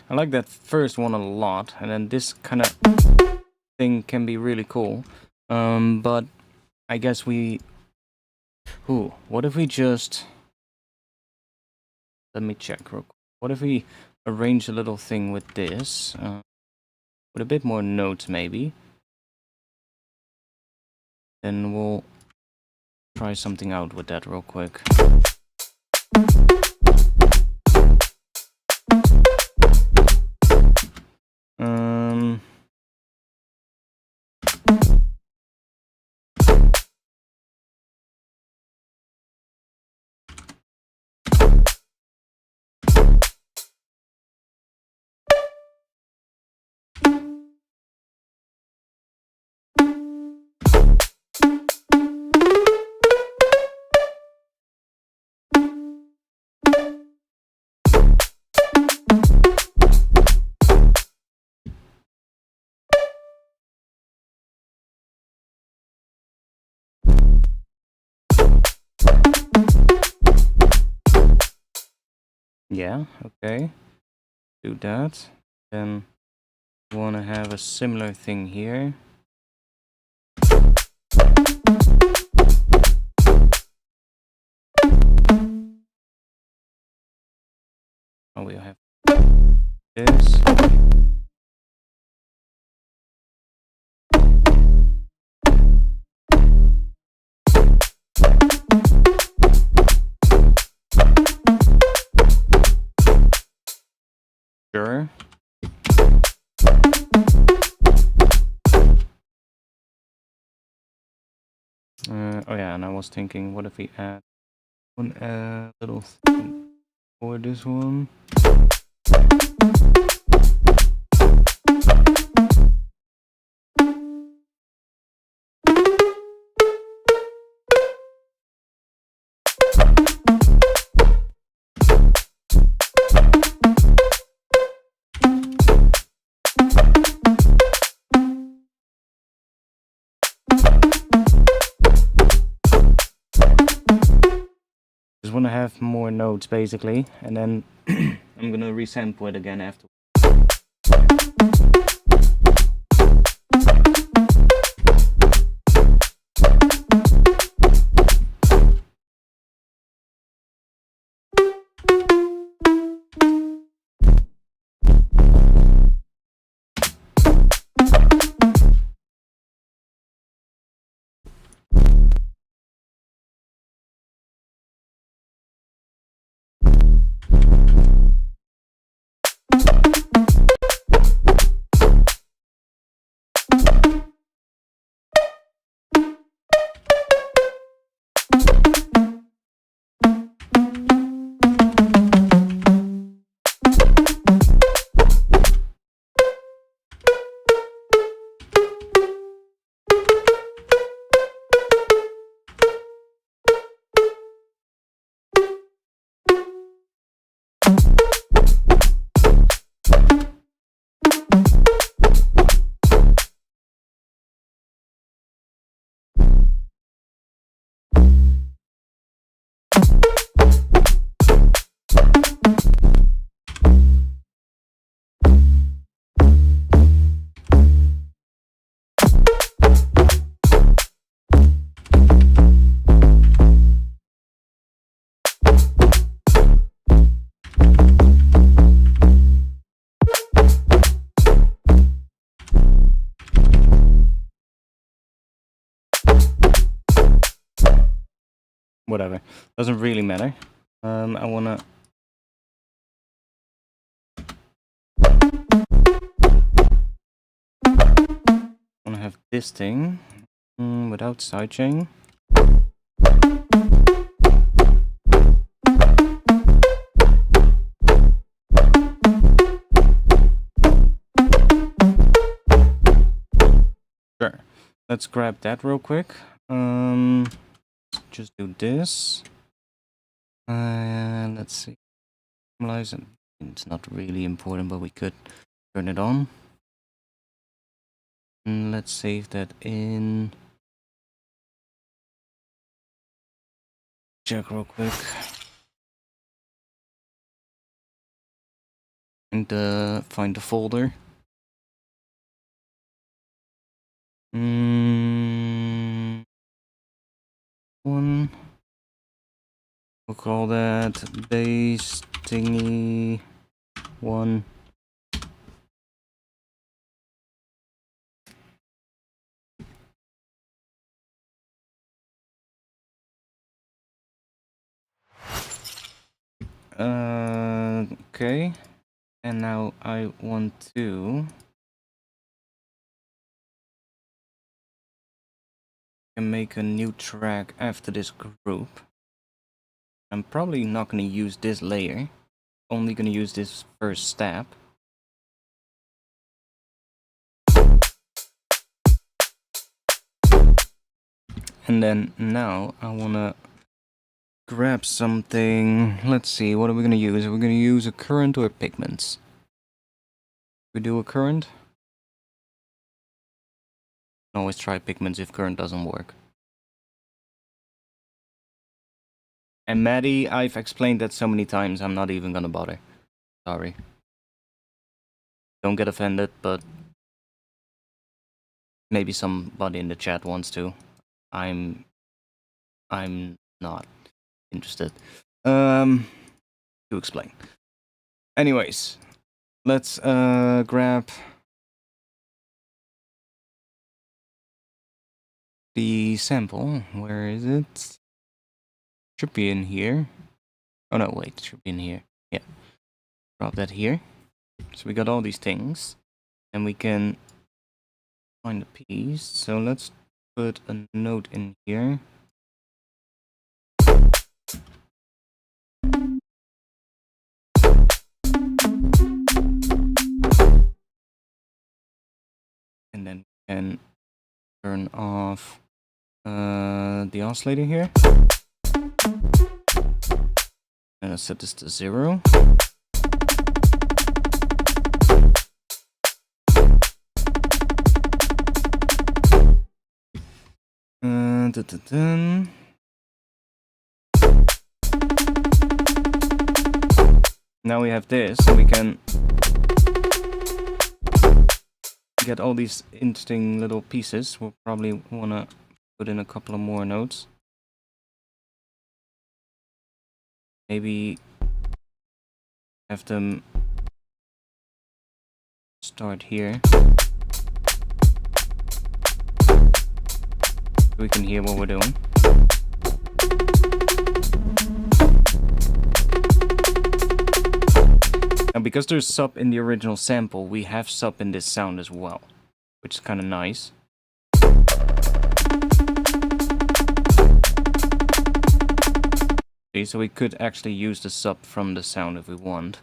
I like that first one a lot, and then this kind of thing can be really cool. But I guess we... Ooh, what if we just... Let me check real quick. What if we arrange a little thing with this? With a bit more notes, maybe. Then we'll try something out with that real quick. Yeah, okay. Do that. Then we want to have a similar thing here. Oh, we'll have this. Sure. Oh yeah, and I was thinking, what if we add one little thing for this one? Just want to have more notes basically, and then I'm gonna resample it again after. Whatever, doesn't really matter. I wanna have this thing without sidechain. Sure, let's grab that real quick. Just do this. Let's see. Normalize it. It's not really important, but we could turn it on. And let's save that in. Check real quick. and find the folder. One. We'll call that bass thingy 1. Okay. And now I want to make a new track after this group. I'm probably not going to use this layer. Only going to use this first step. And then now I want to grab something. Let's see, what are we going to use? Are we going to use a current or pigments? We do a current? Always try pigments if current doesn't work. And Maddie, I've explained that so many times, I'm not even gonna bother. Sorry. Don't get offended, but maybe somebody in the chat wants to. I'm not interested. To explain. Anyways, let's grab the sample. Where is it? Should be in here. Oh no, wait, it should be in here. Yeah. Drop that here. So we got all these things. And we can find a piece. So let's put a note in here. And then we can turn off the oscillator here. And I'll set this to 0. Now we have this, so we can get all these interesting little pieces. We'll probably want to put in a couple of more notes. Maybe have them start here. So we can hear what we're doing. Now, because there's sub in the original sample, we have sub in this sound as well, which is kind of nice. Okay, so we could actually use the sub from the sound if we want.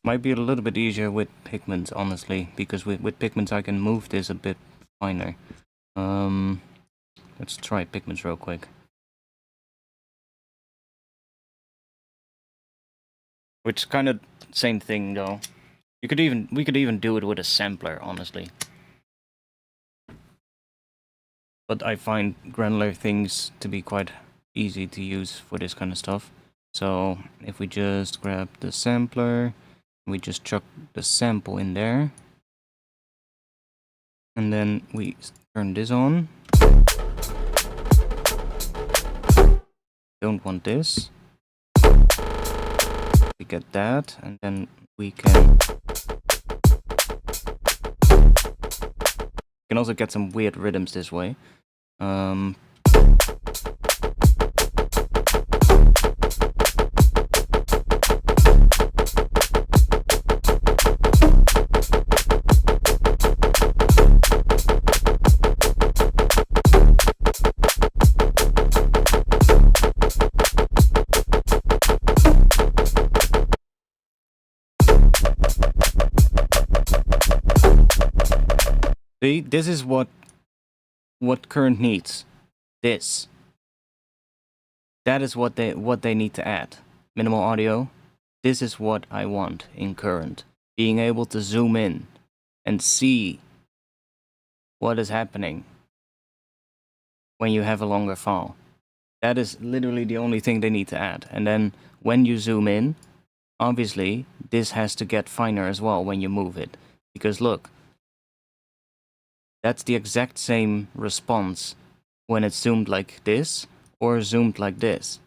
Might be a little bit easier with pigments, honestly, because with pigments I can move this a bit finer. Let's try pigments real quick. Which kind of same thing though. We could even do it with a sampler, honestly. But I find granular things to be quite easy to use for this kind of stuff. So if we just grab the sampler, we just chuck the sample in there, and then we turn this on. Don't want this. We get that, and then we can also get some weird rhythms this way. See, this is what current needs. This. That is what they need to add. Minimal audio. This is what I want in current. Being able to zoom in and see what is happening when you have a longer file. That is literally the only thing they need to add. And then when you zoom in, obviously this has to get finer as well when you move it. Because look, that's the exact same response when it's zoomed like this or zoomed like this.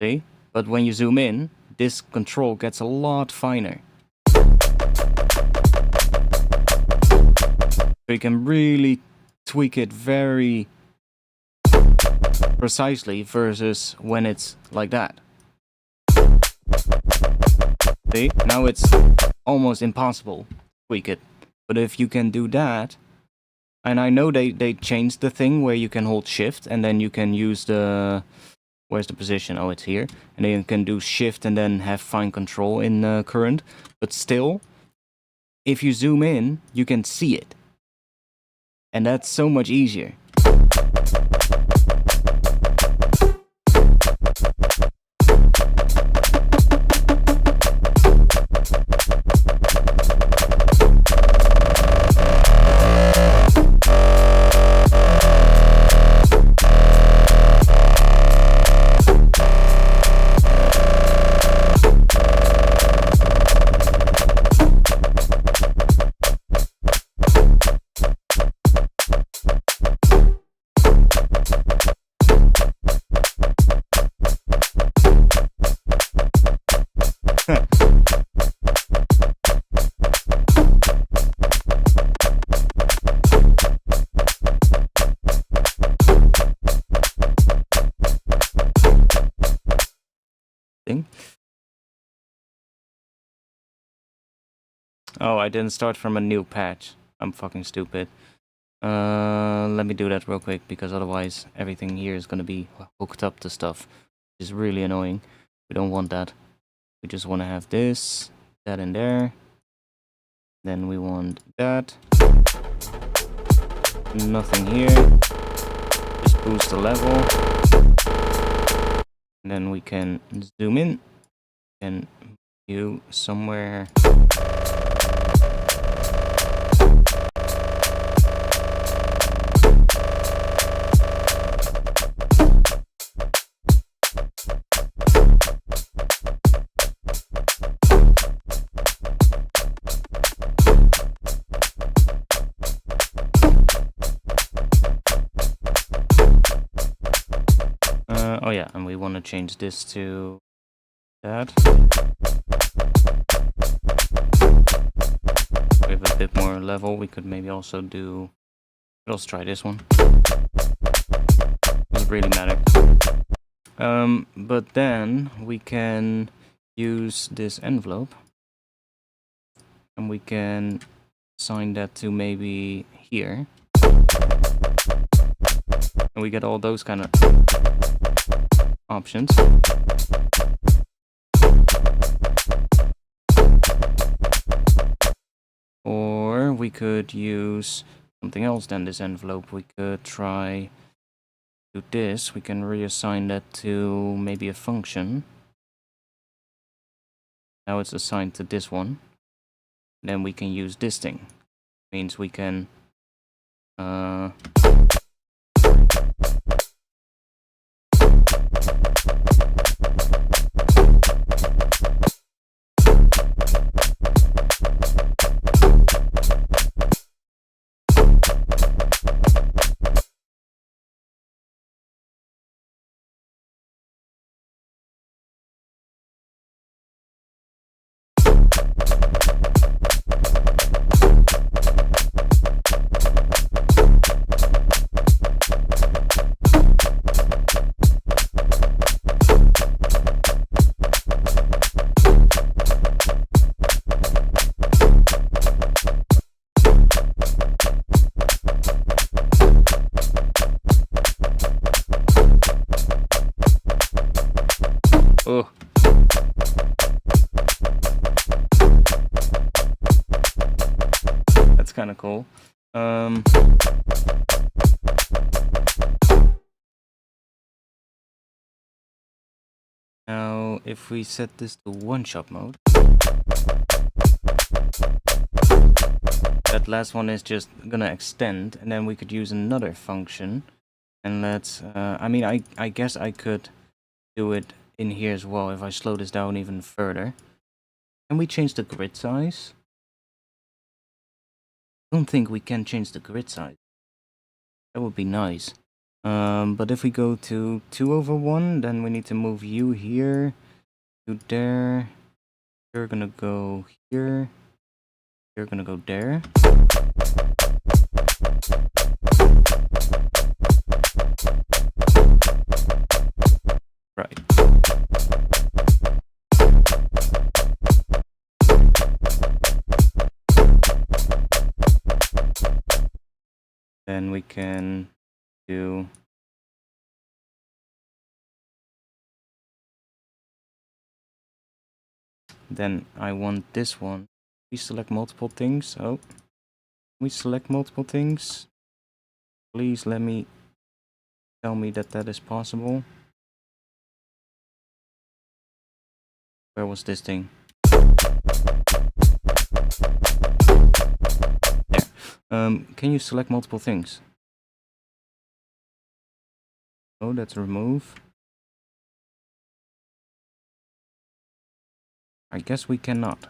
See? But when you zoom in, this control gets a lot finer. So you can really tweak it very precisely versus when it's like that. See? Now it's almost impossible to tweak it. But if you can do that, and I know they changed the thing where you can hold shift and then you can use the... Where's the position? Oh, it's here. And then you can do shift and then have fine control in current. But still, if you zoom in, you can see it. And that's so much easier. Oh, I didn't start from a new patch. I'm fucking stupid. Let me do that real quick, because otherwise everything here is gonna be hooked up to stuff, which is really annoying. We don't want that. We just want to have this, that in there. Then we want that. Nothing here. Just boost the level. And then we can zoom in and view somewhere. Oh yeah, and we want to change this to that. We have a bit more level. We could maybe also do... Let's try this one. Doesn't really matter. But then we can use this envelope. And we can assign that to maybe here. And we get all those kind of options. Or we could use something else than this envelope. We could try do this. We can reassign that to maybe a function. Now it's assigned to this one. Then we can use this thing. Means we can Oh. That's kind of cool. Now, if we set this to one-shot mode, that last one is just gonna extend, and then we could use another function. And let's, I mean, I guess I could do it in here as well if I slow this down even further. Can we change the grid size? I don't think we can change the grid size. That would be nice. But if we go to 2/1, then we need to move you here, to there. You're gonna go here. You're gonna go there. Right. Then we can do then I want this one. We select multiple things. Oh, we select multiple things. Please let me tell me that that is possible. Where was this thing? There. Can you select multiple things? Oh, that's remove. I guess we cannot.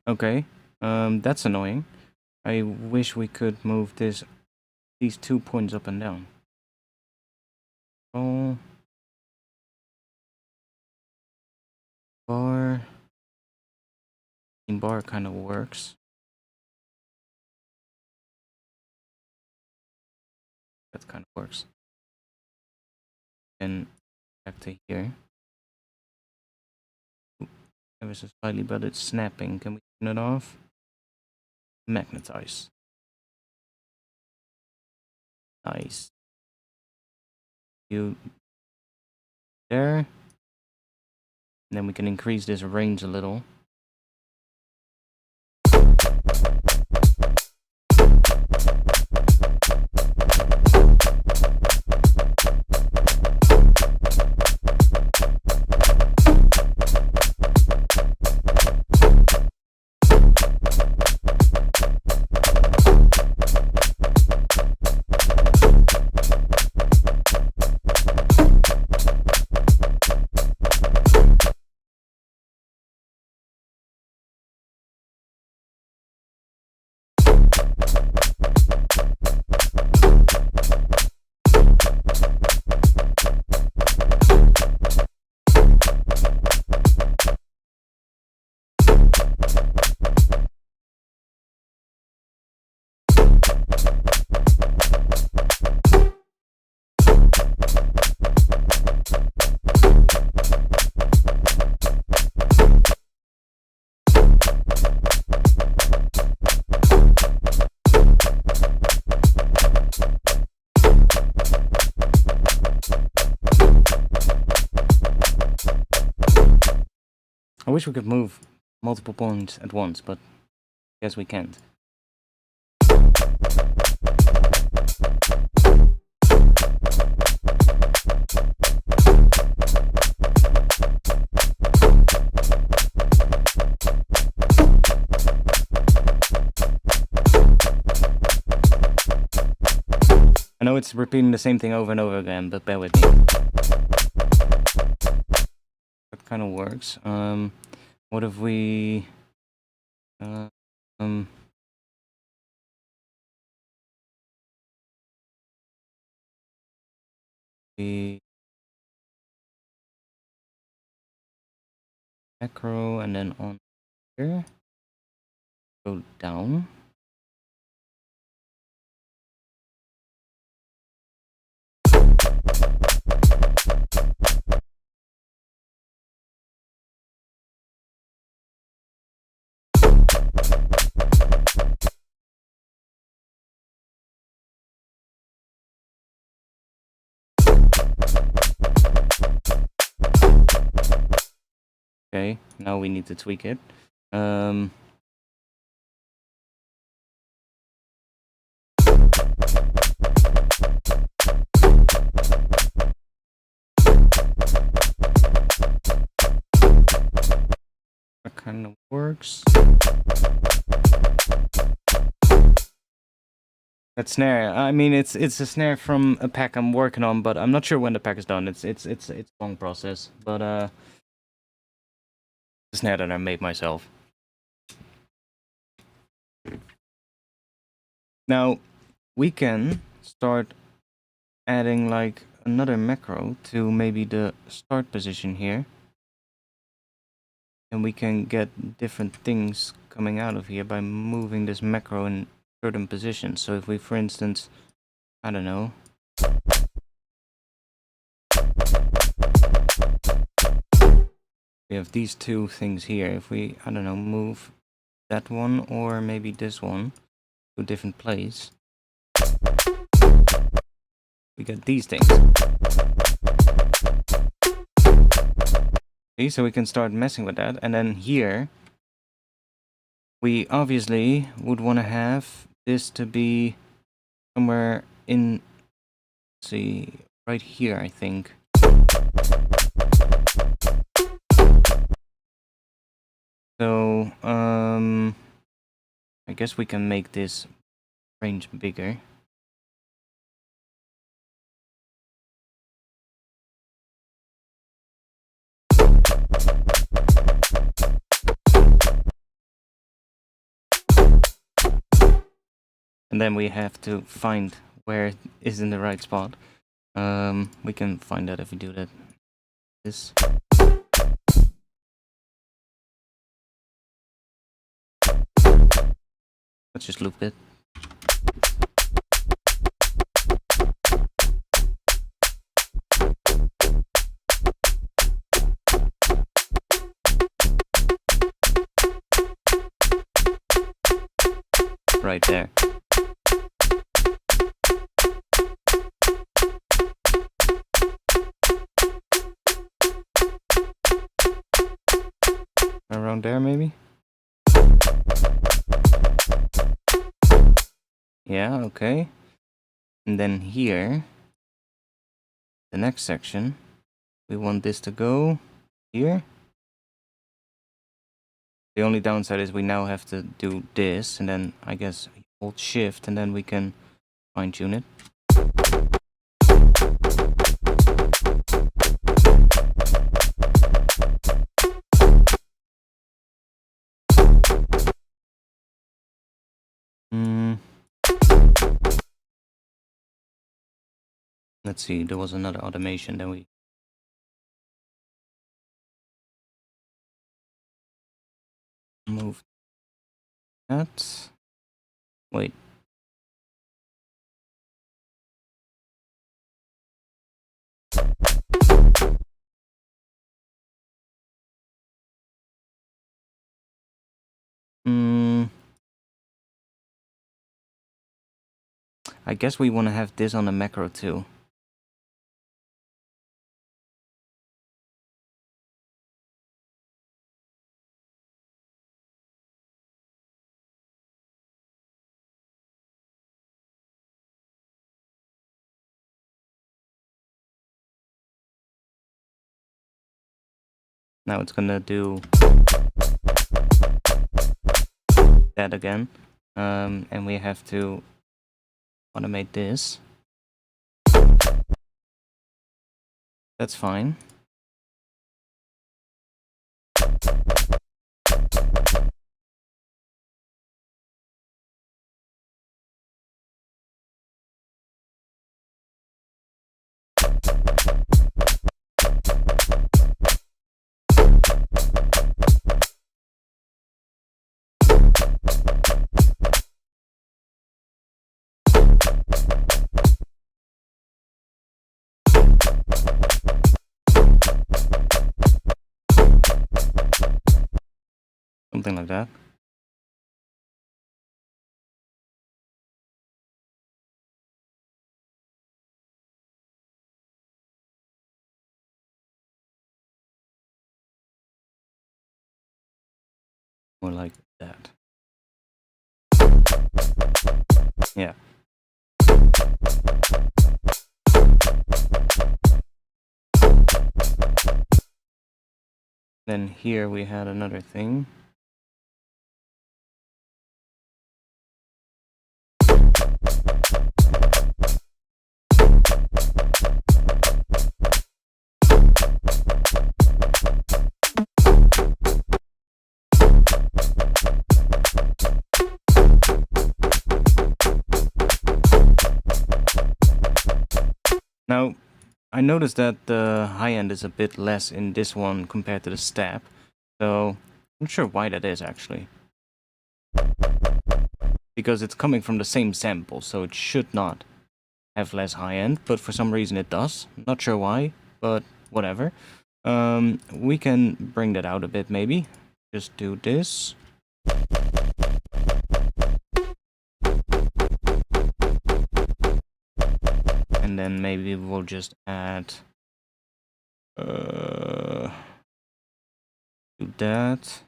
Okay, that's annoying. I wish we could move these 2 points up and down. Oh, bar kind of works. That kind of works. And back to here. Ever so slightly, but it's snapping. Can we turn it off? Magnetize. Nice. You there. And then we can increase this range a little. I wish we could move multiple points at once, but I guess we can't. I know it's repeating the same thing over and over again, but bear with me. That kind of works. What if we the macro and then on here go down. Okay, now we need to tweak it. That kind of works. That snare, I mean, it's a snare from a pack I'm working on, but I'm not sure when the pack is done. It's a long process, but the snare that I made myself. Now we can start adding like another macro to maybe the start position here, and we can get different things coming out of here by moving this macro in certain positions. So if we, for instance, I don't know, we have these two things here. If we, I don't know, move that one or maybe this one to a different place, we get these things. See, so we can start messing with that, and then here we obviously would want to have this to be somewhere in, let's see, right here, I think. So, I guess we can make this range bigger. And then we have to find where it is in the right spot. We can find that if we do that. This. Let's just loop it. Right there. Around there, maybe? Yeah, okay. And then here, the next section, we want this to go here. The only downside is we now have to do this, and then I guess hold shift, and then we can fine tune it. Let's see, there was another automation, then we move that. Wait. I guess we want to have this on the macro too. Now it's gonna do that again. And we have to automate this. That's fine. Something like that. More like that. Yeah. Then here we had another thing. Now, I noticed that the high end is a bit less in this one compared to the stab, so I'm not sure why that is actually. Because it's coming from the same sample, so it should not have less high end, but for some reason it does. Not sure why, but whatever. We can bring that out a bit maybe. Just do this. And then maybe we'll just add do that.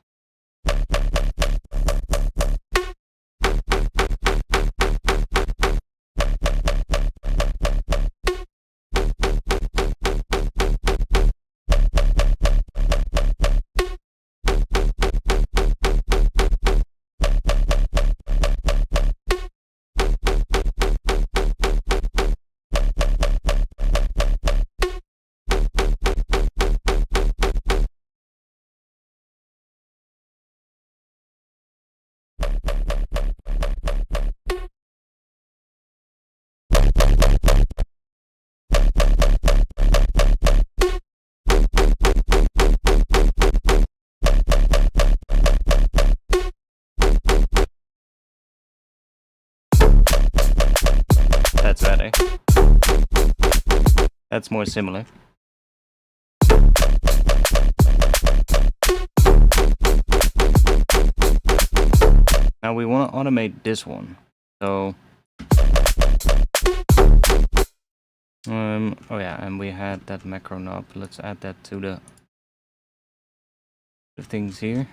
That's better. That's more similar. Now we want to automate this one. So oh yeah, and we had that macro knob. Let's add that to the things here.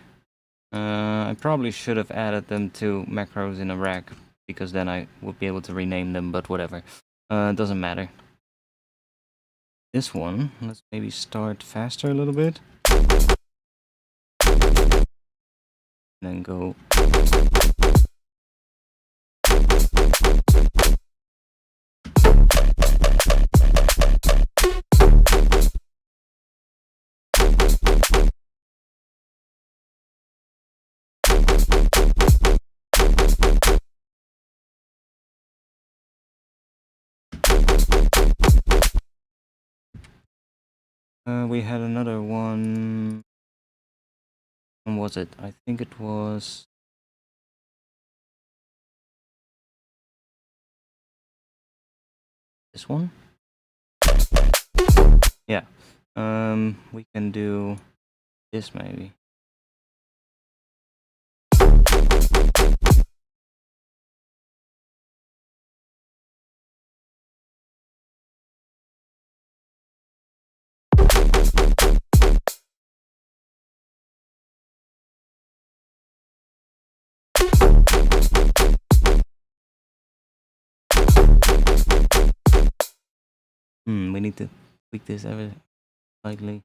I probably should have added them to macros in a rack, because then I would be able to rename them, but whatever. It doesn't matter. This one, let's maybe start faster a little bit. And then go. We had another one. When was it? I think it was this one. Yeah. We can do this maybe. We need to tweak this ever slightly.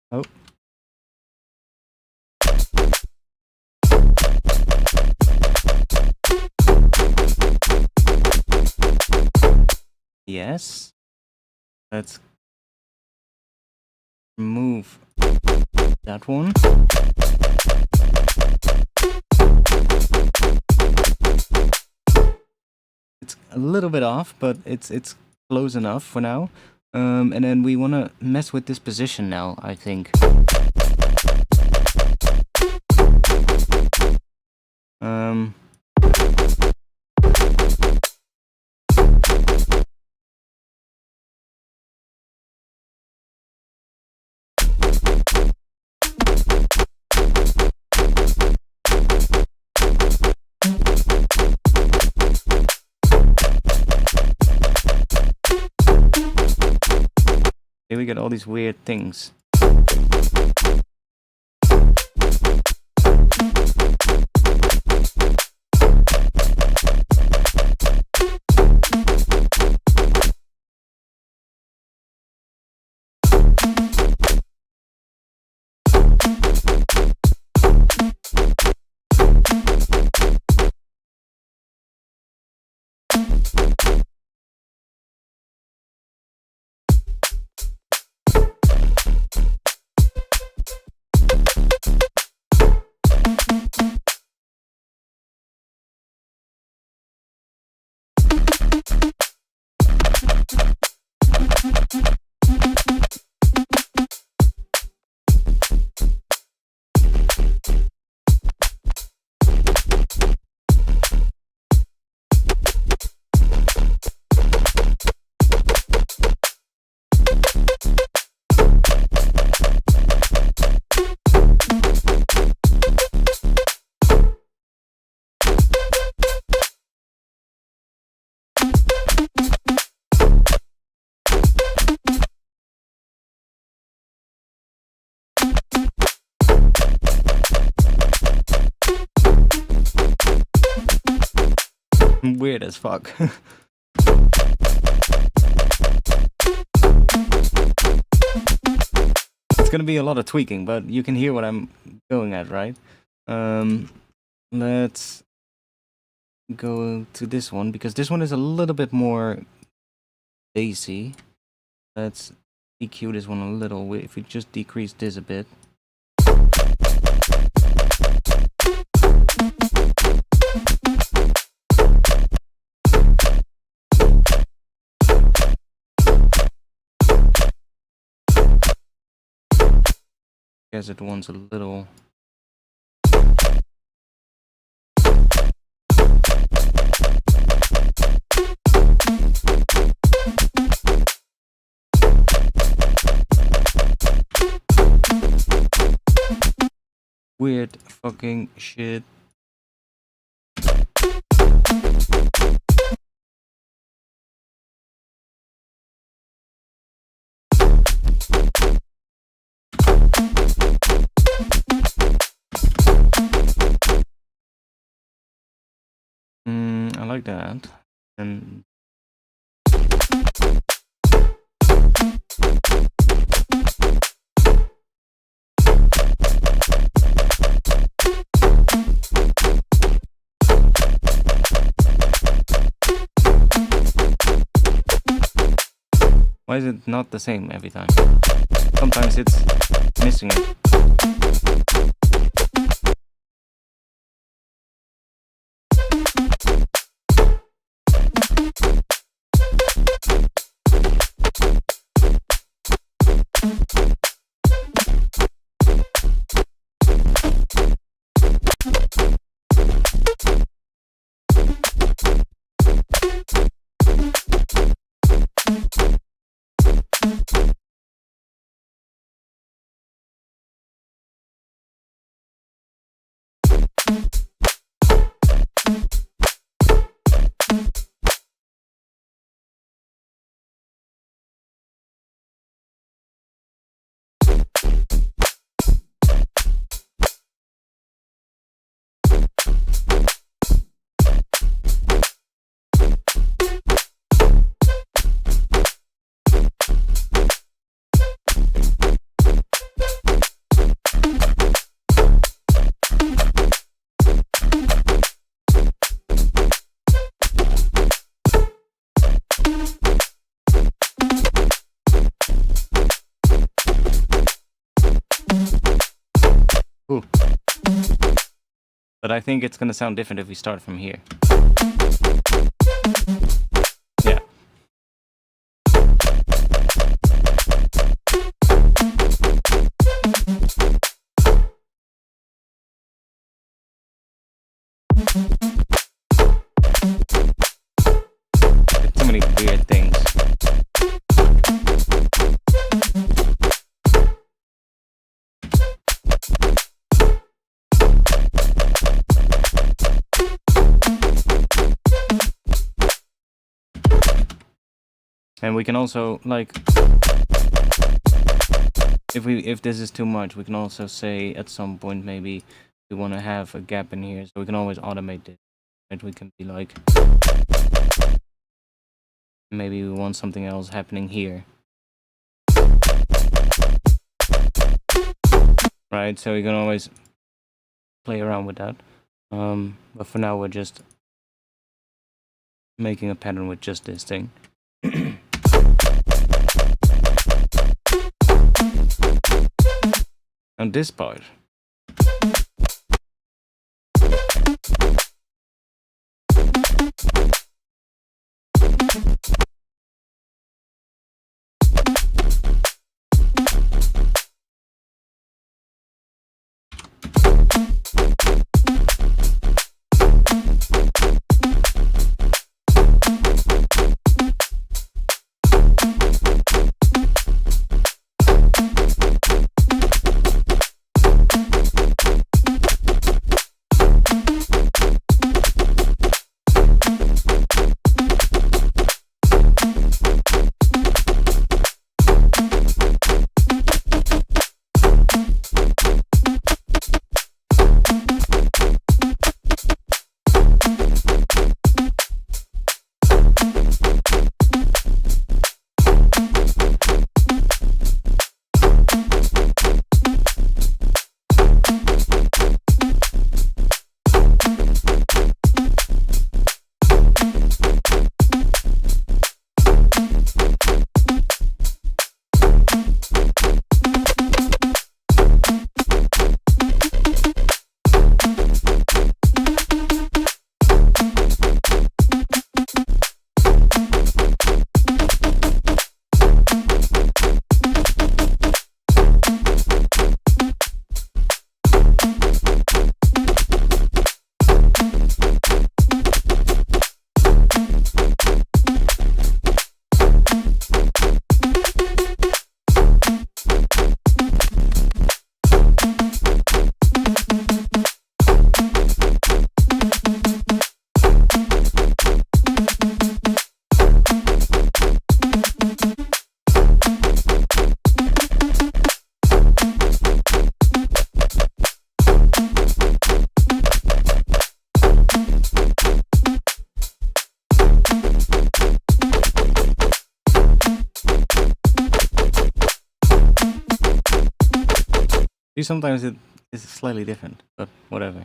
Oh. Yes. Let's remove that one. a little bit off, but it's close enough for now. And then we want to mess with this position now, I think. Here we get all these weird things. Weird as fuck. It's gonna be a lot of tweaking, but you can hear what I'm going at, right? Let's go to this one, because this one is a little bit more bassy. Let's EQ this one a little. If we just decrease this a bit. Guess it wants a little. Weird fucking shit. I like that. And why is it not the same every time? Sometimes it's missing it. Ooh. But I think it's gonna sound different if we start from here. And we can also, like, if this is too much, we can also say at some point maybe we want to have a gap in here, so we can always automate this. And we can be like, maybe we want something else happening here. Right, so you can always play around with that. But for now we're just making a pattern with just this thing. And this part. Sometimes it is slightly different, but whatever.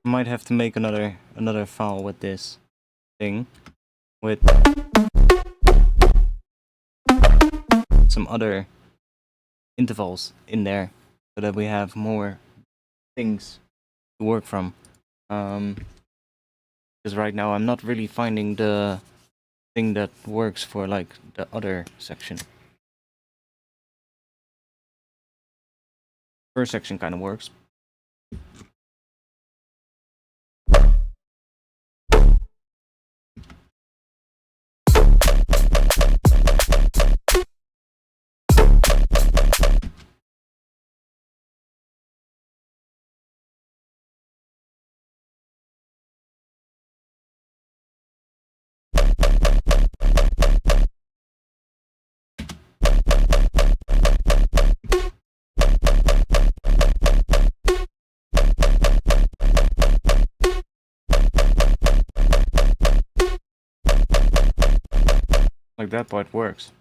Might have to make another file with this thing, with some other intervals in there, so that we have more things to work from. Because right now I'm not really finding the thing that works for like the other section. First section kind of works. Like that part works.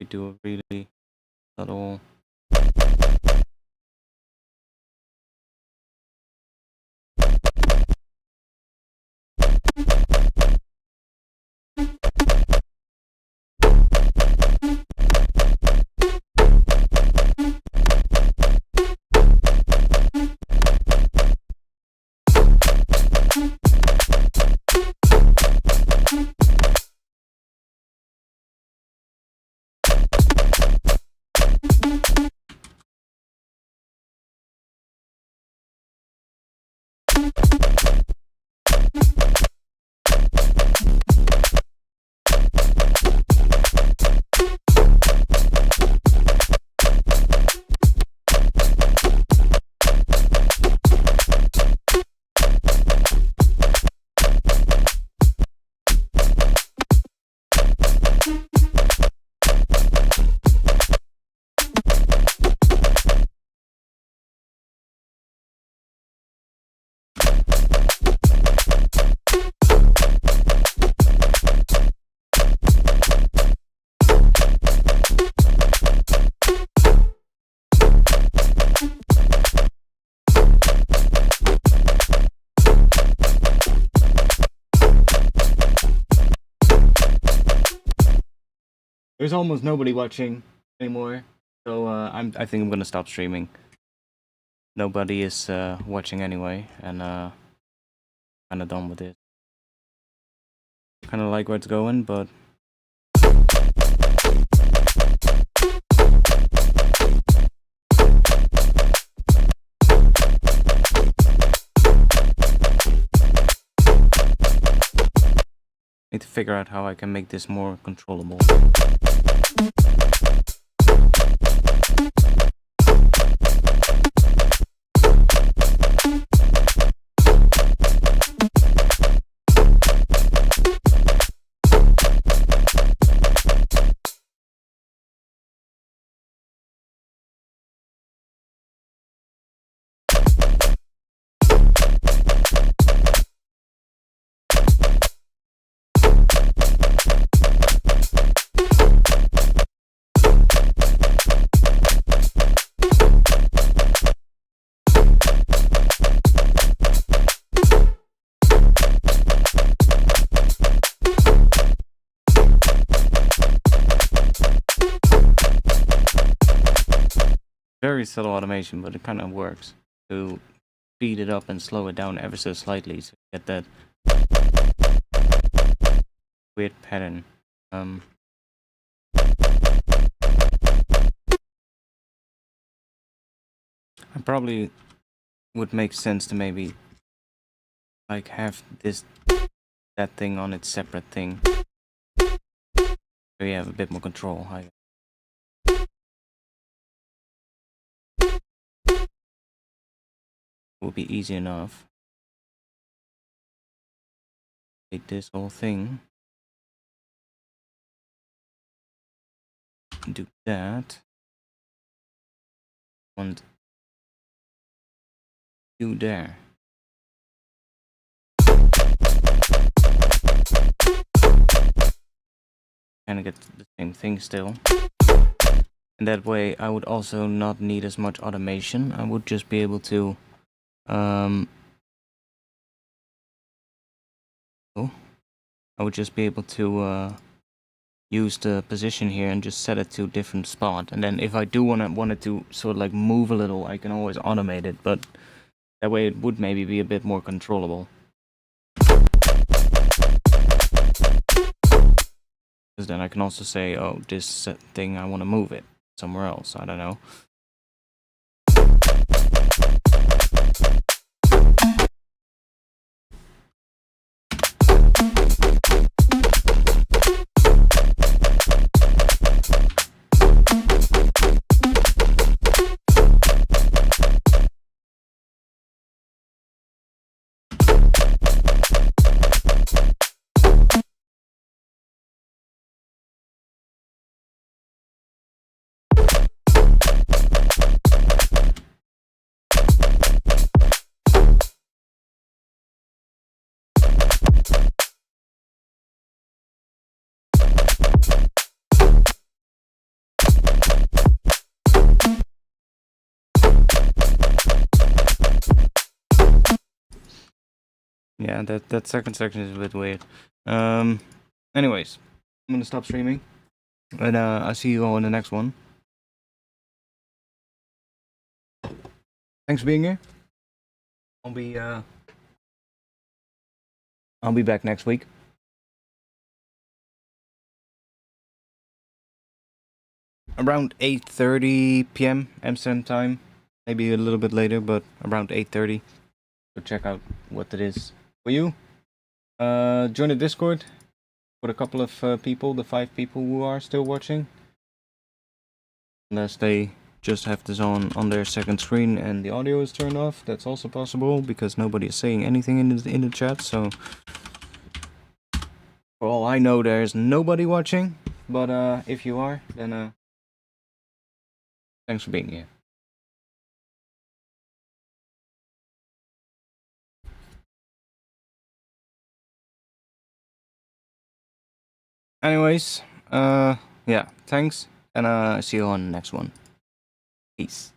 We do a really subtle. There's almost nobody watching anymore, so I think I'm gonna stop streaming. Nobody is watching anyway, and kind of done with it. Kind of like where it's going, but need to figure out how I can make this more controllable. Very subtle automation, but it kind of works to speed it up and slow it down ever so slightly, so you get that weird pattern. I probably would make sense to maybe like have that thing on its separate thing, so you have a bit more control. Would be easy enough. Take this whole thing, do that, and do there. Kind of get the same thing still. And that way I would also not need as much automation. I would just be able to use the position here and just set it to a different spot. And then if I do want it to sort of like move a little, I can always automate it, but that way it would maybe be a bit more controllable. Because then I can also say, oh, this thing, I want to move it somewhere else. I don't know. Yeah, that second section is a bit weird. Anyways, I'm gonna stop streaming, and I'll see you all in the next one. Thanks for being here. I'll be back next week. Around 8:30 p.m. Amsterdam time, maybe a little bit later, but around 8:30. So check out what it is for you. Join the Discord with a couple of people, the 5 people who are still watching. Unless they just have this on their second screen and the audio is turned off, that's also possible because nobody is saying anything in the chat. So for all I know, there's nobody watching. But if you are, then thanks for being here. Anyways, yeah, thanks, and see you on the next one. Peace.